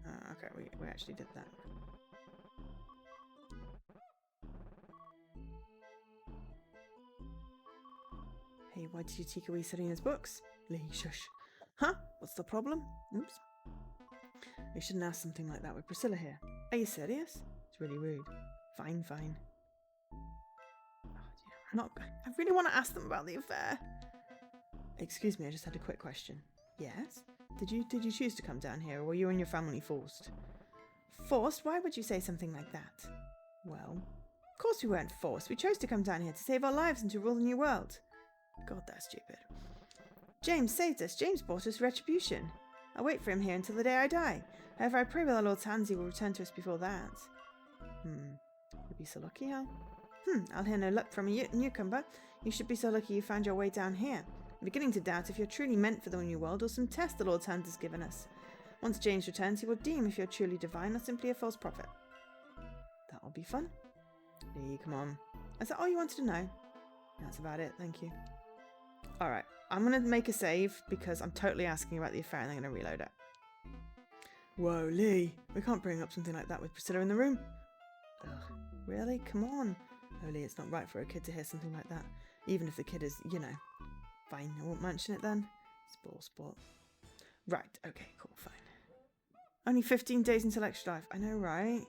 Oh, okay, we actually did that. Hey, why did you take away Serena's books? Lee, shush. Huh? What's the problem? Oops. We shouldn't ask something like that with Priscilla here. Are you serious? It's really rude. Fine, fine. Oh, dear. I really want to ask them about the affair. Excuse me, I just had a quick question. Yes? Did you choose to come down here, or were you and your family forced? Forced? Why would you say something like that? Well, of course we weren't forced. We chose to come down here to save our lives and to rule the new world. God, that's stupid. James saved us. James brought us retribution. I'll wait for him here until the day I die. However, I pray by the Lord's hands he will return to us before that. You'd be so lucky, huh? I'll hear no luck from a newcomer. You should be so lucky you found your way down here. I'm beginning to doubt if you're truly meant for the new world or some test the Lord's hand has given us. Once James returns, he will deem if you're truly divine or simply a false prophet. That'll be fun. Lee, come on. Is that all you wanted to know? That's about it, thank you. Alright, I'm going to make a save because I'm totally asking about the affair and I'm going to reload it. Whoa, Lee, we can't bring up something like that with Priscilla in the room. Ugh, really? Come on. Oh, Lee, it's not right for a kid to hear something like that. Even if the kid is, you know. Fine, I won't mention it then. Sport. Right, okay, cool, fine. Only 15 days until extra life. I know, right?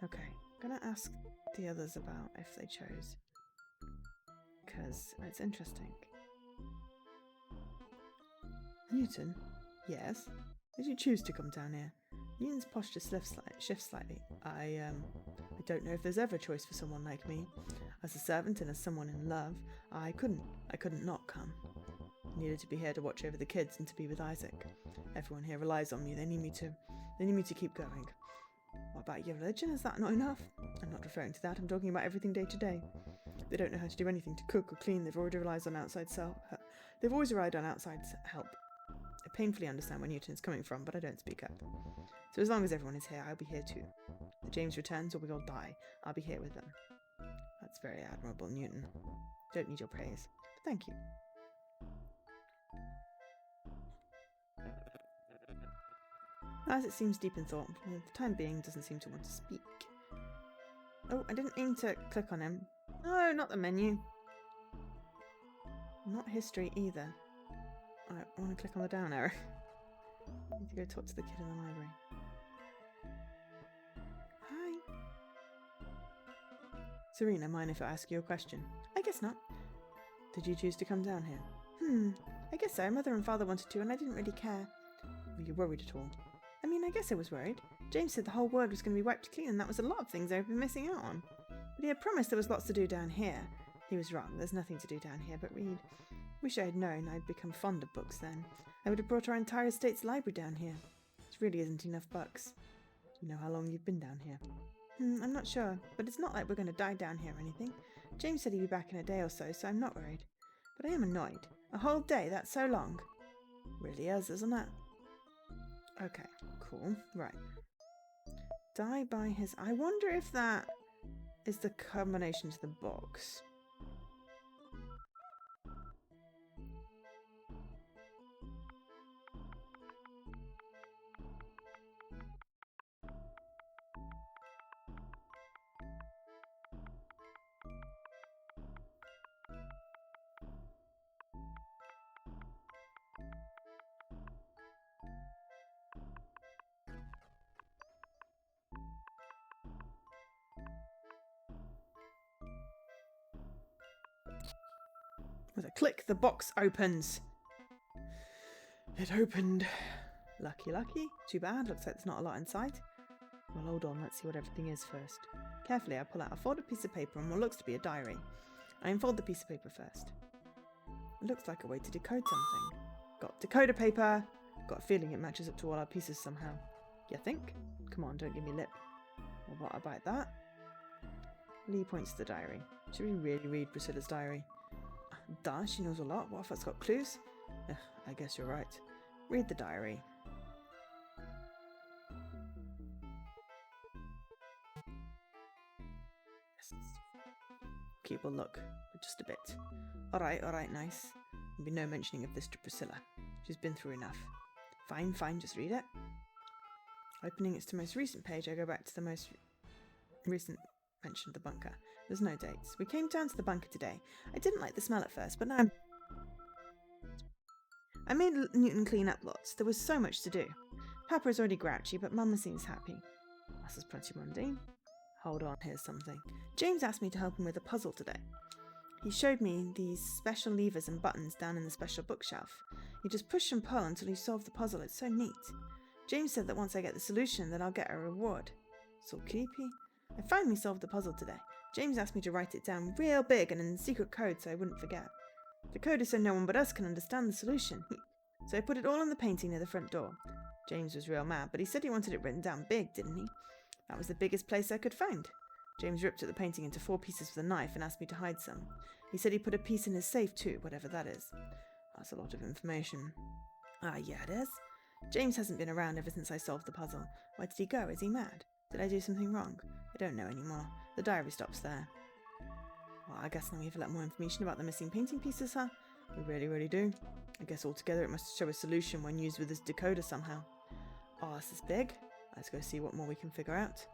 Okay, I'm going to ask the others about if they chose. Because it's interesting. Newton? Yes? Did you choose to come down here? Newton's posture shifts slightly. I don't know if there's ever a choice for someone like me. As a servant and as someone in love, I couldn't not come. I needed to be here to watch over the kids and to be with Isaac. Everyone here relies on me. They need me to keep going. What about your religion? Is that not enough? I'm not referring to that. I'm talking about everything day to day. They don't know how to do anything to cook or clean. They've always relied on outside help. I painfully understand where Newton is coming from, but I don't speak up. So as long as everyone is here, I'll be here too. If James returns or we all die, I'll be here with them. That's very admirable, Newton. Don't need your praise. But thank you. As it seems deep in thought, for the time being doesn't seem to want to speak. Oh, I didn't mean to click on him. No, not the menu. Not history either. I want to click on the down arrow. I need to go talk to the kid in the library. Hi. Serena, mind if I ask you a question? I guess not. Did you choose to come down here? I guess so. Mother and father wanted to, and I didn't really care. Were you worried at all? I mean, I guess I was worried. James said the whole world was going to be wiped clean, and that was a lot of things I've been missing out on. But he had promised there was lots to do down here. He was wrong. There's nothing to do down here but read. Wish I had known I'd become fond of books then. I would have brought our entire estate's library down here. There really isn't enough books. Do you know how long you've been down here? I'm not sure, but it's not like we're going to die down here or anything. James said he'd be back in a day or so, so I'm not worried. But I am annoyed. A whole day, that's so long. Really is, isn't it? Okay, cool. Right. Die by his... I wonder if that is the combination to the box. With a click, the box opens. It opened. Lucky, lucky. Too bad. Looks like there's not a lot inside. Well, hold on. Let's see what everything is first. Carefully, I pull out a folded piece of paper and what looks to be a diary. I unfold the piece of paper first. It looks like a way to decode something. Got decoder paper. Got a feeling it matches up to all our pieces somehow. You think? Come on, don't give me lip. Well, what about that? Lee points to the diary. Should we really read Priscilla's diary? Duh, she knows a lot. What if it's got clues? I guess you're right. Read the diary. Keep a look, but just a bit. Alright, nice. There'll be no mentioning of this to Priscilla. She's been through enough. Fine, just read it. Opening its to most recent page, I go back to the most recent mention of the bunker. There's no dates. We came down to the bunker today. I didn't like the smell at first, but now I made Newton clean up lots. There was so much to do. Papa is already grouchy, but Mama seems happy. This is pretty mundane. Hold on, here's something. James asked me to help him with a puzzle today. He showed me these special levers and buttons down in the special bookshelf. You just push and pull until you solve the puzzle. It's so neat. James said that once I get the solution, then I'll get a reward. So creepy. I finally solved the puzzle today. James asked me to write it down real big and in secret code so I wouldn't forget. The code is so no one but us can understand the solution. So I put it all on the painting near the front door. James was real mad, but he said he wanted it written down big, didn't he? That was the biggest place I could find. James ripped at the painting into 4 pieces with a knife and asked me to hide some. He said he put a piece in his safe too, whatever that is. That's a lot of information. Ah, yeah, it is. James hasn't been around ever since I solved the puzzle. Why did he go? Is he mad? Did I do something wrong? I don't know anymore. The diary stops there. Well, I guess now we have a lot more information about the missing painting pieces, huh? We really do. I guess altogether it must show a solution when used with this decoder somehow. Oh, this is big. Let's go see what more we can figure out.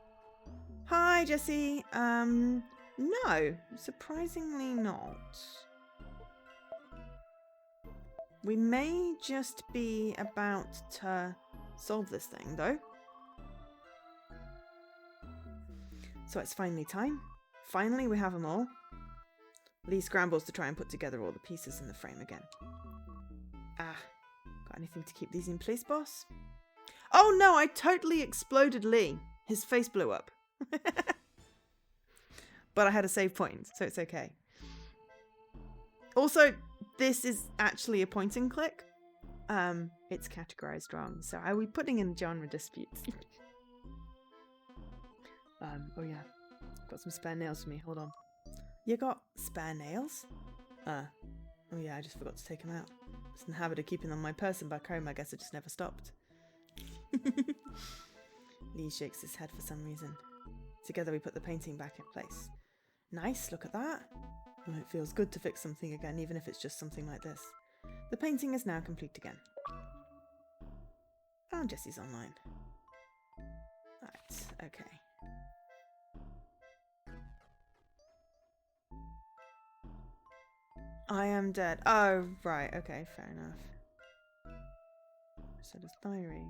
Hi, Jessie. No. Surprisingly not. We may just be about to solve this thing, though. So it's finally time. Finally, we have them all. Lee scrambles to try and put together all the pieces in the frame again. Ah, got anything to keep these in place, boss? Oh no, I totally exploded Lee. His face blew up. But I had a save point, so it's okay. Also, this is actually a point and click. It's categorized wrong, so are we putting in genre disputes? Oh yeah, got some spare nails for me, hold on. You got spare nails? Oh yeah, I just forgot to take them out. It's in the habit of keeping them on my person back home, I guess I just never stopped. Lee shakes his head for some reason. Together we put the painting back in place. Nice, look at that. Oh, it feels good to fix something again, even if it's just something like this. The painting is now complete again. Oh, Jessie's online. Right, okay. I am dead. Oh, right, okay, fair enough. Priscilla's diary.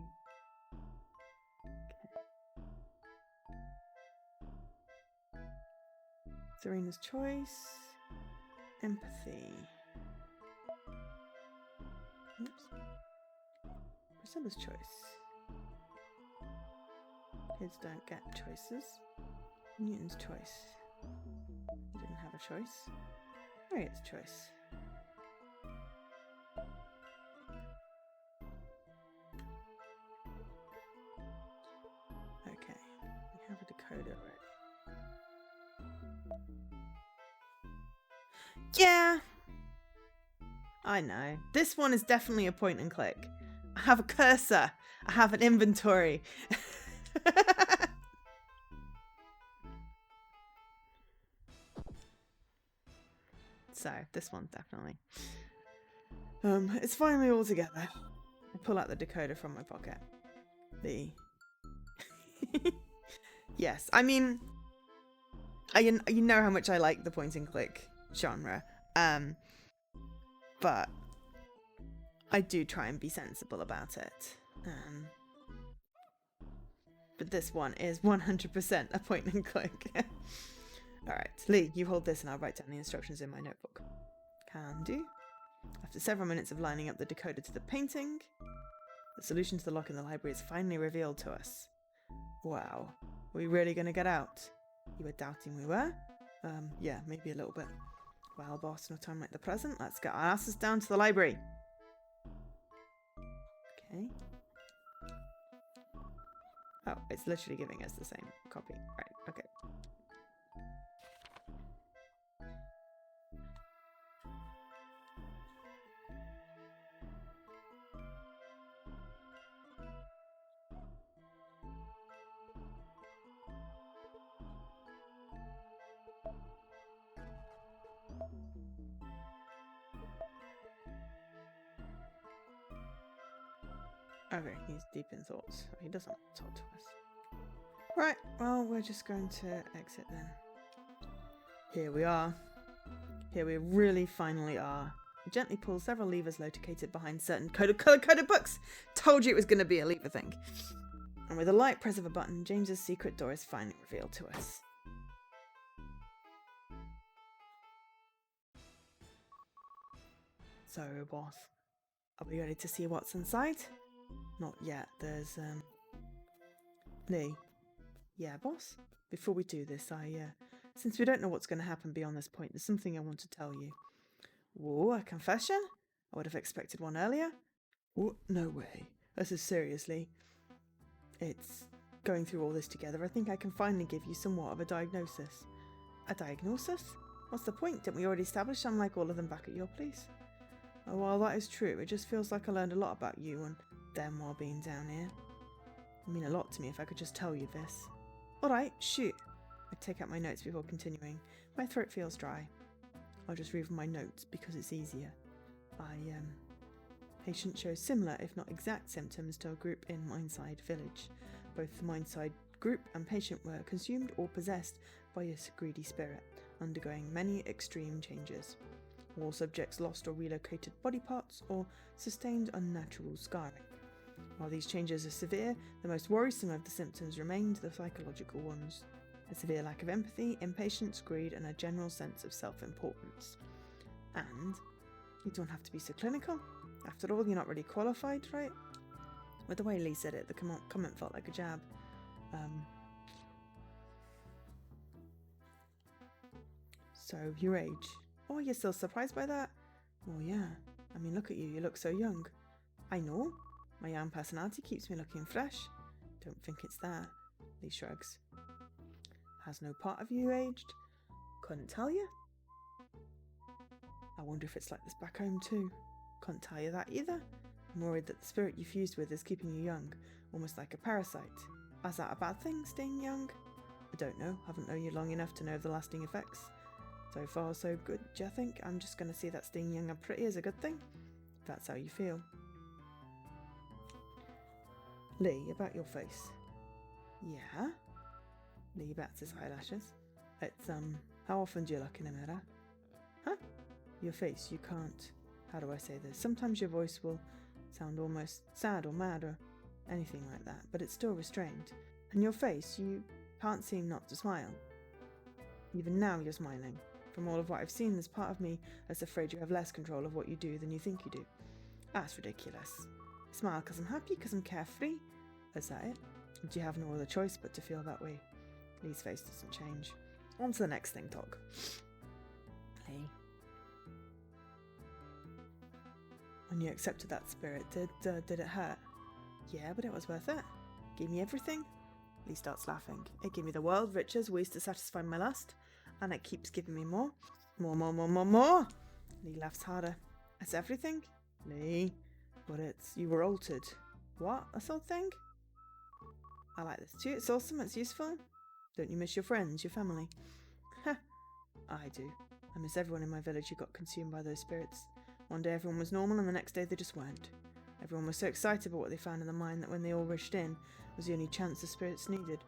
Serena's choice. Empathy. Oops. Priscilla's choice. Kids don't get choices. Newton's choice. He didn't have a choice. Harriet's choice. Okay, we have a decoder already. Yeah, I know. This one is definitely a point and click. I have a cursor. I have an inventory. So, this one definitely. It's finally all together. I pull out the decoder from my pocket. Yes, I mean, you know how much I like the point and click genre. But I do try and be sensible about it. But this one is 100% a point and click. Alright, Lee, you hold this and I'll write down the instructions in my notebook. Can do. After several minutes of lining up the decoder to the painting, the solution to the lock in the library is finally revealed to us. Wow. Are we really going to get out? You were doubting we were? Yeah, maybe a little bit. Well, boss, no time like the present. Let's get our asses down to the library. Okay. Oh, it's literally giving us the same copy. Right, okay. Okay, he's deep in thoughts. He doesn't talk to us. Right, well, we're just going to exit then. Here we are. Here we really finally are. He gently pulls several levers located behind certain coded books. Told you it was going to be a lever thing. And with a light press of a button, James's secret door is finally revealed to us. So, boss, are we ready to see what's inside? Not yet. There's, Lee. Yeah, boss? Before we do this, since we don't know what's going to happen beyond this point, there's something I want to tell you. Whoa, a confession? I would have expected one earlier. What? No way. This is seriously. It's going through all this together. I think I can finally give you somewhat of a diagnosis. A diagnosis? What's the point? Didn't we already establish I'm like all of them back at your place? Oh, while that is true, it just feels like I learned a lot about you and them while being down here. It'd mean a lot to me if I could just tell you this. Alright, shoot. I take out my notes before continuing. My throat feels dry. I'll just read from my notes because it's easier. Patient shows similar, if not exact, symptoms to a group in Mindside Village. Both the Mindside group and patient were consumed or possessed by a greedy spirit, undergoing many extreme changes. All subjects lost or relocated body parts or sustained unnatural scarring. While these changes are severe, the most worrisome of the symptoms remained the psychological ones. A severe lack of empathy, impatience, greed, and a general sense of self-importance. And you don't have to be so clinical. After all, you're not really qualified, right? With the way Lee said it, the comment felt like a jab. So, your age. Oh, you're still surprised by that? Oh, yeah. I mean, look at you. You look so young. I know. My young personality keeps me looking fresh. Don't think it's that. Lee shrugs. Has no part of you aged? Couldn't tell you. I wonder if it's like this back home too. Can't tell you that either. I'm worried that the spirit you fused with is keeping you young, almost like a parasite. Is that a bad thing, staying young? I don't know. Haven't known you long enough to know of the lasting effects. So far, so good, do you think? I'm just going to see that staying young and pretty is a good thing? If that's how you feel. Lee, about your face. Yeah? Lee bats his eyelashes. It's, how often do you look in a mirror? Huh? Your face, you can't... How do I say this? Sometimes your voice will sound almost sad or mad or anything like that, but it's still restrained. And your face, you can't seem not to smile. Even now you're smiling. From all of what I've seen, there's part of me that's afraid you have less control of what you do than you think you do. That's ridiculous. I smile because I'm happy, because I'm carefree. Is that it? Do you have no other choice but to feel that way? Lee's face doesn't change. On to the next thing, talk. Lee. When you accepted that spirit, did it hurt? Yeah, but it was worth it. Gave me everything. Lee starts laughing. It gave me the world, riches, ways to satisfy my lust, and it keeps giving me more. More. Lee laughs harder. That's everything? Lee, but you were altered. What? A sort of thing? I like this too. It's awesome. It's useful. Don't you miss your friends, your family? Ha! I do. I miss everyone in my village who got consumed by those spirits. One day everyone was normal and the next day they just weren't. Everyone was so excited about what they found in the mine that when they all rushed in, it was the only chance the spirits needed.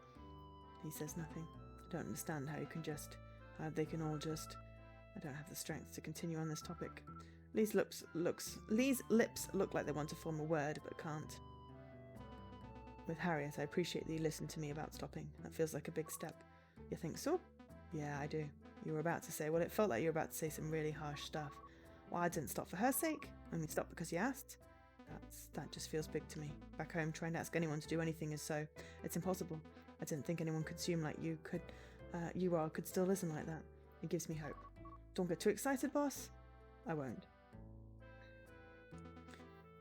He says nothing. I don't understand how they can all just... I don't have the strength to continue on this topic. Lee's lips look like they want to form a word, but can't. With Harriet, I appreciate that you listened to me about stopping. That feels like a big step. You think so? Yeah, I do. You were about to say... Well, it felt like you were about to say some really harsh stuff. Well, I didn't stop for her sake. I mean, stop because you asked. That just feels big to me. Back home, trying to ask anyone to do anything is so... It's impossible. I didn't think anyone could assume like you could... could still listen like that. It gives me hope. Don't get too excited, boss. I won't.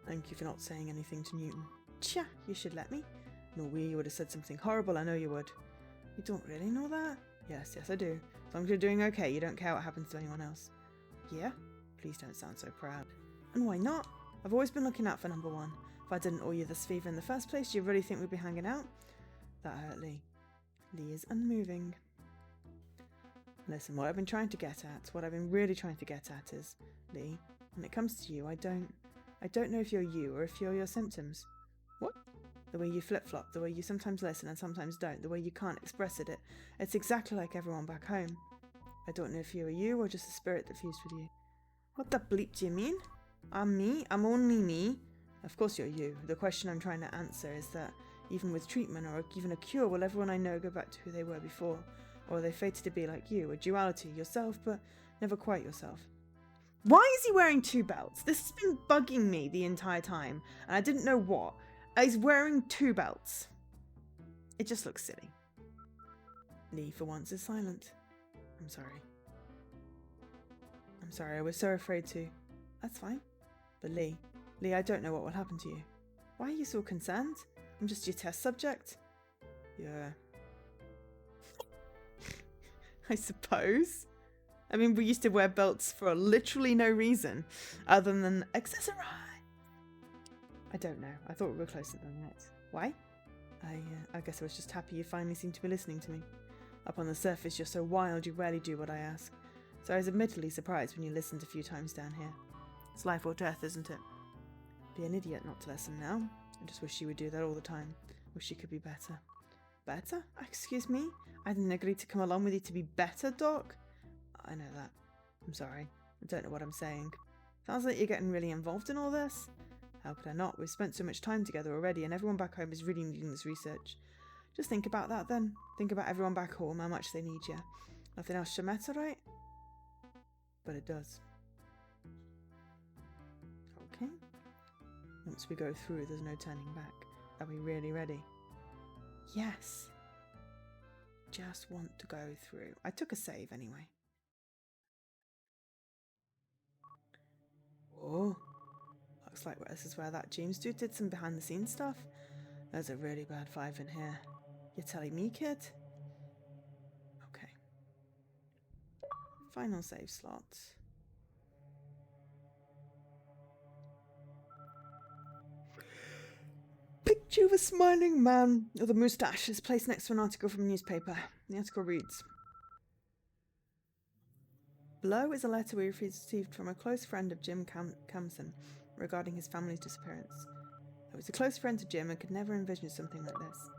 Thank you for not saying anything to Newton. Tcha, you should let me. No way you would have said something horrible, I know you would. You don't really know that? Yes, I do. As long as you're doing okay, you don't care what happens to anyone else. Yeah? Please don't sound so proud. And why not? I've always been looking out for number one. If I didn't owe you this favour in the first place, do you really think we'd be hanging out? That hurt Lee. Lee is unmoving. Listen, what I've been really trying to get at is, Lee, when it comes to you, I don't know if you're you or if you're your symptoms. What? The way you flip-flop, the way you sometimes listen and sometimes don't, the way you can't express it's exactly like everyone back home. I don't know if you're you or just a spirit that fused with you. What the bleep do you mean? I'm me? I'm only me? Of course you're you. The question I'm trying to answer is that even with treatment or even a cure, will everyone I know go back to who they were before? Or are they fated to be like you, a duality, yourself, but never quite yourself? Why is he wearing two belts? This has been bugging me the entire time, and I didn't know what. He's wearing two belts. It just looks silly. Lee, for once, is silent. I'm sorry. I was so afraid to. That's fine. But Lee, I don't know what will happen to you. Why are you so concerned? I'm just your test subject. Yeah. I suppose. I mean, we used to wear belts for literally no reason, other than accessorize. I don't know. I thought we were closer than that. Why? I guess I was just happy you finally seemed to be listening to me. Up on the surface, you're so wild you rarely do what I ask. So I was admittedly surprised when you listened a few times down here. It's life or death, isn't it? Be an idiot not to listen now. I just wish you would do that all the time. Wish you could be better. Better? Excuse me? I didn't agree to come along with you to be better, Doc. I know that. I'm sorry. I don't know what I'm saying. Sounds like you're getting really involved in all this. How could I not? We've spent so much time together already and everyone back home is really needing this research. Just think about that then. Think about everyone back home, how much they need you. Nothing else should matter, right? But it does. Okay. Once we go through, there's no turning back. Are we really ready? Yes. Just want to go through. I took a save anyway. Oh. Looks like this is where that James dude did some behind the scenes stuff. There's a really bad vibe in here. You're telling me, kid? Okay. Final save slot. Picture of a smiling man with a moustache is placed next to an article from a newspaper. The article reads: Below is a letter we received from a close friend of Jim Camson regarding his family's disappearance. I was a close friend to Jim and could never envision something like this.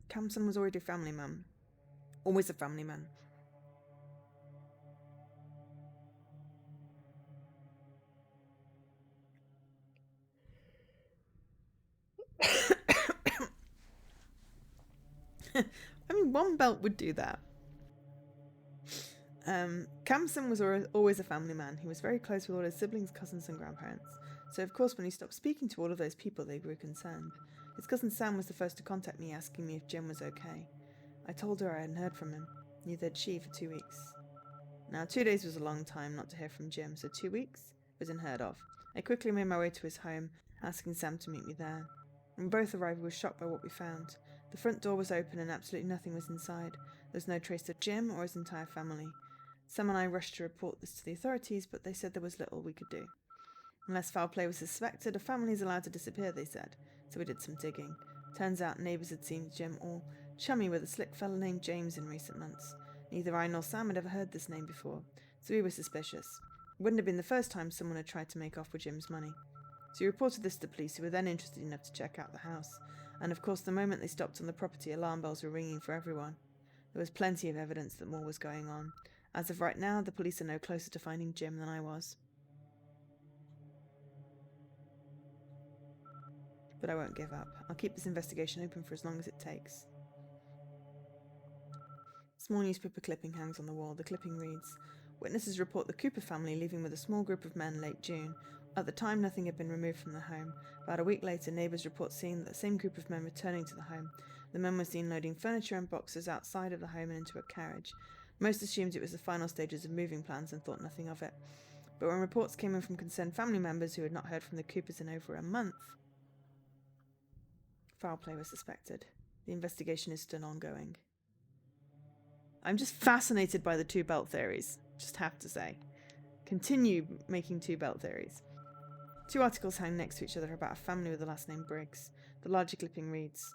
Camson was already a family man. Always a family man. I mean, one belt would do that. Camson was always a family man. He was very close with all his siblings, cousins and grandparents. So of course when he stopped speaking to all of those people, they grew concerned. His cousin Sam was the first to contact me asking me if Jim was okay. I told her I hadn't heard from him. Neither had she for 2 weeks. Now 2 days was a long time not to hear from Jim, so 2 weeks was unheard of. I quickly made my way to his home, asking Sam to meet me there. When we both arrived, we were shocked by what we found. The front door was open and absolutely nothing was inside. There was no trace of Jim or his entire family. Sam and I rushed to report this to the authorities, but they said there was little we could do. Unless foul play was suspected, a family is allowed to disappear, they said. So we did some digging. Turns out neighbours had seen Jim all chummy with a slick fellow named James in recent months. Neither I nor Sam had ever heard this name before, so we were suspicious. It wouldn't have been the first time someone had tried to make off with Jim's money. So we reported this to the police, who were then interested enough to check out the house. And of course, the moment they stopped on the property, alarm bells were ringing for everyone. There was plenty of evidence that more was going on. As of right now, the police are no closer to finding Jim than I was. But I won't give up. I'll keep this investigation open for as long as it takes. Small newspaper clipping hangs on the wall. The clipping reads, "Witnesses report the Cooper family leaving with a small group of men late June. At the time, nothing had been removed from the home. About a week later, neighbours report seeing that same group of men returning to the home. The men were seen loading furniture and boxes outside of the home and into a carriage. Most assumed it was the final stages of moving plans and thought nothing of it. But when reports came in from concerned family members who had not heard from the Coopers in over a month, foul play was suspected. The investigation is still ongoing." I'm just fascinated by the two belt theories, just have to say. Continue making two belt theories. Two articles hang next to each other about a family with the last name Briggs. The larger clipping reads,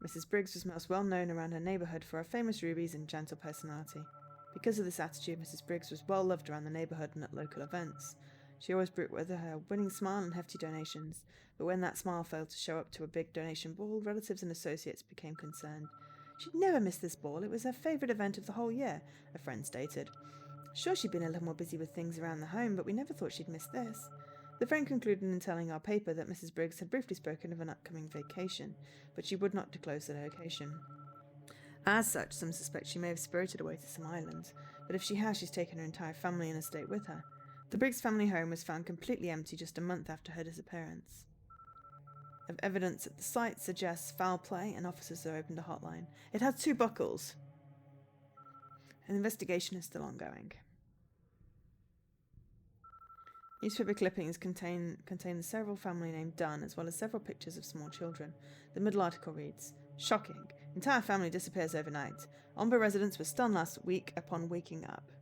"Mrs. Briggs was most well known around her neighbourhood for her famous rubies and gentle personality. Because of this attitude, Mrs. Briggs was well loved around the neighbourhood and at local events. She always brought with her her winning smile and hefty donations, but when that smile failed to show up to a big donation ball, relatives and associates became concerned. She'd never miss this ball, it was her favourite event of the whole year," a friend stated. "Sure, she'd been a little more busy with things around the home, but we never thought she'd miss this." The friend concluded in telling our paper that Mrs. Briggs had briefly spoken of an upcoming vacation, but she would not disclose the location. As such, some suspect she may have spirited away to some island, but if she has, she's taken her entire family and estate with her. The Briggs family home was found completely empty just a month after her disappearance. Of evidence at the site suggests foul play, and officers have opened a hotline. It has 2 buckles. An investigation is still ongoing. Newspaper clippings contain the several family named Dunn, as well as several pictures of small children. The middle article reads, "Shocking. Entire family disappears overnight. Omber residents were stunned last week upon waking up."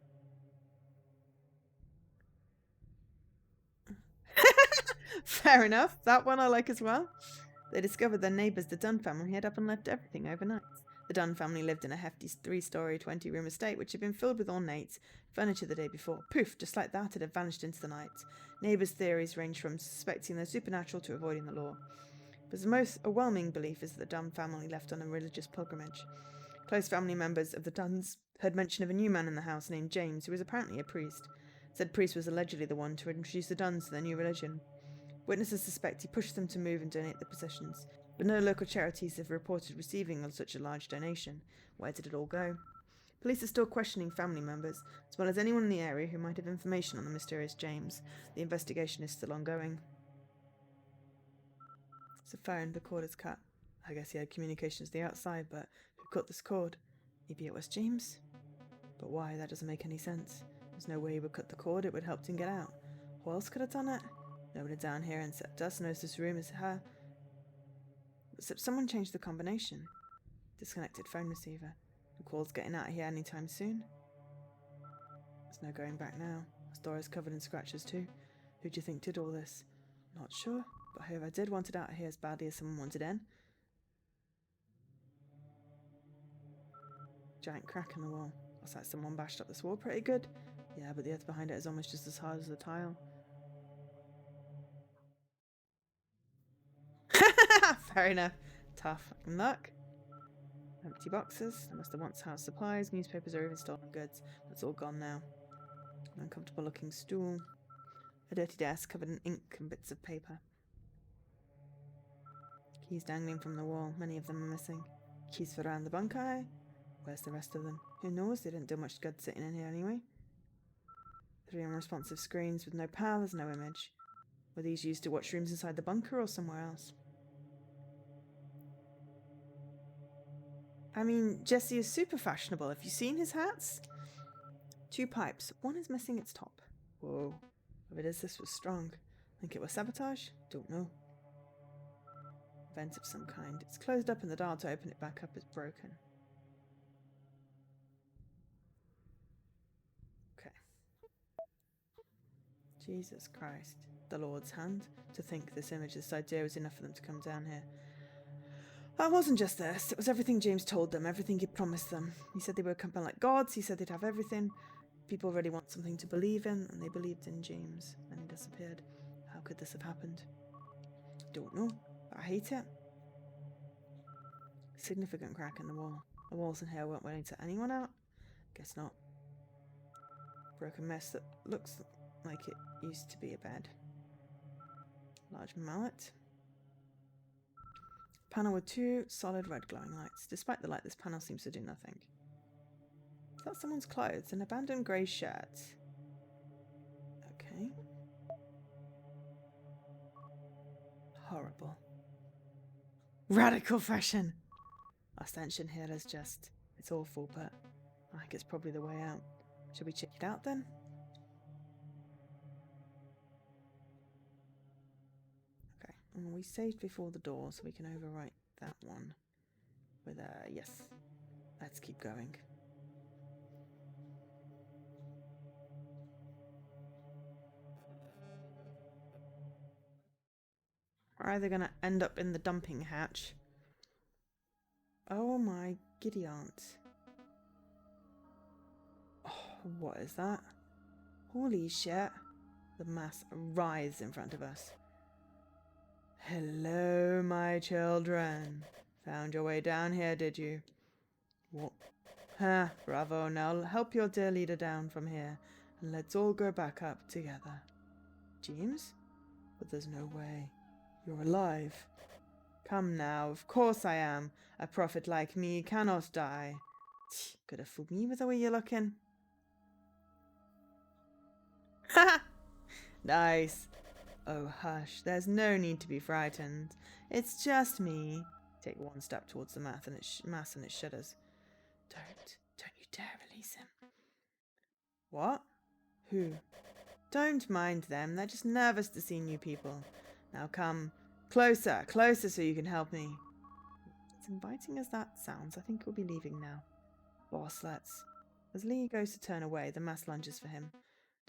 Fair enough. That one I like as well. They discovered their neighbours, the Dunn family, had up and left everything overnight. The Dunn family lived in a hefty 3-storey, 20-room estate which had been filled with ornate furniture the day before. Poof, just like that, it had vanished into the night. Neighbours' theories range from suspecting the supernatural to avoiding the law. But the most overwhelming belief is that the Dunn family left on a religious pilgrimage. Close family members of the Dunns heard mention of a new man in the house named James, who was apparently a priest. Said priest was allegedly the one to introduce the Dunns to their new religion. Witnesses suspect he pushed them to move and donate their possessions, but no local charities have reported receiving such a large donation. Where did it all go? Police are still questioning family members, as well as anyone in the area who might have information on the mysterious James. The investigation is still ongoing. It's a phone, the cord is cut. I guess he had communications to the outside, but who cut this cord? Maybe it was James? But why? That doesn't make any sense. There's no way he would cut the cord, it would help him get out. Who else could have done it? Nobody down here except us knows this room is her. Except someone changed the combination. Disconnected phone receiver. The call's getting out of here anytime soon. There's no going back now. This door is covered in scratches too. Who do you think did all this? Not sure, but whoever did want it out of here as badly as someone wanted in. Giant crack in the wall. Looks like someone bashed up this wall pretty good. Yeah, but the earth behind it is almost just as hard as the tile. Fair enough. Tough luck. Empty boxes. They must have once housed supplies, newspapers, or even stolen goods. That's all gone now. An uncomfortable looking stool. A dirty desk covered in ink and bits of paper. Keys dangling from the wall. Many of them are missing. Keys for around the bunkai. Where's the rest of them? Who knows? They didn't do much good sitting in here anyway. 3 unresponsive screens with no power. There's no image. Were these used to watch rooms inside the bunker or somewhere else? I mean, Jesse is super fashionable. Have you seen his hats? 2 pipes. One is missing its top. Whoa. If it is, this was strong. Think it was sabotage? Don't know. Vent of some kind. It's closed up and the dial to open it back up is broken. Okay. Jesus Christ. The Lord's hand. To think this image, this idea was enough for them to come down here. That wasn't just this. It was everything James told them, everything he promised them. He said they would come like gods. He said they'd have everything. People really want something to believe in, and they believed in James. And he disappeared. How could this have happened? Don't know. But I hate it. Significant crack in the wall. The walls in here weren't willing to let anyone out? Guess not. Broken mess that looks like it used to be a bed. Large mallet. Panel with 2 solid red glowing lights. Despite the light, this panel seems to do nothing. Is that someone's clothes? An abandoned grey shirt. Okay. Horrible. Radical fashion! Our stench in here is just... It's awful, but I think it's probably the way out. Shall we check it out then? Okay. And we saved before the door, so we can overwrite that one with a yes. Let's keep going. We're either going to end up in the dumping hatch. Oh my giddy aunt. Oh, what is that? Holy shit. The mass writhes in front of us. Hello, my children. Found your way down here, did you? What? Ha, bravo. Now help your dear leader down from here, and let's all go back up together. James? But there's no way. You're alive. Come now, of course I am. A prophet like me cannot die. Could have fooled me with the way you're looking. Ha! Nice. Oh, hush. There's no need to be frightened. It's just me. Take one step towards the mass and it shudders. Don't you dare release him. What? Who? Don't mind them. They're just nervous to see new people. Now come. Closer, closer so you can help me. As inviting as that sounds, I think we'll be leaving now. Boss, let's. As Lee goes to turn away, the mass lunges for him.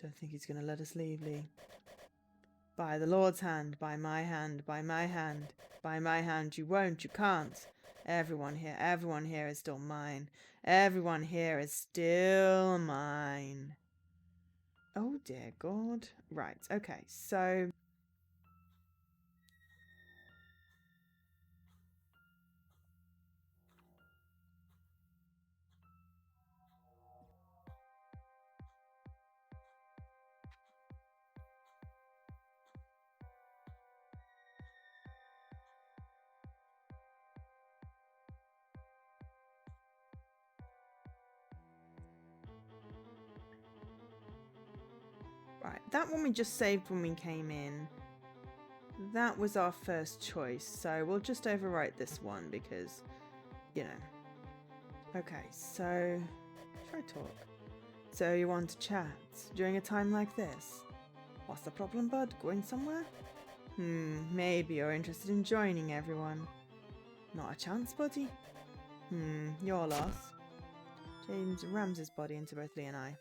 Don't think he's going to let us leave, Lee. By the Lord's hand, by my hand, by my hand, by my hand, you won't, you can't. Everyone here is still mine. Everyone here is still mine. Oh dear God. Right, okay, so... Right, that one we just saved when we came in. That was our first choice, so we'll just overwrite this one because, you know. Okay, so... Try talk. So you want to chat during a time like this? What's the problem, bud? Going somewhere? Maybe you're interested in joining everyone. Not a chance, buddy? Your loss. James rams his body into both Lee and I.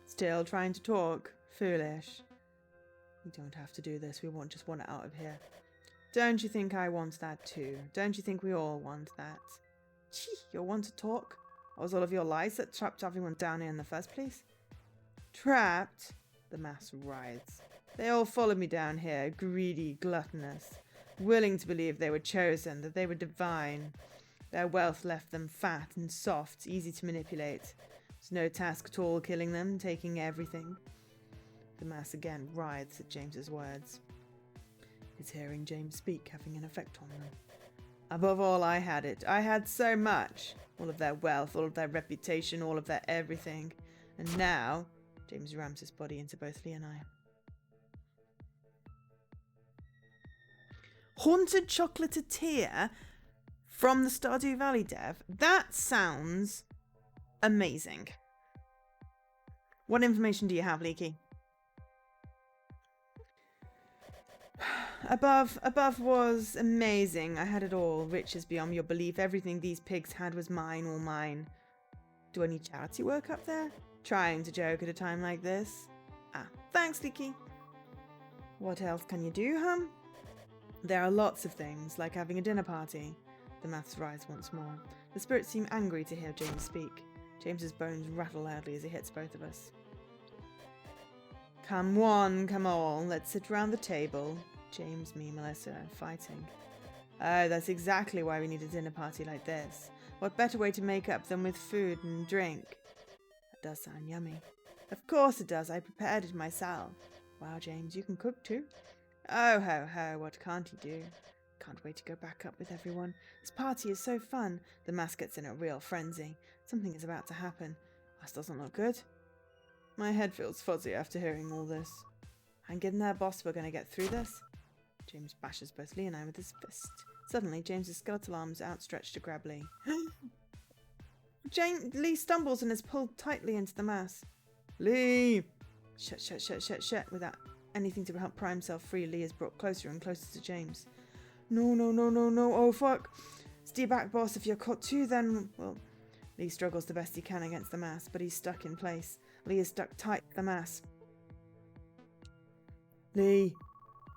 Still trying to talk? Foolish. We don't have to do this. We just want it out of here. Don't you think I want that too? Don't you think we all want that? Gee, you want to talk? What was all of your lies that trapped everyone down here in the first place? Trapped? The mass writhes. They all followed me down here, greedy, gluttonous, willing to believe they were chosen, that they were divine. Their wealth left them fat and soft, easy to manipulate. It's no task at all killing them, taking everything. The mass again writhes at James's words. Is hearing James speak having an effect on them? Above all, I had it. I had so much. All of their wealth, all of their reputation, all of their everything. And now, James rams his body into both Lee and I. Haunted chocolatier from the Stardew Valley dev. That sounds amazing. What information do you have, Leaky? Above was amazing. I had it all. Riches beyond your belief. Everything these pigs had was mine, all mine. Do I need charity work up there? Trying to joke at a time like this. Ah, thanks, Leaky. What else can you do, hum? There are lots of things, like having a dinner party. The maths rise once more. The spirits seem angry to hear James speak. James's bones rattle loudly as he hits both of us. Come one, come all, let's sit round the table. James, me, Melissa, fighting. Oh, that's exactly why we need a dinner party like this. What better way to make up than with food and drink? That does sound yummy. Of course it does, I prepared it myself. Wow, James, you can cook too? Oh, ho, ho, what can't you do? Can't wait to go back up with everyone. This party is so fun. The mass gets in a real frenzy. Something is about to happen. This doesn't look good. My head feels fuzzy after hearing all this. Hang in there, boss, we're going to get through this. James bashes both Lee and I with his fist. Suddenly, James's skeletal arms outstretched to grab Lee. Lee stumbles and is pulled tightly into the mass. Lee! Shut. Without anything to help pry himself free, Lee is brought closer and closer to James. No. Oh, fuck. Stay back, boss. If you're caught too, then... Well, Lee struggles the best he can against the mass, but he's stuck in place. Lee is stuck tight to the mass. Lee.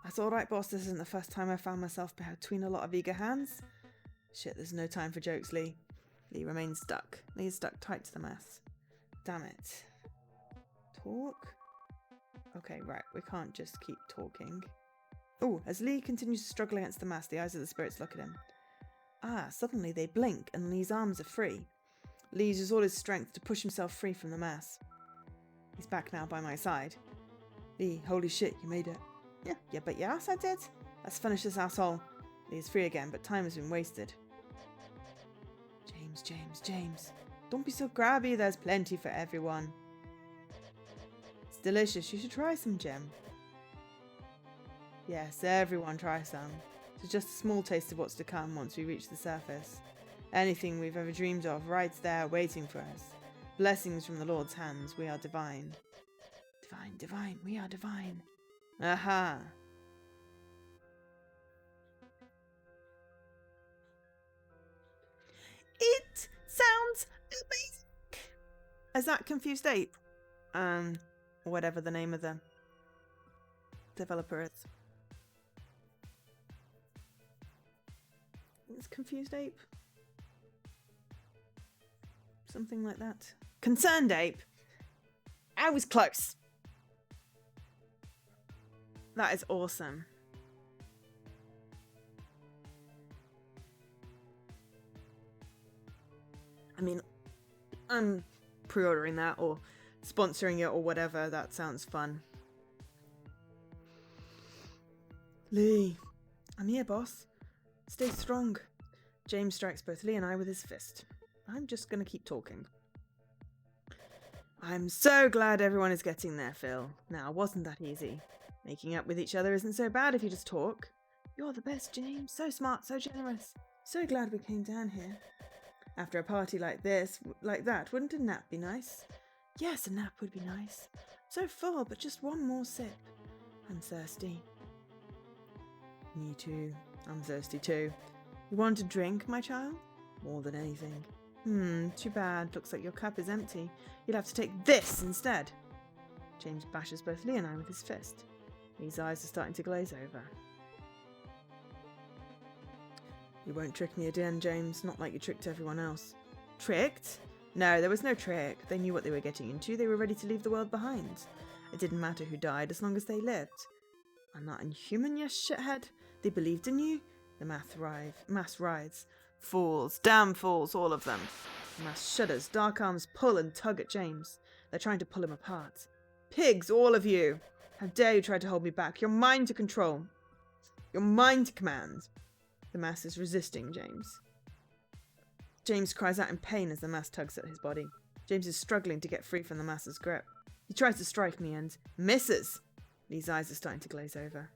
That's alright, boss. This isn't the first time I found myself between a lot of eager hands. Shit, there's no time for jokes, Lee. Lee remains stuck. Lee is stuck tight to the mass. Damn it. Talk? Okay, right. We can't just keep talking. Oh, as Lee continues to struggle against the mass, the eyes of the spirits look at him. Ah, suddenly they blink and Lee's arms are free. Lee uses all his strength to push himself free from the mass. He's back now by my side. Lee, holy shit, you made it. Yeah, but yes, I did. Let's finish this asshole. Lee is free again, but time has been wasted. James. Don't be so grabby, there's plenty for everyone. It's delicious, you should try some, Gem. Yes, everyone try some. It's just a small taste of what's to come once we reach the surface. Anything we've ever dreamed of, right there, waiting for us. Blessings from the Lord's hands, we are divine. Divine, we are divine. Aha! It sounds amazing! Is that Confused Ape? Whatever the name of the developer is. It's Confused Ape? Something like that. Concerned Ape! I was close! That is awesome. I mean, I'm pre-ordering that or sponsoring it or whatever. That sounds fun. Lee, I'm here, boss. Stay strong. James strikes both Lee and I with his fist. I'm just going to keep talking. I'm so glad everyone is getting there, Phil. Now, wasn't that easy? Making up with each other isn't so bad if you just talk. You're the best, James. So smart, so generous. So glad we came down here. After a party like this, like that, wouldn't a nap be nice? Yes, a nap would be nice. So full, but just one more sip. I'm thirsty. Me too. I'm thirsty too. You want a drink, my child? More than anything. Too bad. Looks like your cup is empty. You'll have to take this instead. James bashes both Lee and I with his fist. Lee's eyes are starting to glaze over. You won't trick me again, James. Not like you tricked everyone else. Tricked? No, there was no trick. They knew what they were getting into. They were ready to leave the world behind. It didn't matter who died as long as they lived. I'm not inhuman, you shithead. They believed in you. The mass writhes. Fools. Damn fools, all of them. The mass shudders. Dark arms pull and tug at James. They're trying to pull him apart. Pigs, all of you. How dare you try to hold me back? You're mine to control. You're mine to command. The mass is resisting James. James cries out in pain as the mass tugs at his body. James is struggling to get free from the mass's grip. He tries to strike me and misses. Lee's eyes are starting to glaze over.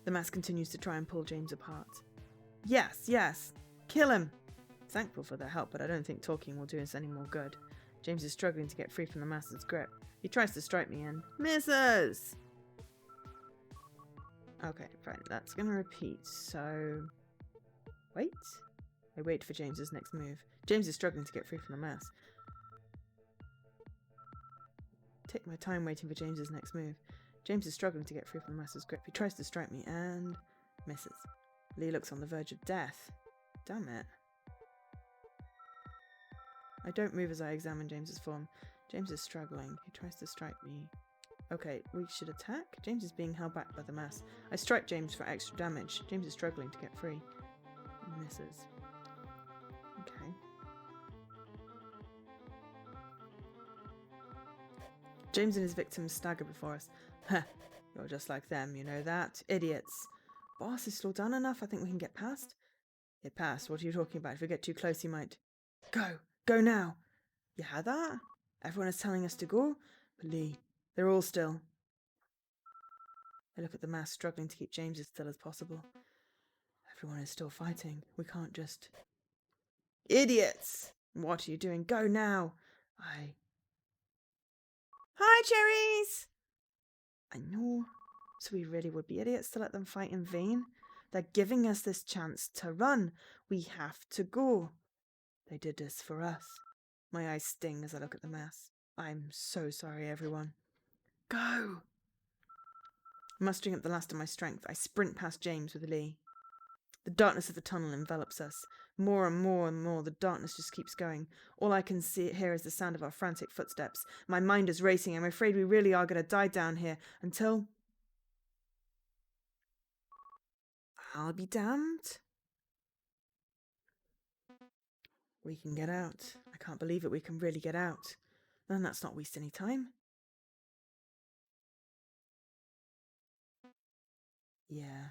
The mass continues to try and pull James apart. Yes. Kill him. Thankful for their help, but I don't think talking will do us any more good. James is struggling to get free from the mass's grip. He tries to strike me and misses. Okay, fine. That's going to repeat. So, wait. I wait for James's next move. James is struggling to get free from the mass. Take my time waiting for James's next move. James is struggling to get free from the mass's grip. He tries to strike me and misses. Lee looks on the verge of death. Damn it. I don't move as I examine James's form. James is struggling. He tries to strike me. Okay, we should attack? James is being held back by the mass. I strike James for extra damage. James is struggling to get free. He misses. Okay. James and his victims stagger before us. Heh, you're just like them, you know that? Idiots. Boss is slowed down enough, I think we can get past. Get past? What are you talking about? If we get too close, he might. Go! Go now! You had that? Everyone is telling us to go? But Lee, they're all still. I look at the mass, struggling to keep James as still as possible. Everyone is still fighting. We can't just... Idiots! What are you doing? Go now! Hi, cherries! I know. So we really would be idiots to let them fight in vain? They're giving us this chance to run. We have to go. They did this for us. My eyes sting as I look at the mass. I'm so sorry, everyone. Go! Mustering up the last of my strength, I sprint past James with Lee. The darkness of the tunnel envelops us. More and more and more, the darkness just keeps going. All I can hear is the sound of our frantic footsteps. My mind is racing. I'm afraid we really are going to die down here until... I'll be damned. We can get out. I can't believe it. We can really get out. Then let's not waste any time. Yeah.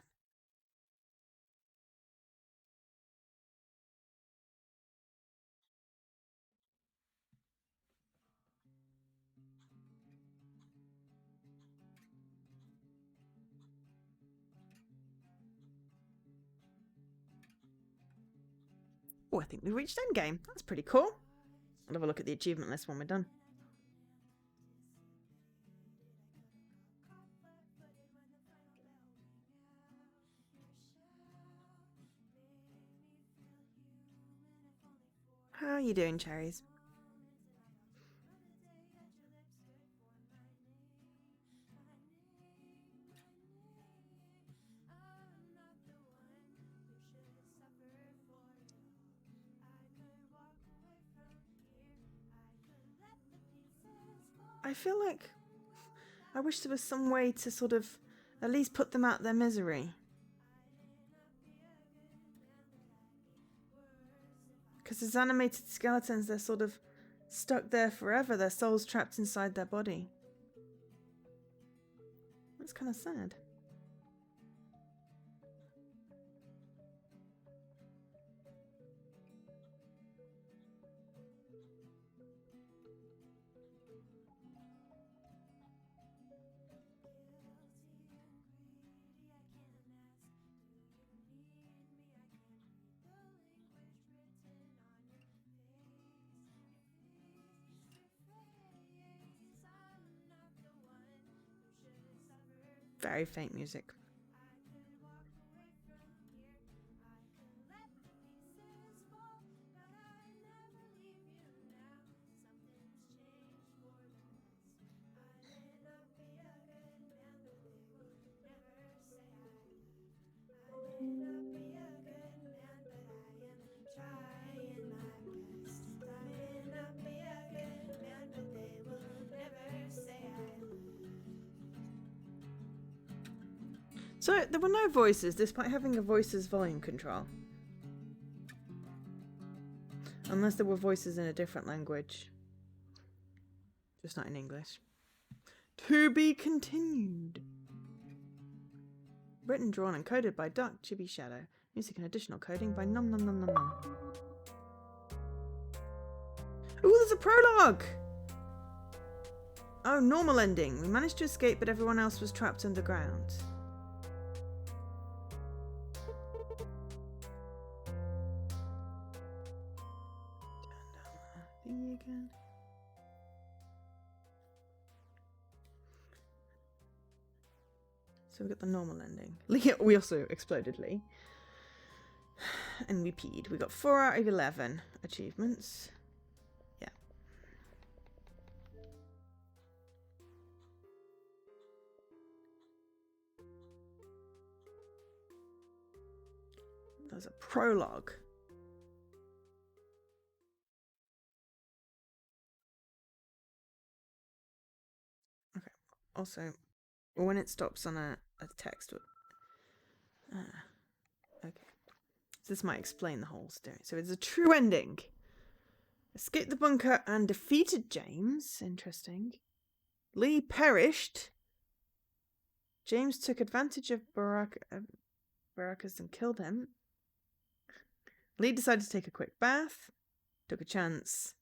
Oh, I think we reached endgame. That's pretty cool. I'll have a look at the achievement list when we're done. How are you doing, cherries? I feel like I wish there was some way to sort of at least put them out their misery. Because as animated skeletons, they're sort of stuck there forever, their souls trapped inside their body. That's kind of sad. Very faint music. So there were no voices, despite having a voices volume control. Unless there were voices in a different language. Just not in English. To be continued. Written, drawn, and coded by Dark Chibi Shadow. Music and additional coding by Num Num Num Num Num. Ooh, there's a prologue! Oh, normal ending. We managed to escape, but everyone else was trapped underground. Thingy again. So So we got the normal ending. Lee, we also exploded Lee. And we peed. We got 4 out of 11 achievements. Yeah. There's a prologue. Okay. Also, when it stops on a text. Okay. So this might explain the whole story. So it's a true ending. Escaped the bunker and defeated James. Interesting. Lee perished. James took advantage of Baracus and killed him. Lee decided to take a quick bath. Took a chance.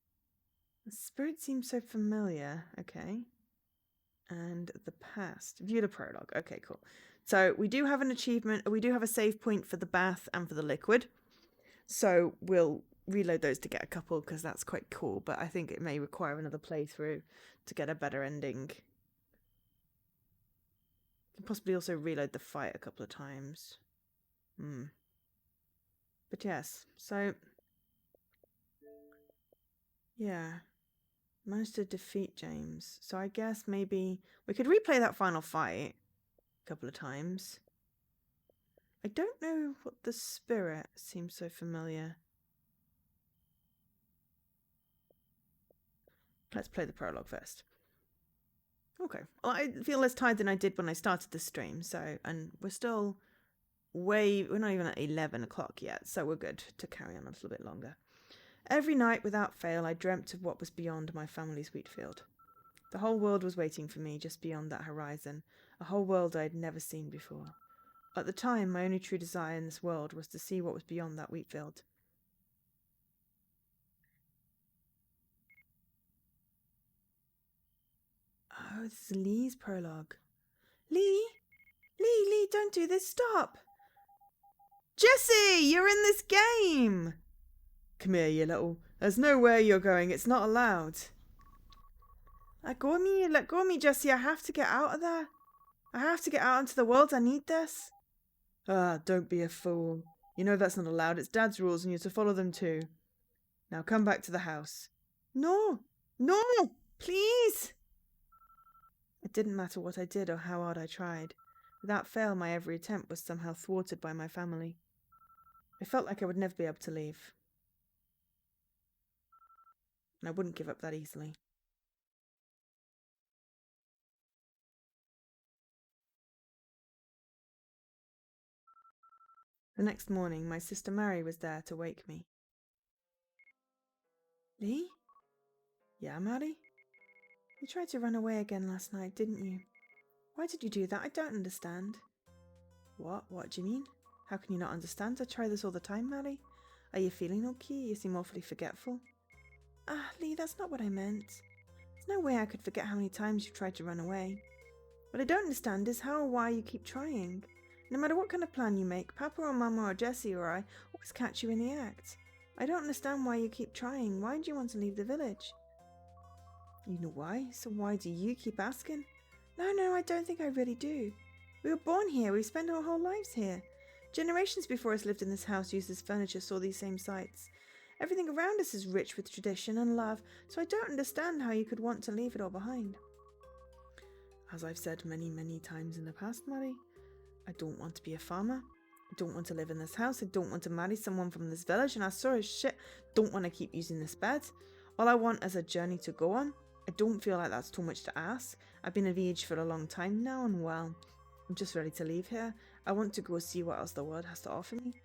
The spirit seems so familiar. Okay. And the past. View the prologue. Okay, cool. So we do have an achievement. We do have a save point for the bath and for the liquid. So we'll reload those to get a couple because that's quite cool. But I think it may require another playthrough to get a better ending. Can possibly also reload the fight a couple of times. But yes, so yeah, managed to defeat James. So I guess maybe we could replay that final fight a couple of times. I don't know what the spirit seems so familiar. Let's play the prologue first. Okay. Well, I feel less tired than I did when I started the stream. So, and we're still we're not even at 11 o'clock yet. So we're good to carry on a little bit longer. Every night without fail, I dreamt of what was beyond my family's wheat field. The whole world was waiting for me just beyond that horizon. A whole world I had never seen before. At the time, my only true desire in this world was to see what was beyond that wheat field. Oh, this is Lee's prologue. Lee, don't do this, stop! Jesse, you're in this game! Come here, you little... There's nowhere you're going, it's not allowed. Let go of me, Jesse, I have to get out of there. I have to get out into the world, I need this. Ah, don't be a fool. You know that's not allowed, it's Dad's rules and you're to follow them too. Now come back to the house. No, please! It didn't matter what I did or how hard I tried. Without fail, my every attempt was somehow thwarted by my family. I felt like I would never be able to leave. And I wouldn't give up that easily. The next morning, my sister Mary was there to wake me. Lee? Yeah, Mary? You tried to run away again last night, didn't you? Why did you do that? I don't understand. What? What do you mean? How can you not understand? I try this all the time, Mary. Are you feeling okay? You seem awfully forgetful. Ah, Lee, that's not what I meant. There's no way I could forget how many times you've tried to run away. What I don't understand is how or why you keep trying. No matter what kind of plan you make, Papa or Mama or Jessie or I always catch you in the act. I don't understand why you keep trying. Why do you want to leave the village? You know why? So why do you keep asking? No, I don't think I really do. We were born here. We spent our whole lives here. Generations before us lived in this house, used this furniture, saw these same sights. Everything around us is rich with tradition and love, so I don't understand how you could want to leave it all behind. As I've said many, many times in the past, Mary, I don't want to be a farmer. I don't want to live in this house. I don't want to marry someone from this village, and I sure as shit don't want to keep using this bed. All I want is a journey to go on. I don't feel like that's too much to ask. I've been of age for a long time now, and well, I'm just ready to leave here. I want to go see what else the world has to offer me.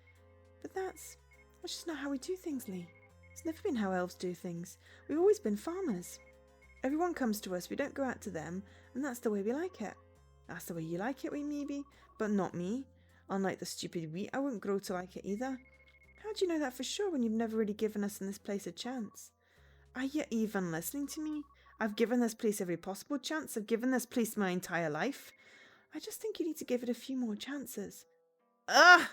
But that's just not how we do things, Lee. It's never been how elves do things. We've always been farmers. Everyone comes to us, we don't go out to them, and that's the way we like it. That's the way you like it, maybe, but not me. Unlike the stupid wheat, I wouldn't grow to like it either. How do you know that for sure when you've never really given us in this place a chance? Are you even listening to me? I've given this place every possible chance. I've given this place my entire life. I just think you need to give it a few more chances. Ugh!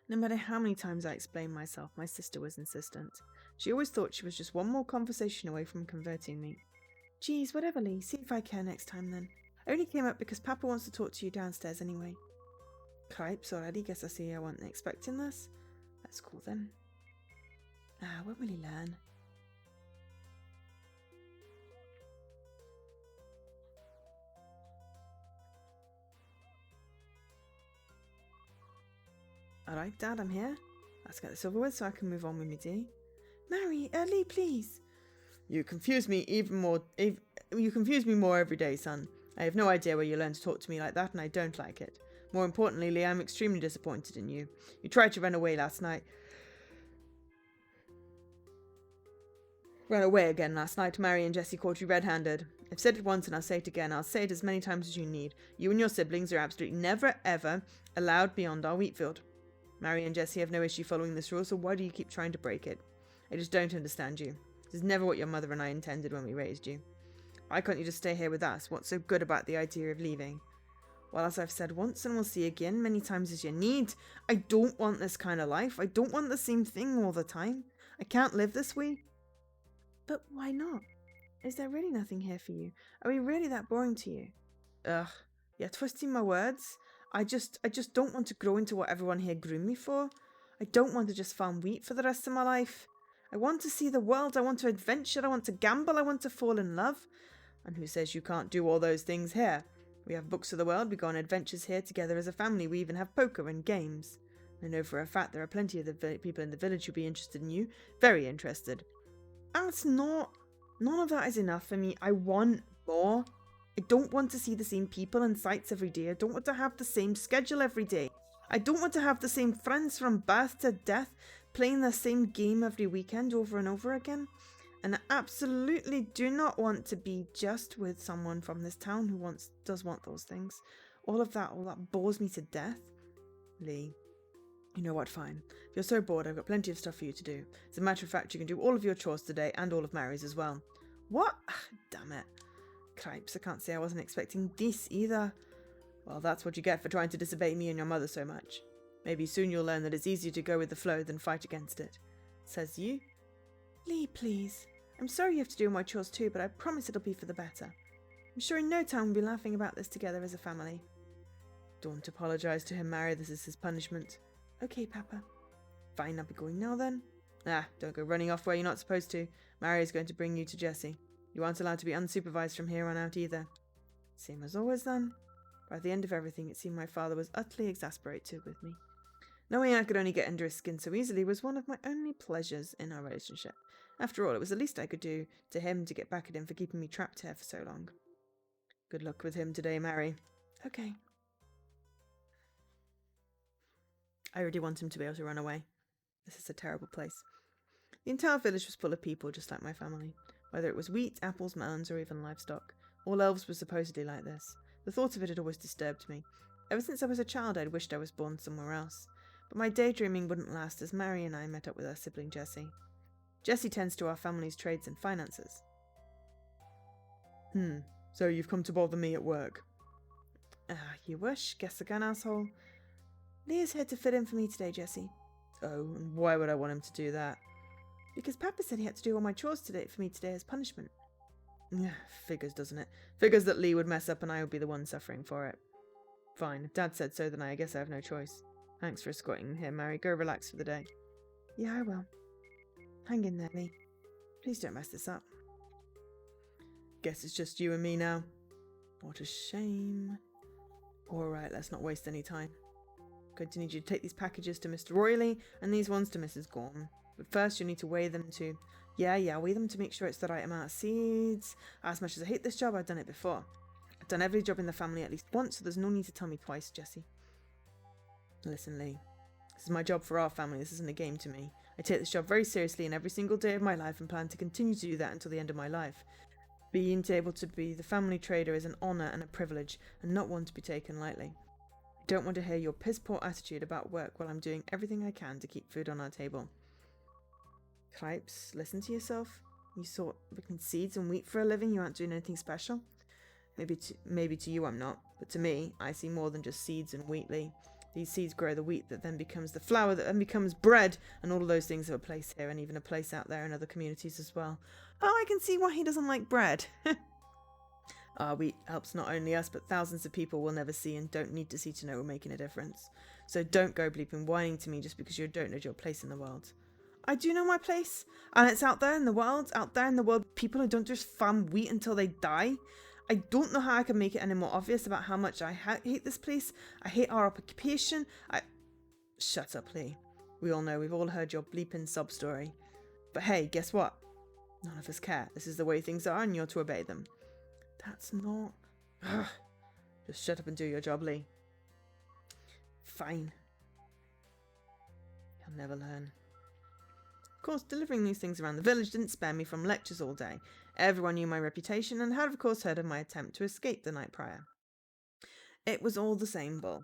No matter how many times I explained myself, my sister was insistent. She always thought she was just one more conversation away from converting me. Geez, whatever, Lee. See if I care next time then. I only came up because Papa wants to talk to you downstairs anyway. Cripes already, guess I see I wasn't expecting this. That's cool then. When will he learn? Alright, Dad, I'm here. Let's get this over with so I can move on with my day. Mary, Lee, please. You confuse me you confuse me more every day, son. I have no idea where you learn to talk to me like that, and I don't like it. More importantly, Lee, I'm extremely disappointed in you. You tried to run away last night. Ran away again last night. Mary and Jessie caught you red-handed. I've said it once and I'll say it again. I'll say it as many times as you need. You and your siblings are absolutely never, ever allowed beyond our wheat field. Mary and Jessie have no issue following this rule, so why do you keep trying to break it? I just don't understand you. This is never what your mother and I intended when we raised you. Why can't you just stay here with us? What's so good about the idea of leaving? Well, as I've said once and will say again many times as you need, I don't want this kind of life. I don't want the same thing all the time. I can't live this way. But why not? Is there really nothing here for you? Are we really that boring to you? Ugh, you're twisting my words. I just don't want to grow into what everyone here groomed me for. I don't want to just farm wheat for the rest of my life. I want to see the world. I want to adventure. I want to gamble. I want to fall in love. And who says you can't do all those things here? We have books of the world. We go on adventures here together as a family. We even have poker and games. I know for a fact there are plenty of the people in the village who'll be interested in you. Very interested. That's not... None of that is enough for me. I want more. I don't want to see the same people and sights every day. I don't want to have the same schedule every day. I don't want to have the same friends from birth to death playing the same game every weekend over and over again. And I absolutely do not want to be just with someone from this town who does want those things. All that bores me to death. Lee, you know what, fine. If you're so bored, I've got plenty of stuff for you to do. As a matter of fact, you can do all of your chores today and all of Mary's as well. What? Damn it. Cripes, I can't say I wasn't expecting this either. Well, that's what you get for trying to disobey me and your mother so much. Maybe soon you'll learn that it's easier to go with the flow than fight against it. Says you. Lee, please. I'm sorry you have to do all my chores too, but I promise it'll be for the better. I'm sure in no time we'll be laughing about this together as a family. Don't apologise to him, Mary. This is his punishment. Okay, Papa. Fine, I'll be going now then. Don't go running off where you're not supposed to. Mary is going to bring you to Jessie. You aren't allowed to be unsupervised from here on out either. Same as always then. By the end of everything, it seemed my father was utterly exasperated with me. Knowing I could only get under his skin so easily was one of my only pleasures in our relationship. After all, it was the least I could do to him to get back at him for keeping me trapped here for so long. Good luck with him today, Mary. Okay. I really want him to be able to run away. This is a terrible place. The entire village was full of people just like my family. Whether it was wheat, apples, melons, or even livestock. All elves were supposedly like this. The thought of it had always disturbed me. Ever since I was a child, I'd wished I was born somewhere else. But my daydreaming wouldn't last as Mary and I met up with our sibling Jessie. Jessie tends to our family's trades and finances. So you've come to bother me at work? You wish. Guess again, asshole. Leah's here to fit in for me today, Jessie. Oh, and why would I want him to do that? Because Papa said he had to do all my chores for me today as punishment. Figures, doesn't it? Figures that Lee would mess up and I would be the one suffering for it. Fine, if Dad said so, then I guess I have no choice. Thanks for escorting me here, Mary. Go relax for the day. Yeah, I will. Hang in there, Lee. Please don't mess this up. Guess it's just you and me now. What a shame. Alright, let's not waste any time. I'm going to need you to take these packages to Mr. Royley and these ones to Mrs. Gorm. But first you'll need to weigh them to... weigh them to make sure it's the right amount of seeds. As much as I hate this job, I've done it before. I've done every job in the family at least once, so there's no need to tell me twice, Jessie. Listen, Lee. This is my job for our family. This isn't a game to me. I take this job very seriously in every single day of my life and plan to continue to do that until the end of my life. Being able to be the family trader is an honour and a privilege, and not one to be taken lightly. I don't want to hear your piss-poor attitude about work while I'm doing everything I can to keep food on our table. Cripes, listen to yourself. You sort picking seeds and wheat for a living, you aren't doing anything special. Maybe to you I'm not, but to me, I see more than just seeds and wheat, Lee. These seeds grow the wheat that then becomes the flour that then becomes bread, and all of those things have a place here and even a place out there in other communities as well. Oh, I can see why he doesn't like bread. Our wheat helps not only us, but thousands of people we'll never see and don't need to see to know we're making a difference. So don't go bleeping whining to me just because you don't know your place in the world. I do know my place, and it's out there in the world, people who don't just farm wheat until they die. I don't know how I can make it any more obvious about how much I hate this place. I hate our occupation. Shut up, Lee. We all know, we've all heard your bleeping sob story. But hey, guess what? None of us care. This is the way things are and you're to obey them. That's not... Ugh. Just shut up and do your job, Lee. Fine. You'll never learn. Of course, delivering these things around the village didn't spare me from lectures all day. Everyone knew my reputation and had of course heard of my attempt to escape the night prior. It was all the same bull.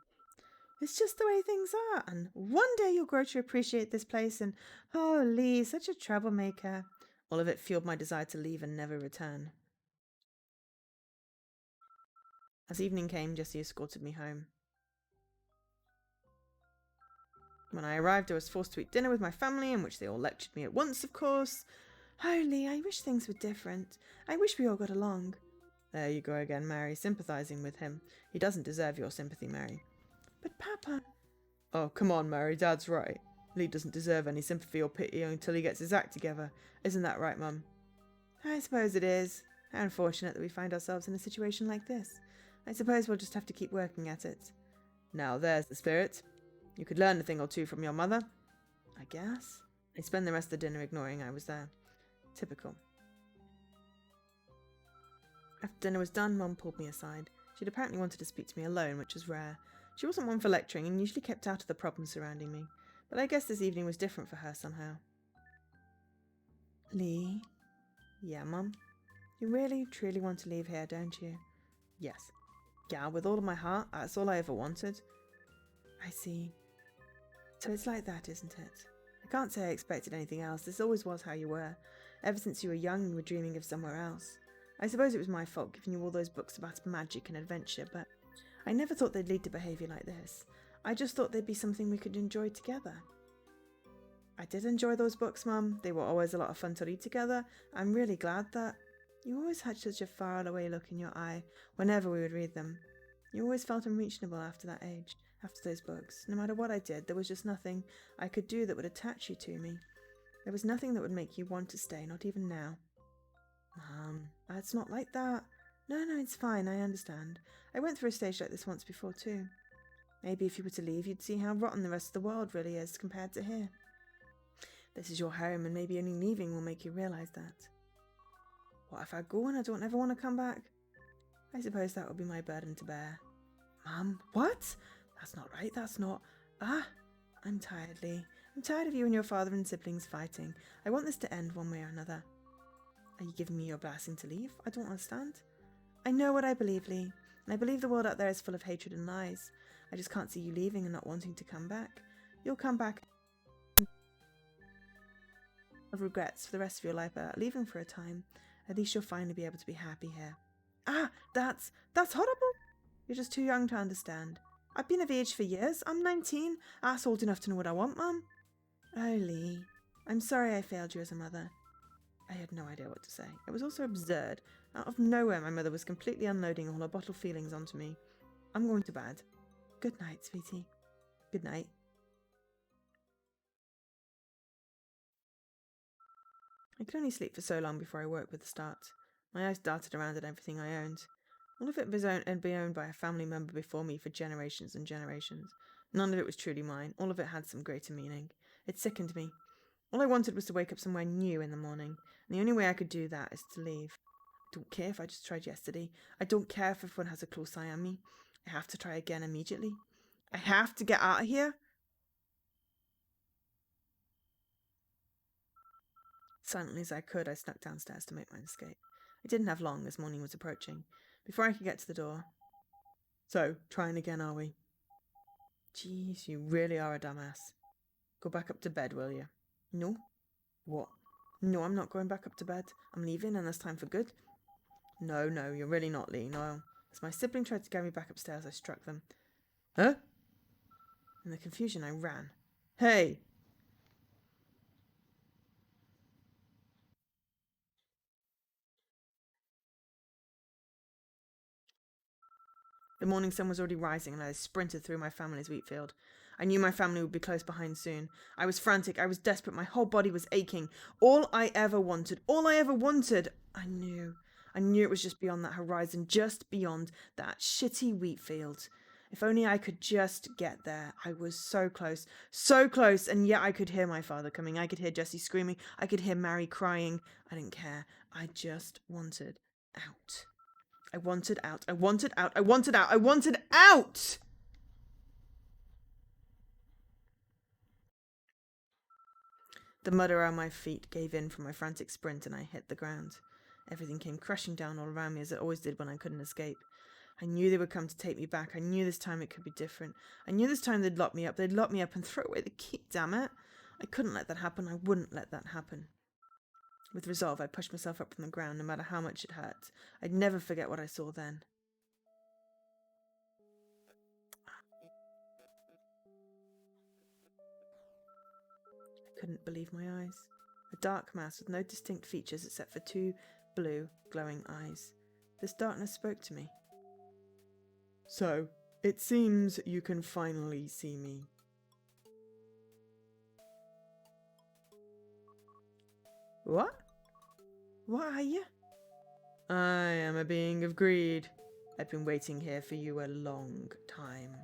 It's just the way things are, and one day you'll grow to appreciate this place, and oh, Lee, such a troublemaker. All of it fueled my desire to leave and never return. As evening came, Jessie escorted me home. When I arrived, I was forced to eat dinner with my family, in which they all lectured me at once, of course. Oh, Lee, I wish things were different. I wish we all got along. There you go again, Mary, sympathising with him. He doesn't deserve your sympathy, Mary. But Papa... Oh, come on, Mary, Dad's right. Lee doesn't deserve any sympathy or pity until he gets his act together. Isn't that right, Mum? I suppose it is. How unfortunate that we find ourselves in a situation like this. I suppose we'll just have to keep working at it. Now there's the spirit. You could learn a thing or two from your mother. I guess. I spent the rest of the dinner ignoring I was there. Typical. After dinner was done, Mum pulled me aside. She'd apparently wanted to speak to me alone, which was rare. She wasn't one for lecturing and usually kept out of the problems surrounding me. But I guess this evening was different for her somehow. Lee? Yeah, Mum? You really, truly want to leave here, don't you? Yes. Yeah, with all of my heart. That's all I ever wanted. I see. So it's like that, isn't it? I can't say I expected anything else. This always was how you were. Ever since you were young, you were dreaming of somewhere else. I suppose it was my fault giving you all those books about magic and adventure, but I never thought they'd lead to behaviour like this. I just thought they'd be something we could enjoy together. I did enjoy those books, Mum. They were always a lot of fun to read together. I'm really glad that... You always had such a far-away look in your eye whenever we would read them. You always felt unreachable after that age, after those books. No matter what I did, there was just nothing I could do that would attach you to me. There was nothing that would make you want to stay, not even now. It's not like that. No, it's fine, I understand. I went through a stage like this once before too. Maybe if you were to leave, you'd see how rotten the rest of the world really is compared to here. This is your home, and maybe only leaving will make you realise that. What if I go and I don't ever want to come back? I suppose that would be my burden to bear. Mum, what? That's not right, that's not... I'm tired, Lee. I'm tired of you and your father and siblings fighting. I want this to end one way or another. Are you giving me your blessing to leave? I don't understand. I know what I believe, Lee. And I believe the world out there is full of hatred and lies. I just can't see you leaving and not wanting to come back. You'll come back of regrets for the rest of your life about leaving for a time. At least you'll finally be able to be happy here. That's horrible. You're just too young to understand. I've been of age for years. I'm 19. That's old enough to know what I want, Mum. Oh, Lee. I'm sorry I failed you as a mother. I had no idea what to say. It was also absurd. Out of nowhere, my mother was completely unloading all her bottled feelings onto me. I'm going to bed. Good night, sweetie. Good night. I could only sleep for so long before I woke with the start. My eyes darted around at everything I owned. All of it had been owned by a family member before me for generations and generations. None of it was truly mine. All of it had some greater meaning. It sickened me. All I wanted was to wake up somewhere new in the morning, and the only way I could do that is to leave. I don't care if I just tried yesterday. I don't care if everyone has a close eye on me. I have to try again immediately. I have to get out of here. Silently as I could, I snuck downstairs to make my escape. I didn't have long, as morning was approaching. Before I could get to the door... So, trying again, are we? Jeez, you really are a dumbass. Go back up to bed, will you? No? What? No, I'm not going back up to bed. I'm leaving, and it's time for good. No, you're really not, Lee, no. As my sibling tried to get me back upstairs, I struck them. Huh? In the confusion, I ran. Hey! The morning sun was already rising, and I sprinted through my family's wheat field. I knew my family would be close behind soon. I was frantic, I was desperate, my whole body was aching. All I ever wanted, I knew it was just beyond that horizon, just beyond that shitty wheat field. If only I could just get there. I was so close, and yet I could hear my father coming. I could hear Jessie screaming. I could hear Mary crying. I didn't care. I just wanted out. I wanted out. I wanted out. I wanted out. I wanted out! The mud around my feet gave in from my frantic sprint and I hit the ground. Everything came crashing down all around me as it always did when I couldn't escape. I knew they would come to take me back. I knew this time it could be different. I knew this time they'd lock me up. They'd lock me up and throw away the key, damn it. I couldn't let that happen. I wouldn't let that happen. With resolve, I pushed myself up from the ground, no matter how much it hurt. I'd never forget what I saw then. I couldn't believe my eyes. A dark mass with no distinct features except for two blue, glowing eyes. This darkness spoke to me. So, it seems you can finally see me. What? What are you? I am a being of greed. I've been waiting here for you a long time.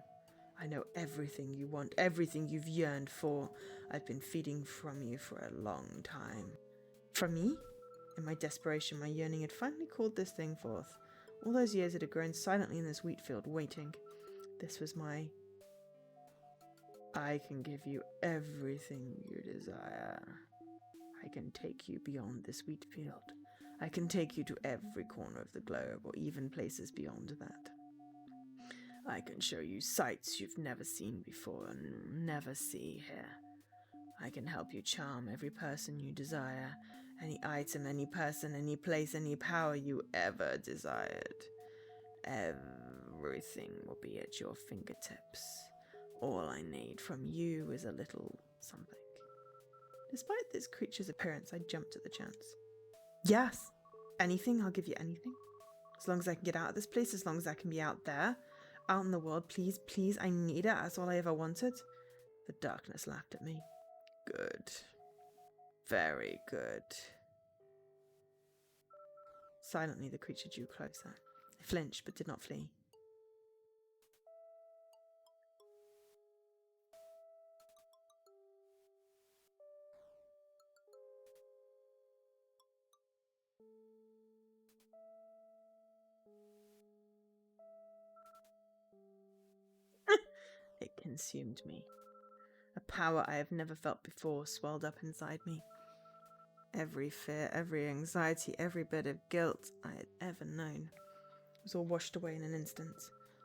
I know everything you want, everything you've yearned for. I've been feeding from you for a long time. From me? In my desperation, my yearning had finally called this thing forth. All those years it had grown silently in this wheat field, waiting. This was my... I can give you everything you desire. I can take you beyond this wheat field. I can take you to every corner of the globe, or even places beyond that. I can show you sights you've never seen before and never see here. I can help you charm every person you desire, any item, any person, any place, any power you ever desired. Everything will be at your fingertips. All I need from you is a little something. Despite this creature's appearance, I jumped at the chance. Yes, anything, I'll give you anything. As long as I can get out of this place, as long as I can be out there, out in the world, please, please, I need it. That's all I ever wanted. The darkness laughed at me. Good. Very good. Silently, the creature drew closer. I flinched, but did not flee. It consumed me. A power I have never felt before swelled up inside me. Every fear, every anxiety, every bit of guilt I had ever known was all washed away in an instant.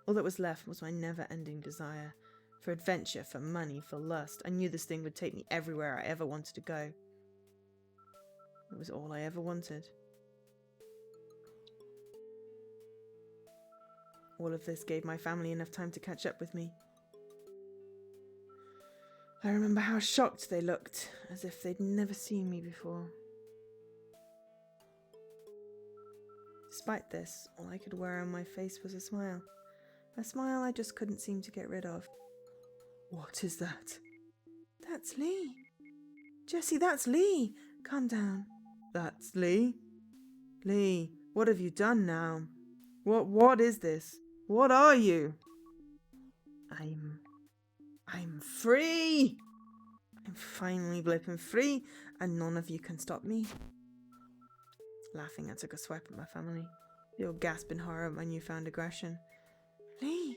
All that was left was my never-ending desire. For adventure, for money, for lust. I knew this thing would take me everywhere I ever wanted to go. It was all I ever wanted. All of this gave my family enough time to catch up with me. I remember how shocked they looked, as if they'd never seen me before. Despite this, all I could wear on my face was a smile. A smile I just couldn't seem to get rid of. What is that? That's Lee. Jessie, that's Lee. Calm down. That's Lee? Lee, what have you done now? What is this? What are you? I'm free! I'm finally blipping free, and none of you can stop me. Laughing, I took a swipe at my family. They all gasped in horror at my newfound aggression. Lee!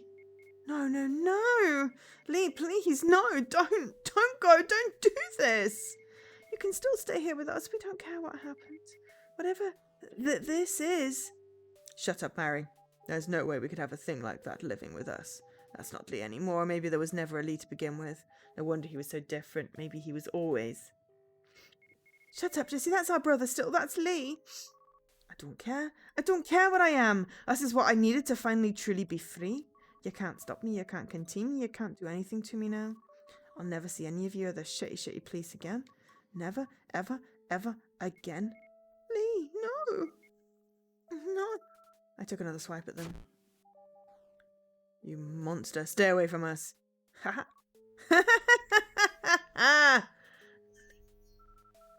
No! Lee, please, no! Don't go! Don't do this! You can still stay here with us. We don't care what happens. Whatever this is... Shut up, Mary. There's no way we could have a thing like that living with us. That's not Lee anymore. Maybe there was never a Lee to begin with. No wonder he was so different. Maybe he was always. Shut up, Jessie. That's our brother still. That's Lee. I don't care. I don't care what I am. This is what I needed to finally truly be free. You can't stop me. You can't contain me. You can't do anything to me now. I'll never see any of you at the shitty place again. Never, ever, ever again. Lee, no. No. I took another swipe at them. You monster, stay away from us. Ha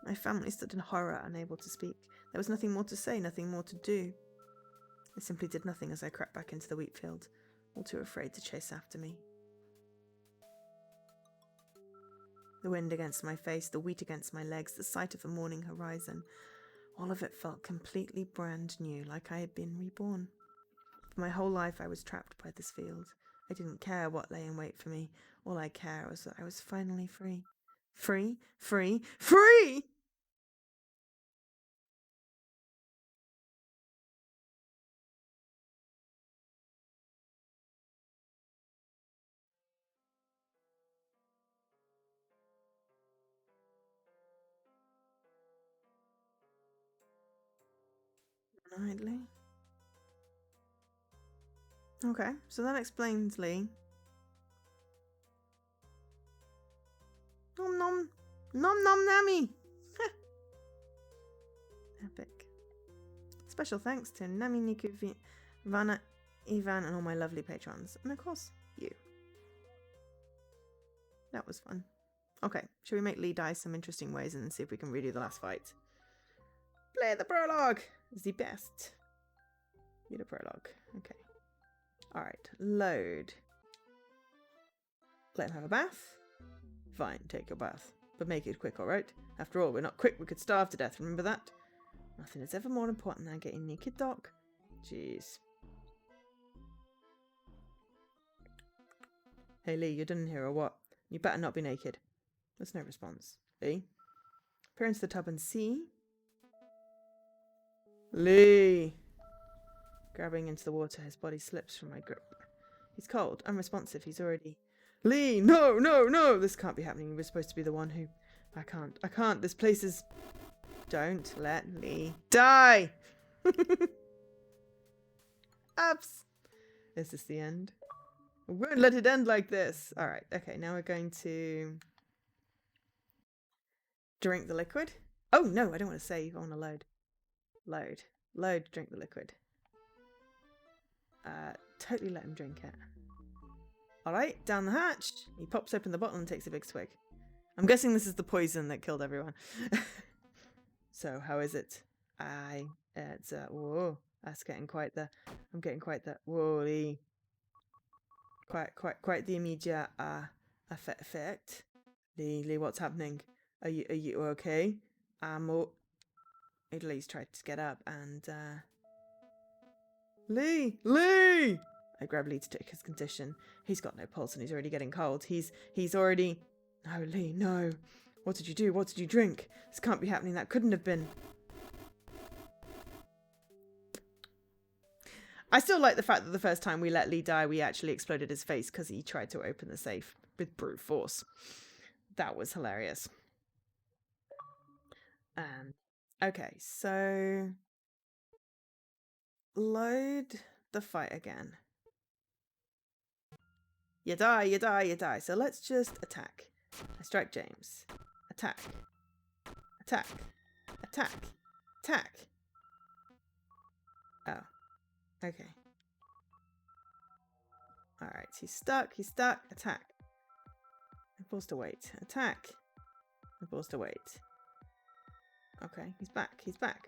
My family stood in horror, unable to speak. There was nothing more to say, nothing more to do. I simply did nothing as I crept back into the wheat field, all too afraid to chase after me. The wind against my face, the wheat against my legs, the sight of the morning horizon, all of it felt completely brand new, like I had been reborn. For my whole life I was trapped by this field. I didn't care what lay in wait for me. All I cared was that I was finally free. Free, free, free! Nightly. Okay, so that explains Lee. Nom nom. Nom nom nammy. Epic. Special thanks to Nami, Niku, Vanna, Ivan, and all my lovely patrons. And of course, you. That was fun. Okay, shall we make Lee die some interesting ways and then see if we can redo the last fight? Play the prologue! It's the best. Need a prologue. Okay. Alright, load. Let him have a bath. Fine, take your bath. But make it quick, alright? After all, we're not quick, we could starve to death, remember that? Nothing is ever more important than getting naked, Doc. Jeez. Hey Lee, you're done in here or what? You better not be naked. There's no response. Lee? Peer into the tub and see. Lee! Grabbing into the water, his body slips from my grip. He's cold, unresponsive, he's already... Lee! No, no, no! This can't be happening. We're supposed to be the one who... I can't. This place is... Don't let Lee die! Ups! Is this the end? We won't let it end like this! Alright, okay, now we're going to... drink the liquid. Oh, no, I don't want to save. I want to load. Load. Load, drink the liquid. Totally let him drink it. Alright, down the hatch. He pops open the bottle and takes a big swig. I'm guessing this is the poison that killed everyone. So, how is it? It's, whoa. That's getting quite the... I'm getting quite the... Whoa, Lee. Quite the immediate, effect. Lee, what's happening? Are you okay? Lee's tried to get up and, Lee! I grab Lee to check his condition. He's got no pulse and he's already getting cold. He's already... No, Lee, no. What did you do? What did you drink? This can't be happening. That couldn't have been... I still like the fact that the first time we let Lee die, we actually exploded his face because he tried to open the safe with brute force. That was hilarious. Okay, so... Load the fight again. You die. So let's just attack. I strike James. Attack. Oh. Okay. Alright, he's stuck. Attack. I'm forced to wait. Attack. I'm forced to wait. Okay, he's back.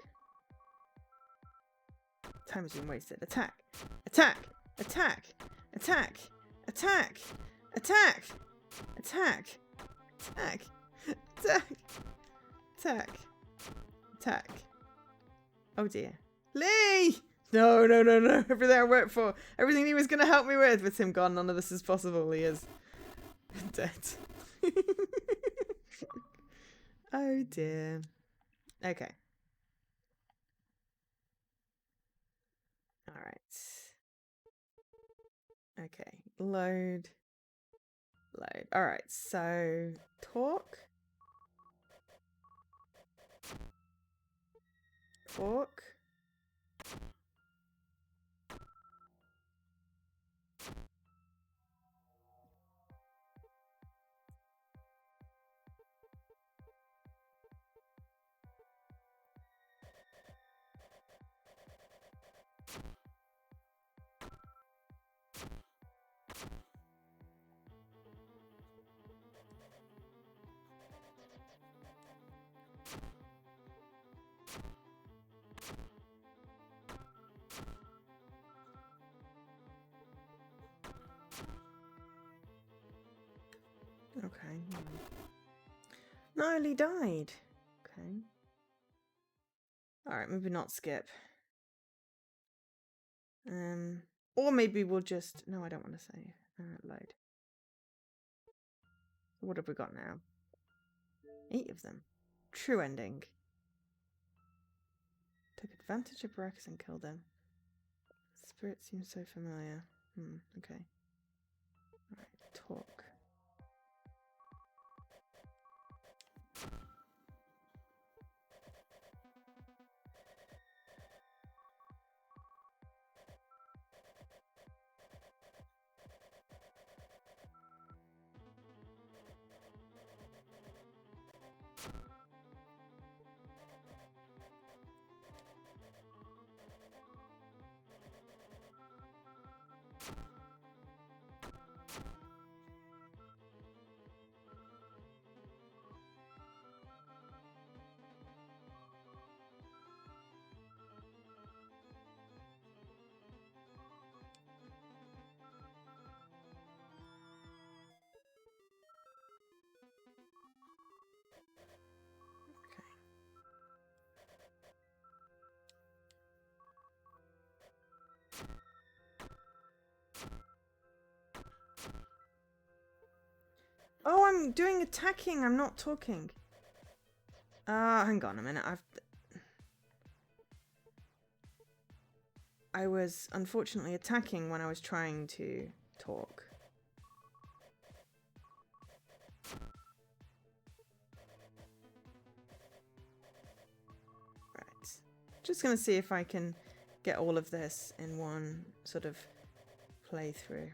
Time has been wasted. Attack. Oh dear. Lee! No. Everything I worked for. Everything he was going to help me with him gone. None of this is possible. He is dead. Oh dear. Okay. Alright. Okay. Load. Alright, so... Talk. Nearly died. Okay. Alright, maybe not skip. Or maybe we'll just... No, I don't want to save. Load. What have we got now? 8 of them. True ending. Took advantage of Rex and killed him. Spirit seems so familiar. Okay. Alright, talk. Oh, I'm doing attacking. I'm not talking. Hang on a minute. I was unfortunately attacking when I was trying to talk. Right. Just gonna see if I can get all of this in one sort of playthrough.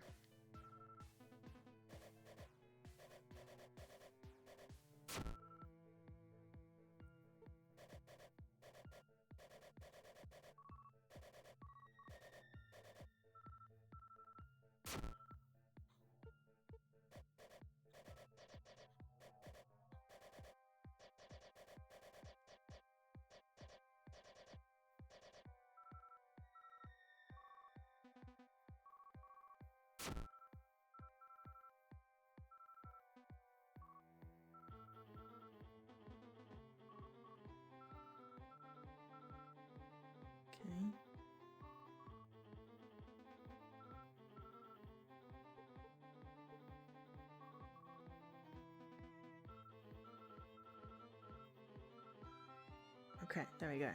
Okay. Okay, there we go.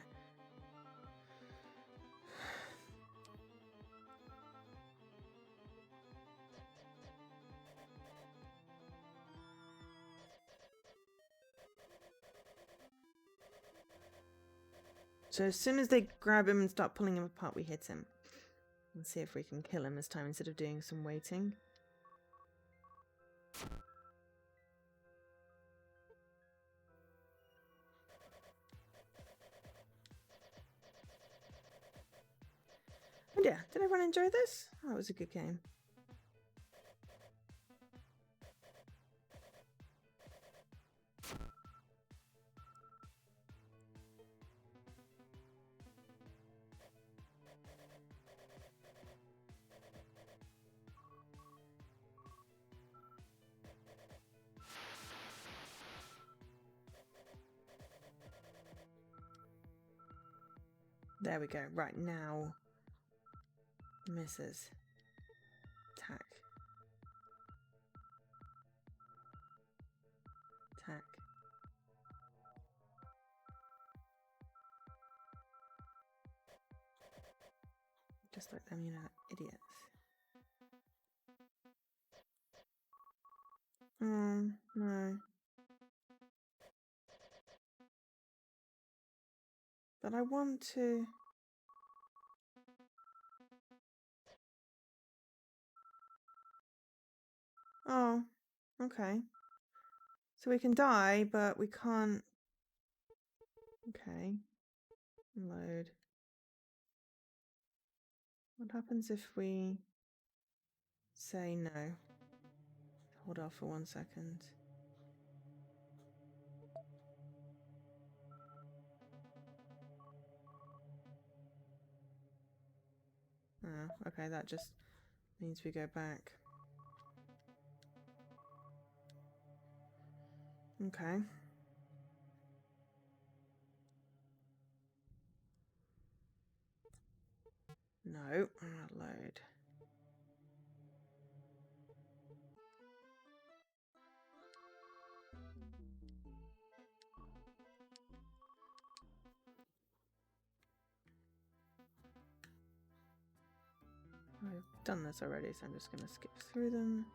So as soon as they grab him and start pulling him apart, we hit him. And see if we can kill him this time instead of doing some waiting. And yeah, did everyone enjoy this? Oh, it was a good game. There we go. Right, now. Misses. Attack. Attack. Just like them, you know, idiots. No. But I want to... Oh, okay. So we can die, but we can't... Okay. Load. What happens if we say no? Hold off for 1 second. Oh, okay, that just means we go back. Okay. No, not load. I've done this already, so I'm just going to skip through them.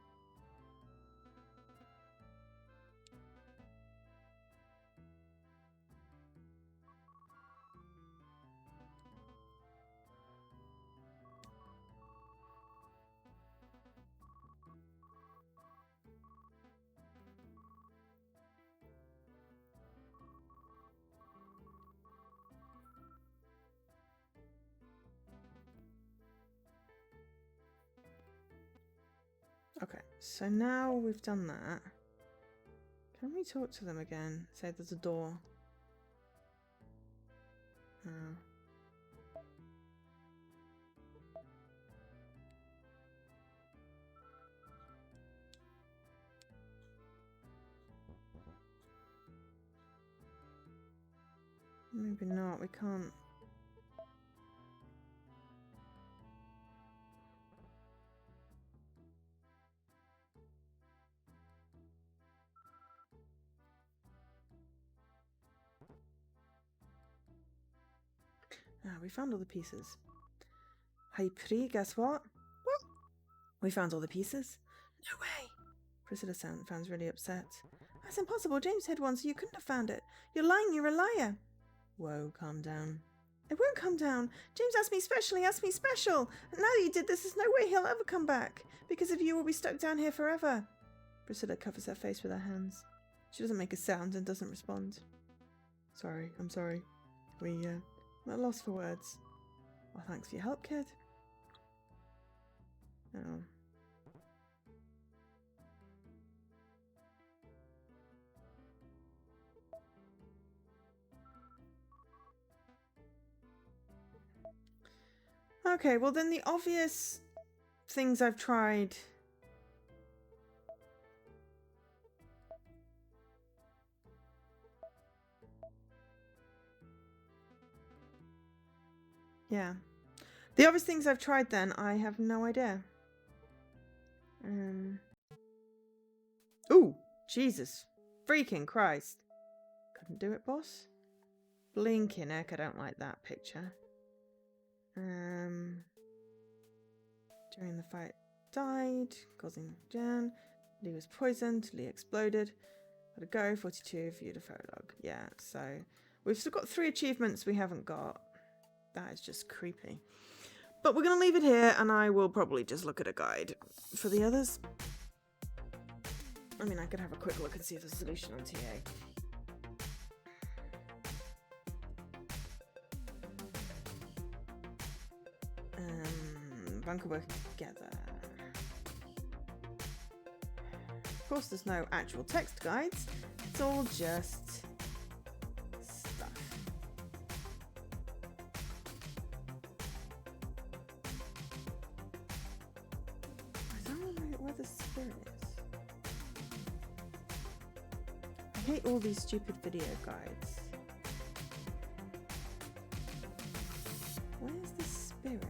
Okay, so now we've done that. Can we talk to them again? Say there's a door. Oh. Maybe not, we can't. Ah, we found all the pieces. Hey, Pri, guess what? What? We found all the pieces. No way! Priscilla sounds really upset. That's impossible. James hid one, so you couldn't have found it. You're lying, you're a liar. Whoa, calm down. It won't come down. James asked me special, he asked me special. And now that you did this, there's no way he'll ever come back. Because of you, we'll be stuck down here forever. Priscilla covers her face with her hands. She doesn't make a sound and doesn't respond. Sorry, I'm sorry. We're at loss for words. Well, thanks for your help, kid. Oh. Okay, well then the obvious things I've tried. Yeah. The obvious things I've tried then, I have no idea. Ooh, Jesus. Freaking Christ. Couldn't do it, boss. Blinking heck, I don't like that picture. During the fight, died, causing Jan. Lee was poisoned, Lee exploded. Gotta go, 42, view the photo log. Yeah, so we've still got 3 achievements we haven't got. That is just creepy. But we're going to leave it here, and I will probably just look at a guide for the others. I mean, I could have a quick look and see if there's a solution on TA. Bunker working together. Of course, there's no actual text guides. It's all just stuff. I don't know where the spirit is. I hate all these stupid video guides. Where's the spirit?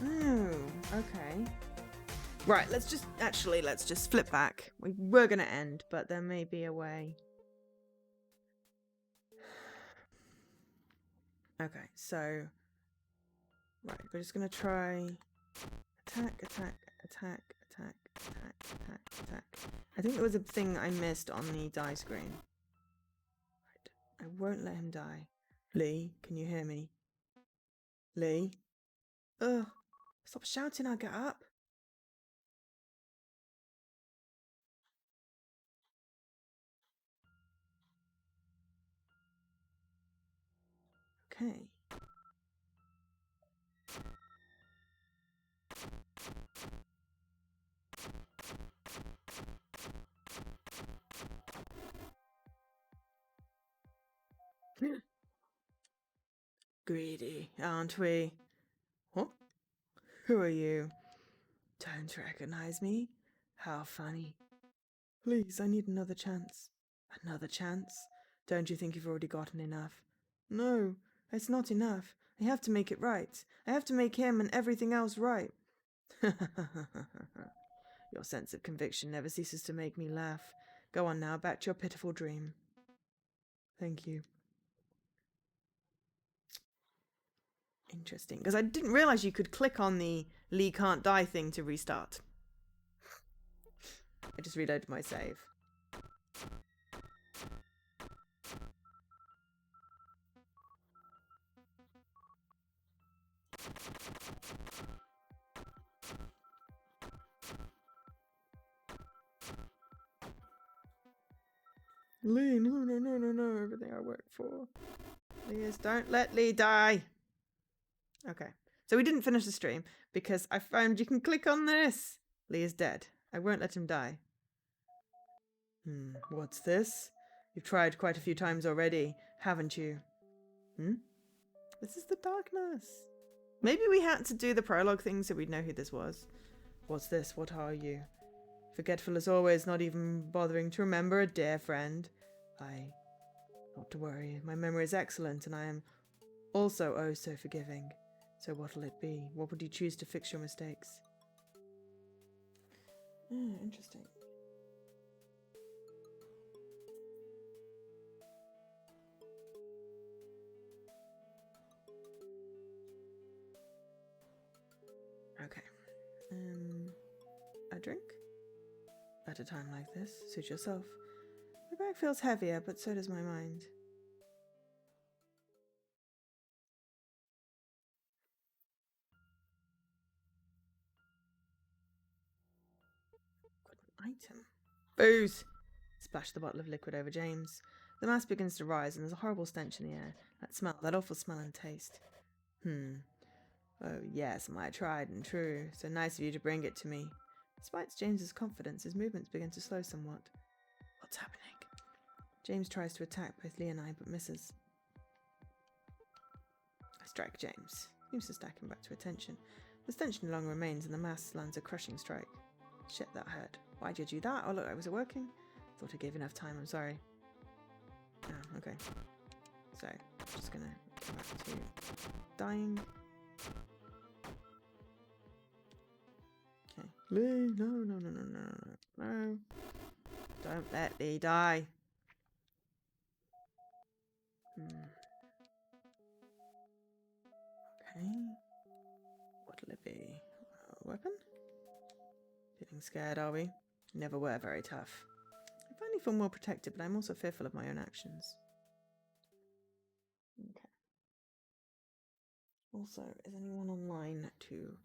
Oh, okay. Right, let's just flip back. We were going to end, but there may be a way. Okay, so... Right, we're just going to try... Attack, attack, attack, attack, attack, attack, attack. I think there was a thing I missed on the die screen. Right, I won't let him die. Lee, can you hear me? Lee? Ugh, stop shouting, I'll get up. Okay. Greedy, aren't we? What? Who are you? Don't recognize me? How funny. Please, I need another chance. Another chance? Don't you think you've already gotten enough? No, it's not enough. I have to make it right. I have to make him and everything else right. Your sense of conviction never ceases to make me laugh. Go on now, back to your pitiful dream. Thank you. Interesting, because I didn't realize you could click on the Lee can't die thing to restart. I just reloaded my save. Lee, no, everything I work for. Please don't let Lee die. Okay, so we didn't finish the stream because I found you can click on this. Lee is dead. I won't let him die. What's this? You've tried quite a few times already, haven't you? This is the darkness. Maybe we had to do the prologue thing so we'd know who this was. What's this? What are you? Forgetful as always, not even bothering to remember a dear friend. Not to worry, my memory is excellent and I am also oh so forgiving. So what'll it be? What would you choose to fix your mistakes? Interesting. Okay. A drink? At a time like this, suit yourself. My back feels heavier, but so does my mind. Got an item. Booze! Splash the bottle of liquid over James. The mass begins to rise and there's a horrible stench in the air. That smell, that awful smell and taste. Oh yes, my tried and true. So nice of you to bring it to me. Despite James's confidence, his movements begin to slow somewhat. What's happening? James tries to attack both Lee and I, but misses. I strike James. Seems to stack him back to attention. The stench no longer remains and the mass lands a crushing strike. Shit, that hurt. Why'd you do that? Oh look, was it working? Thought I gave enough time, I'm sorry. Oh, okay. So, just gonna go back to dying. Okay. Lee, no. Don't let Lee die. Okay. What'll it be? A weapon? Feeling scared, are we? Never were very tough. I finally feel more protected, but I'm also fearful of my own actions. Okay. Also, is anyone online to...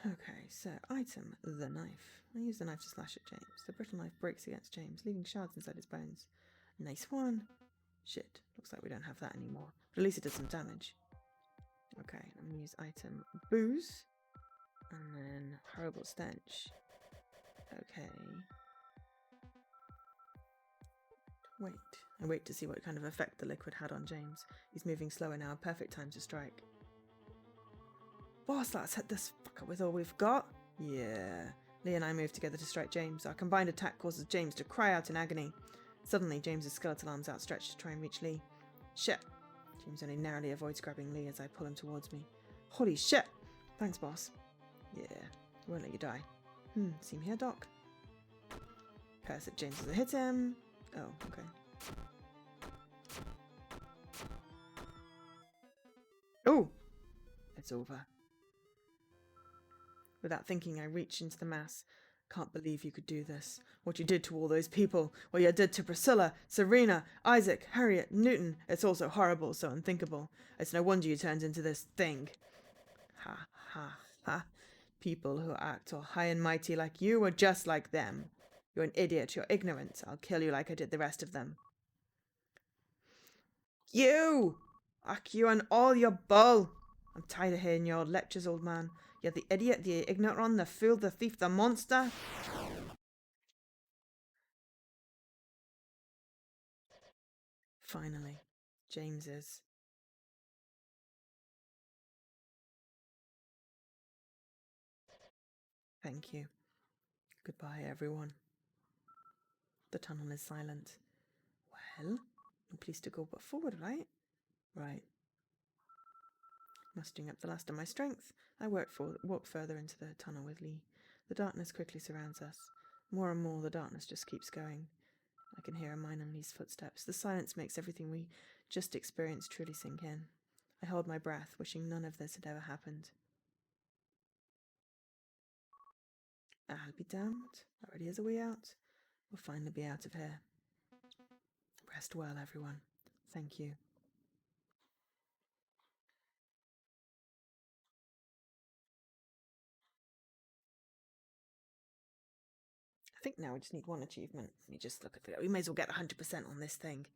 Okay, so item, the knife. I use the knife to slash at James. The brittle knife breaks against James, leaving shards inside his bones. Nice one. Shit, looks like we don't have that anymore. But at least it did some damage. Okay, I'm gonna use item booze. And then horrible stench. Okay. Wait. I wait to see what kind of effect the liquid had on James. He's moving slower now, perfect time to strike. Boss, let's hit this fucker with all we've got. Yeah. Lee and I move together to strike James. Our combined attack causes James to cry out in agony. Suddenly, James's skeletal arms outstretched to try and reach Lee. Shit. James only narrowly avoids grabbing Lee as I pull him towards me. Holy shit. Thanks, boss. Yeah. I won't let you die. See me here, Doc. Curse at James as I hit him. Oh, okay. Oh! It's over. Without thinking, I reach into the mass. Can't believe you could do this. What you did to all those people. What you did to Priscilla, Serena, Isaac, Harriet, Newton. It's all so horrible, so unthinkable. It's no wonder you turned into this thing. Ha, ha, ha. People who act all high and mighty like you are just like them. You're an idiot. You're ignorant. I'll kill you like I did the rest of them. You! Ach, you and all your bull. I'm tired of hearing your lectures, old man. You're the idiot, the ignorant, the fool, the thief, the monster. Finally, James is. Thank you. Goodbye, everyone. The tunnel is silent. Well, no place to go but forward, right? Right. Mustering up the last of my strength, I walk further into the tunnel with Lee. The darkness quickly surrounds us. More and more, the darkness just keeps going. I can hear mine and Lee's footsteps. The silence makes everything we just experienced truly sink in. I hold my breath, wishing none of this had ever happened. I'll be damned. Already is a way out. We'll finally be out of here. Rest well, everyone. Thank you. I think now we just need one achievement. You just look at it. We may as well get 100% on this thing.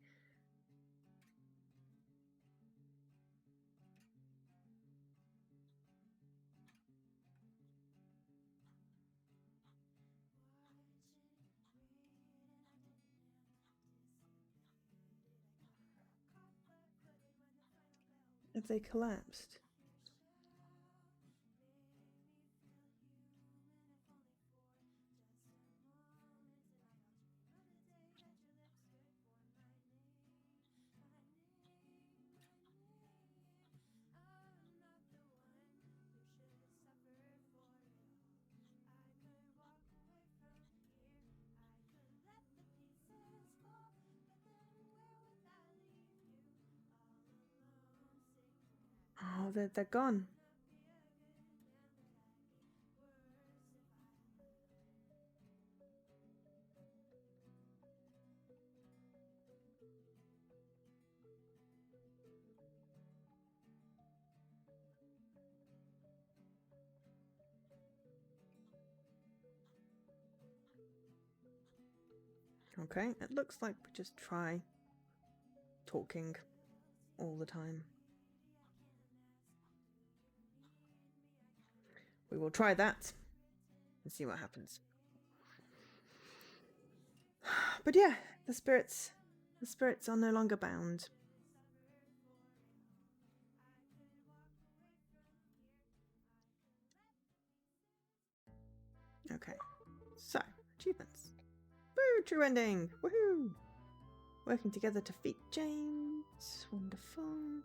Have they collapsed? Oh, they're gone. Okay, it looks like we just try talking all the time. We will try that and see what happens. But yeah, the spirits are no longer bound. Okay, so achievements. Woo! True ending. Woohoo! Working together to defeat James. Wonderful.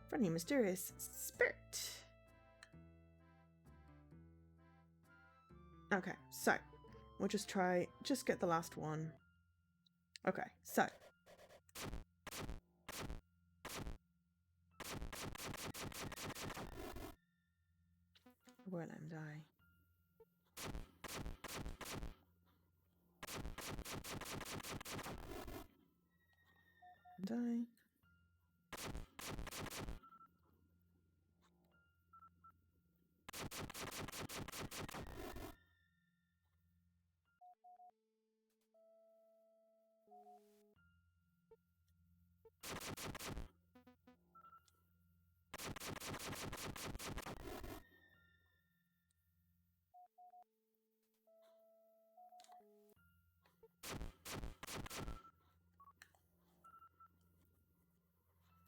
Friendly, mysterious spirit. Okay, so we'll just get the last one. Okay, so. I won't let him die. Die.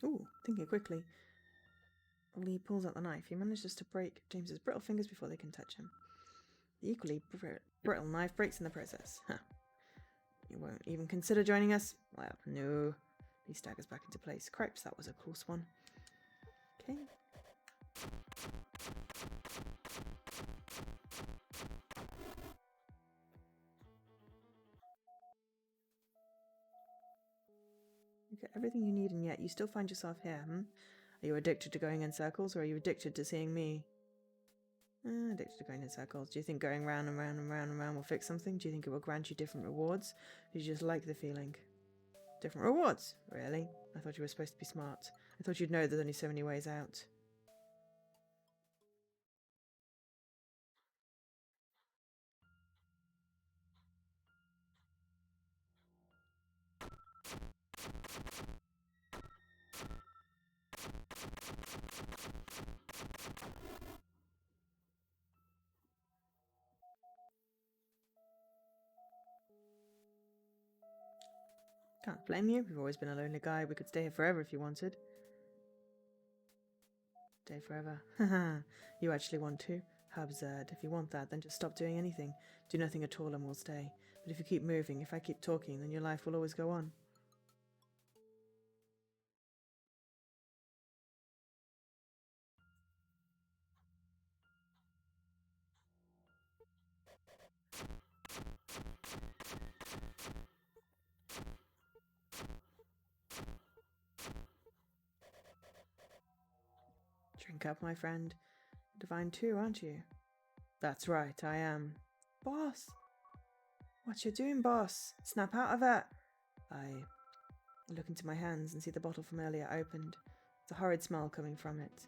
Ooh, thinking quickly. Lee pulls out the knife. He manages to break James's brittle fingers before they can touch him. The equally brittle knife breaks in the process. Huh. You won't even consider joining us? Well, no. He staggers back into place. Cripes, that was a close one. Okay. You get everything you need and yet you still find yourself here, hmm? Are you addicted to going in circles or are you addicted to seeing me? Addicted to going in circles. Do you think going round and round and round and round will fix something? Do you think it will grant you different rewards? Or do you just like the feeling? Different rewards? Really? I thought you were supposed to be smart. I thought you'd know there's only so many ways out. Can't blame you. You've always been a lonely guy. We could stay here forever if you wanted. Stay forever. Haha. You actually want to? How absurd. If you want that, then just stop doing anything. Do nothing at all and we'll stay. But if you keep moving, if I keep talking, then your life will always go on. Drink up, my friend. Divine too, aren't you? That's right, I am. Boss! What you doing, boss? Snap out of it! I look into my hands and see the bottle from earlier opened. There's a horrid smell coming from it.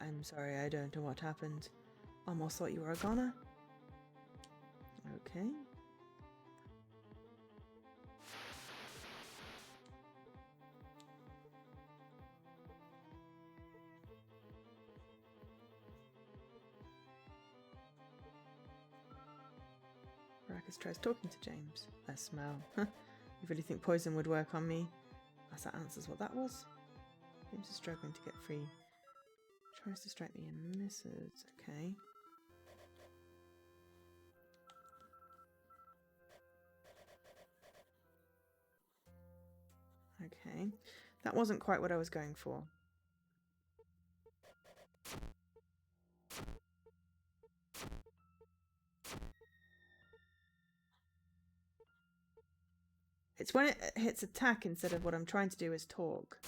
I'm sorry, I don't know what happened. Almost thought you were a goner. Okay. Marcus tries talking to James. I smell. You really think poison would work on me? As that answers what that was. James is struggling to get free. Tries to strike me and misses. Okay. Okay. That wasn't quite what I was going for. It's when it hits attack instead of what I'm trying to do is talk.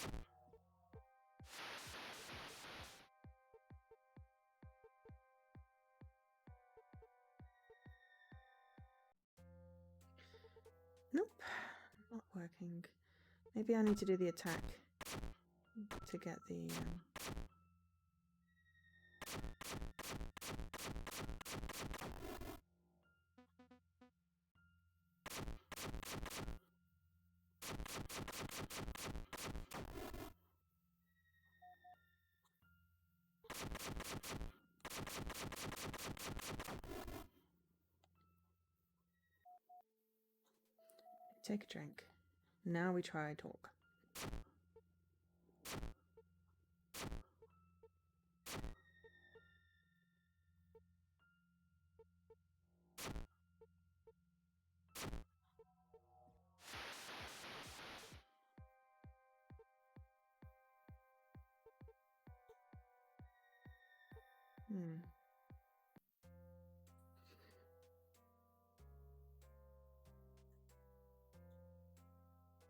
Nope. Not working. Maybe I need to do the attack to get the... Take a drink. Now we try talk.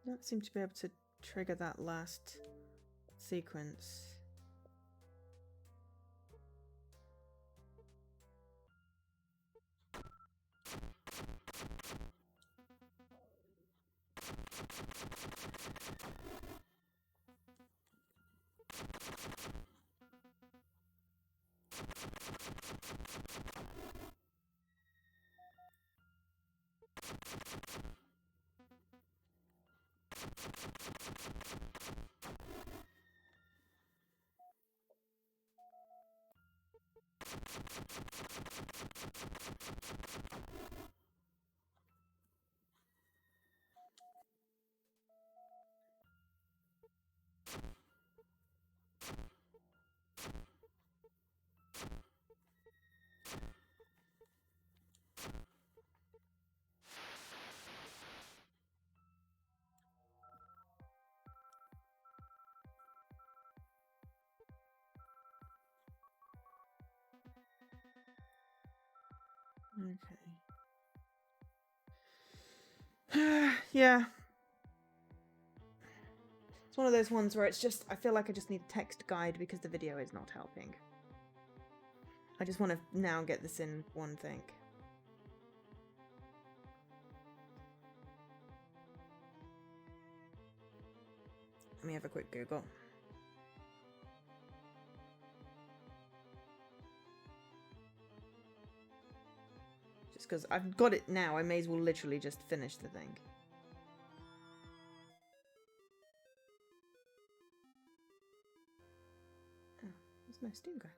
Don't seem to be able to trigger that last sequence. Okay. Yeah. It's one of those ones where it's just, I feel like I just need a text guide because the video is not helping. I just want to now get this in one thing. Let me have a quick Google. Just because I've got it now, I may as well literally just finish the thing. Oh, there's no Steam guide.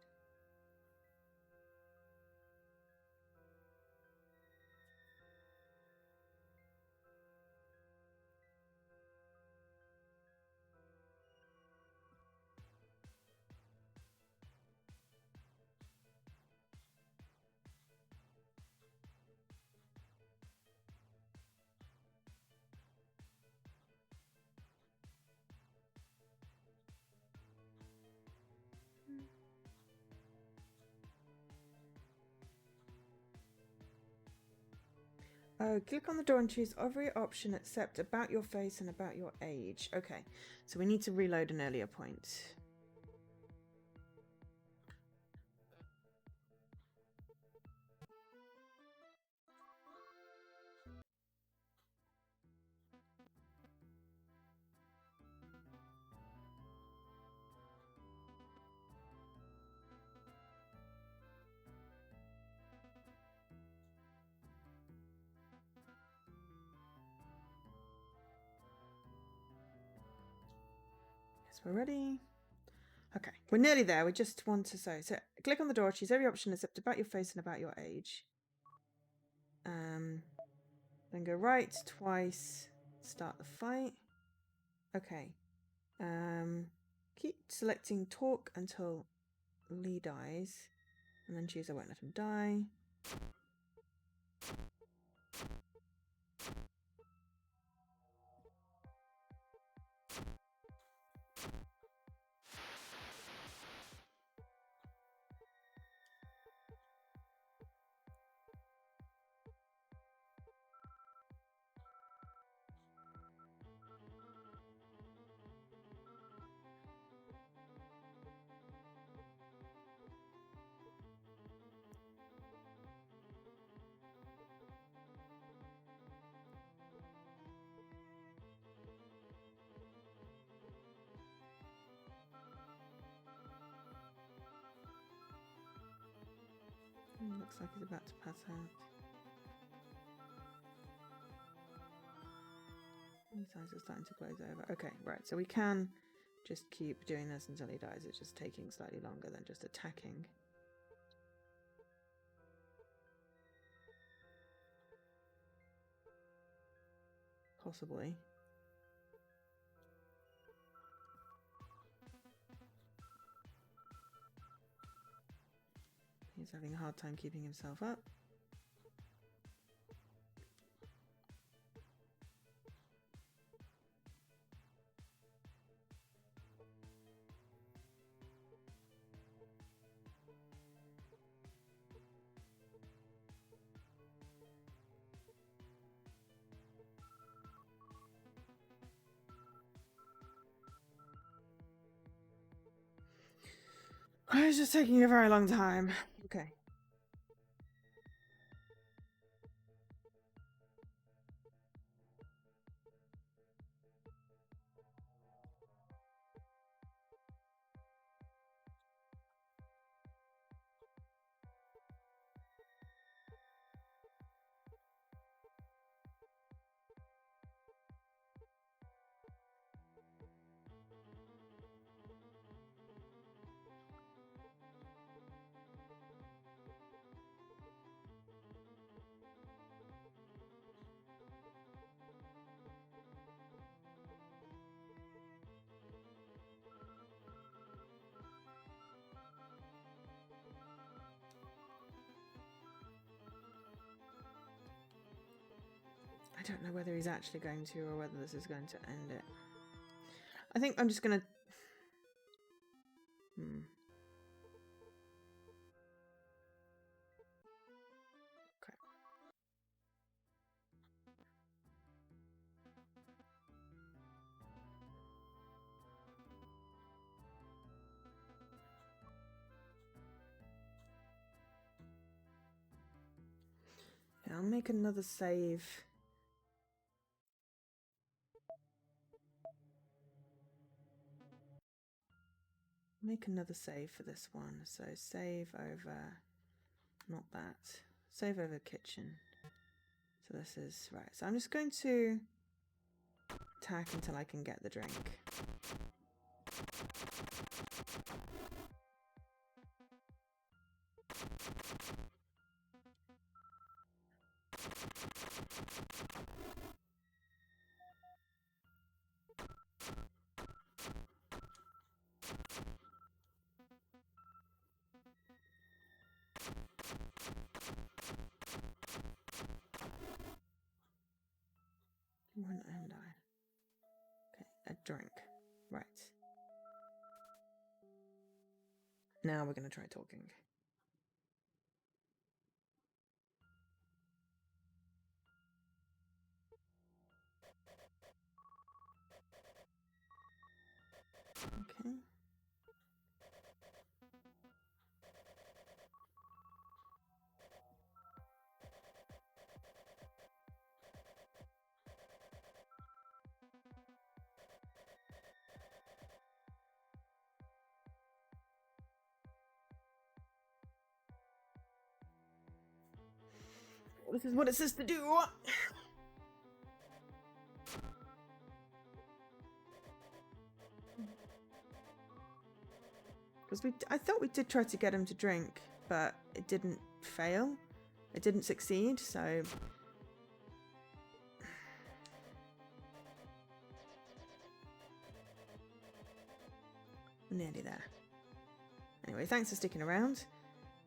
Oh, click on the door and choose every option except about your face and about your age. Okay, so we need to reload an earlier point. We're ready. Okay, we're nearly there. We just want to so click on the door, choose every option except about your face and about your age. Then go right twice, start the fight. Okay. Keep selecting talk until Lee dies. And then choose I won't let him die. Looks like he's about to pass out. His eyes are starting to glaze over. Okay, right. So we can just keep doing this until he dies. It's just taking slightly longer than just attacking. Possibly. He's having a hard time keeping himself up. It's just taking a very long time. Okay. I don't know whether he's actually going to or whether this is going to end it. I think I'm just going to... Okay. Okay, I'll make another save. Make another save for this one. So save over, not that. Save over kitchen. So this is, right. So I'm just going to attack until I can get the drink. One and I. Okay, a drink. Right. Now we're going to try talking. Okay. This is what it says to do. Because I thought we did try to get him to drink, but it didn't fail. It didn't succeed, so... We're nearly there. Anyway, thanks for sticking around.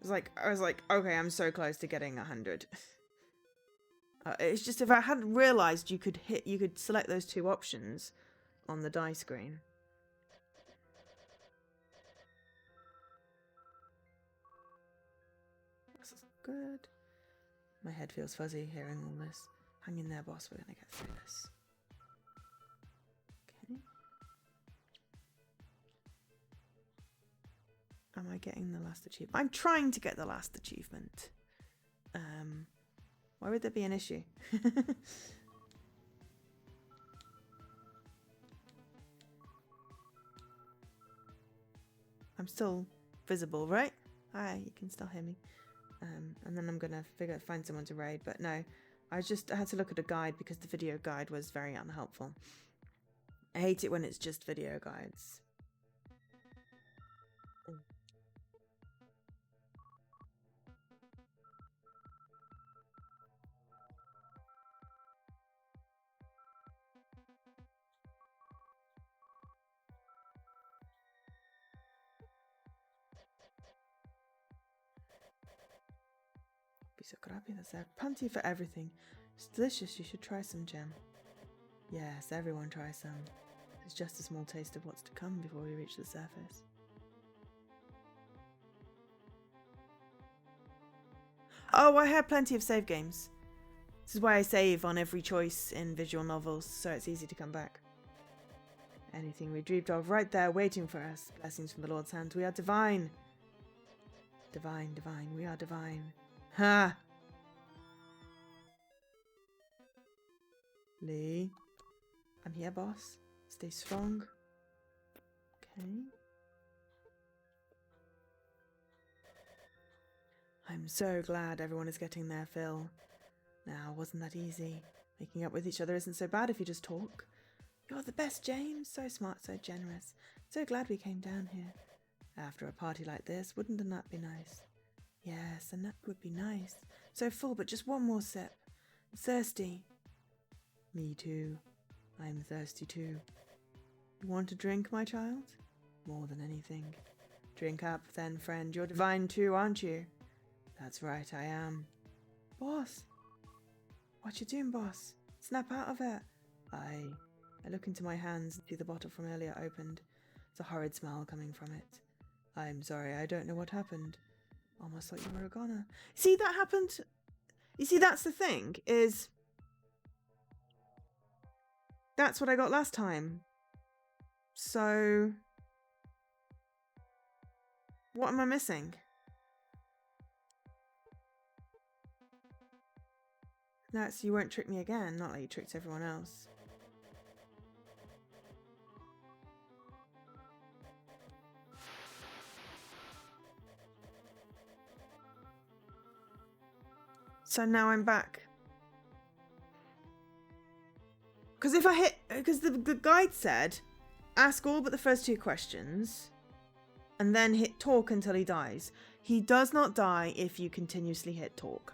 I was like, okay, I'm so close to getting 100. It's just if I hadn't realised you could select those two options on the die screen. This is good. My head feels fuzzy hearing all this. Hang in there, boss. We're gonna get through this. Okay. Am I getting the last achievement? I'm trying to get the last achievement. Why would there be an issue? I'm still visible, right? Hi, you can still hear me. And then I'm gonna find someone to raid, but no. I had to look at a guide because the video guide was very unhelpful. I hate it when it's just video guides. Be so crappy, there's there plenty for everything. It's delicious, you should try some, Gem. Yes, everyone try some. It's just a small taste of what's to come before we reach the surface. Oh, I have plenty of save games. This is why I save on every choice in visual novels, so it's easy to come back. Anything we dreamed of right there waiting for us. Blessings from the Lord's hand. We are divine. Divine, divine, we are divine. Ha! Lee. I'm here, boss. Stay strong. Okay. I'm so glad everyone is getting their fill. Now, wasn't that easy? Making up with each other isn't so bad if you just talk. You're the best, James. So smart, so generous. So glad we came down here. After a party like this, wouldn't a nut be nice? Yes, a nut would be nice. So full, but just one more sip. I'm thirsty. Me too. I'm thirsty too. You want a drink, my child? More than anything. Drink up, then, friend. You're divine too, aren't you? That's right, I am. Boss! What you doing, boss? Snap out of it. I look into my hands and see the bottle from earlier opened. It's a horrid smell coming from it. I'm sorry, I don't know what happened. Almost thought you were a goner. See, that happened. You see, that's the thing, is... That's what I got last time. So... What am I missing? That's you won't trick me again, not like you tricked everyone else. So now I'm back. Because if I hit... Because the guide said, ask all but the first 2 questions, and then hit talk until he dies. He does not die if you continuously hit talk.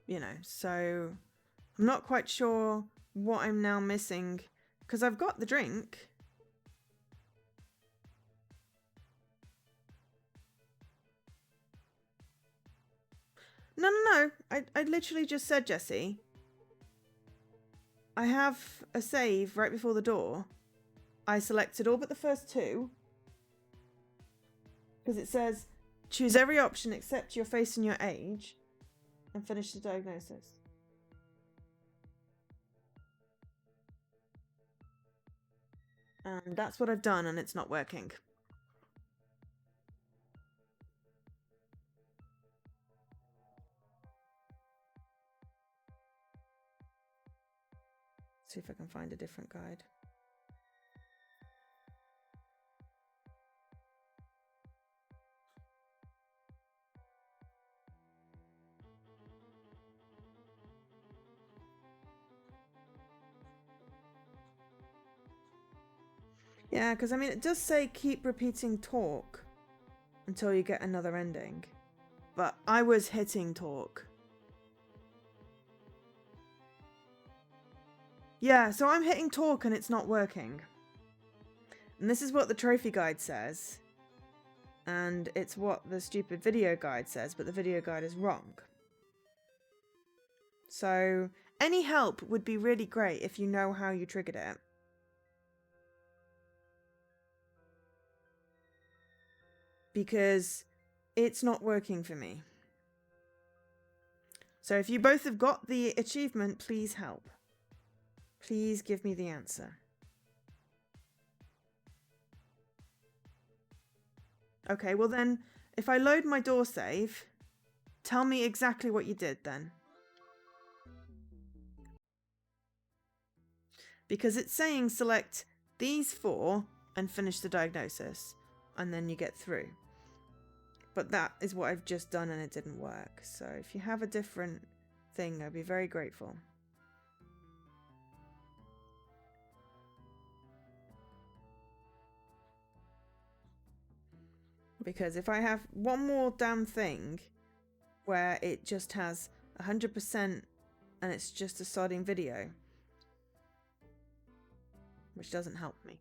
You know, so I'm not quite sure what I'm now missing, because I've got the drink. No. I literally just said, Jesse, I have a save right before the door. I selected all but the first 2. Because it says, choose every option except your face and your age. And finish the diagnosis. And that's what I've done, and it's not working. See if I can find a different guide. Yeah, because I mean, it does say keep repeating talk until you get another ending. But I was hitting talk. Yeah, so I'm hitting talk and it's not working. And this is what the trophy guide says. And it's what the stupid video guide says, but the video guide is wrong. So any help would be really great if you know how you triggered it. Because it's not working for me. So if you both have got the achievement, please help. Please give me the answer. Okay, well then, if I load my door save, tell me exactly what you did then. Because it's saying select these 4 and finish the diagnosis, and then you get through. But that is what I've just done and it didn't work. So if you have a different thing, I'd be very grateful. Because if I have one more damn thing where it just has 100% and it's just a sodding video, which doesn't help me.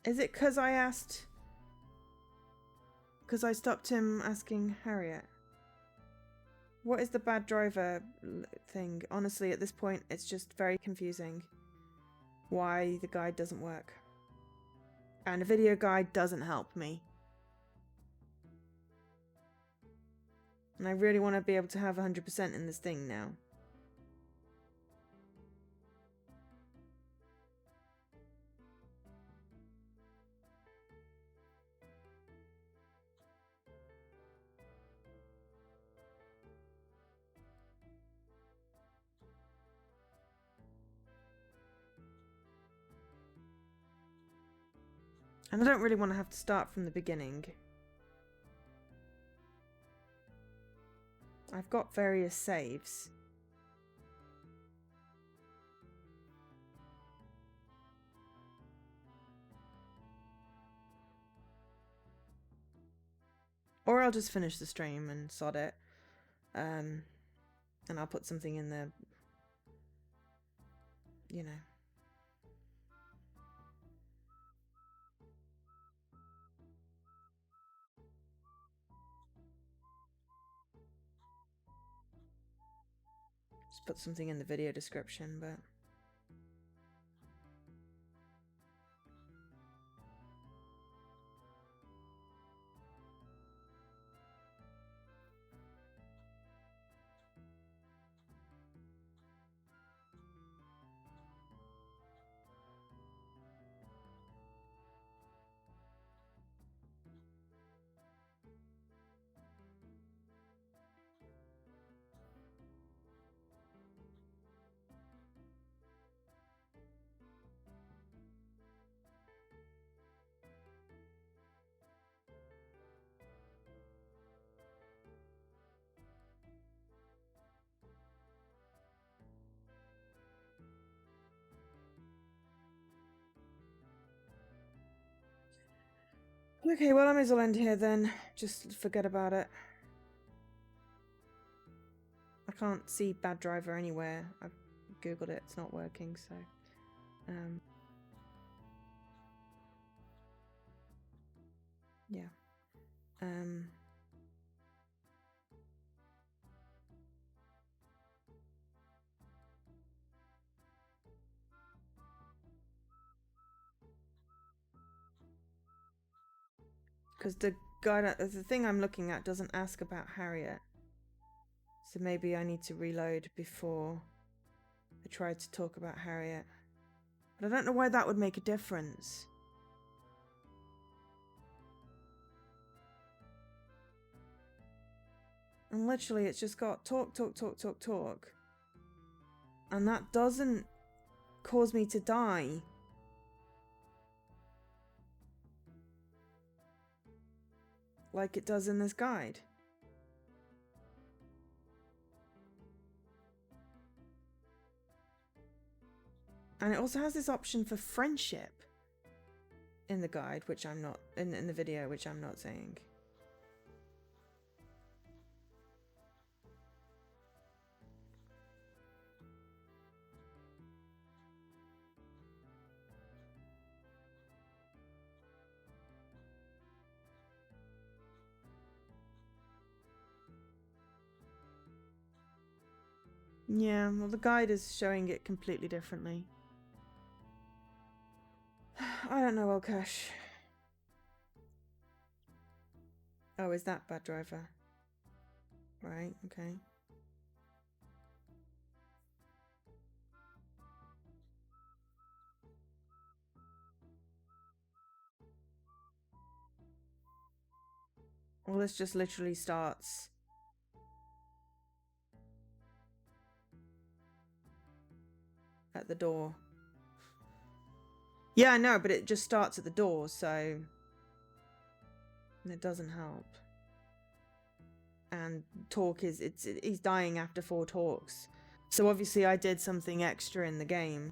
Is it because I asked... Because I stopped him asking Harriet? What is the bad driver thing? Honestly, at this point, it's just very confusing why the guide doesn't work. And a video guide doesn't help me. And I really want to be able to have 100% in this thing now. And I don't really want to have to start from the beginning. I've got various saves. Or I'll just finish the stream and sod it. And I'll put something in the, you know. Just put something in the video description, but... Okay, well, I may as well end here then. Just forget about it. I can't see Bad Driver anywhere. I've googled it, it's not working, so... yeah. Because the guide, the thing I'm looking at doesn't ask about Harriet. So maybe I need to reload before I try to talk about Harriet. But I don't know why that would make a difference. And literally it's just got talk, talk, talk, talk, talk. And that doesn't cause me to die. Like it does in this guide. And it also has this option for friendship in the guide, which I'm not, in the video, which I'm not saying. Yeah, well the guide is showing it completely differently. I don't know, Elkash. Oh, is that Bad Driver? Right, okay. Well, this just literally starts at the door. Yeah, I know, but it just starts at the door, so... And it doesn't help. And talk is... he's dying after 4 talks. So obviously I did something extra in the game.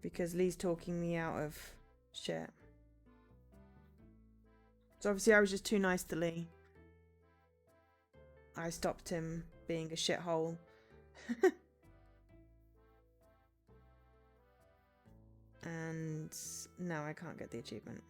Because Lee's talking me out of shit. So obviously I was just too nice to Lee. I stopped him being a shithole. And now I can't get the achievement.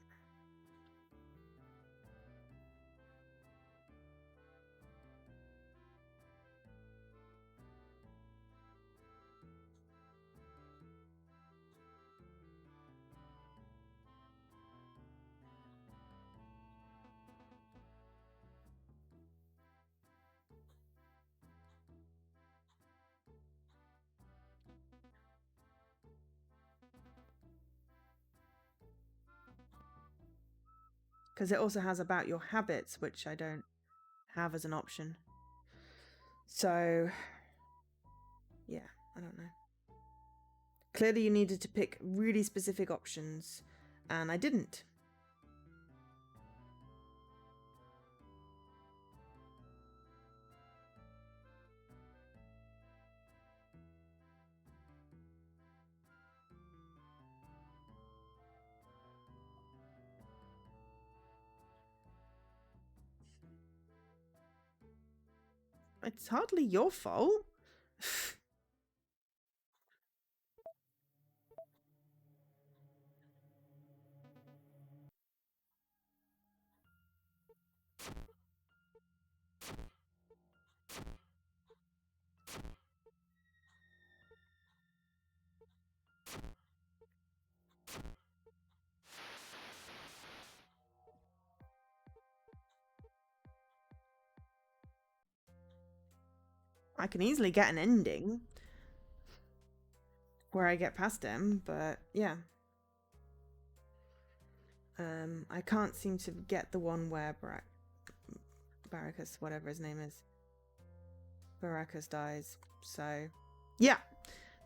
Because it also has about your habits, which I don't have as an option. So, yeah, I don't know. Clearly you needed to pick really specific options, and I didn't. It's hardly your fault. I can easily get an ending where I get past him, but yeah. I can't seem to get the one where Baracus, whatever his name is, Baracus dies. So, yeah,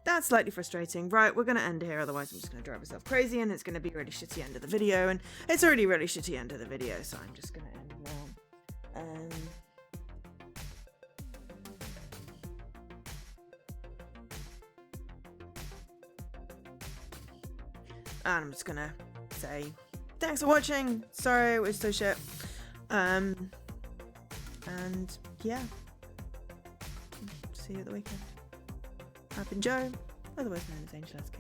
that's slightly frustrating. Right, we're going to end here, otherwise I'm just going to drive myself crazy and it's going to be a really shitty end of the video, and it's already a really shitty end of the video, so I'm just going to end now. And I'm just going to say thanks for watching. Sorry it was so shit. And yeah, see you at the weekend. I've been Joe, otherwise known as Angel SK.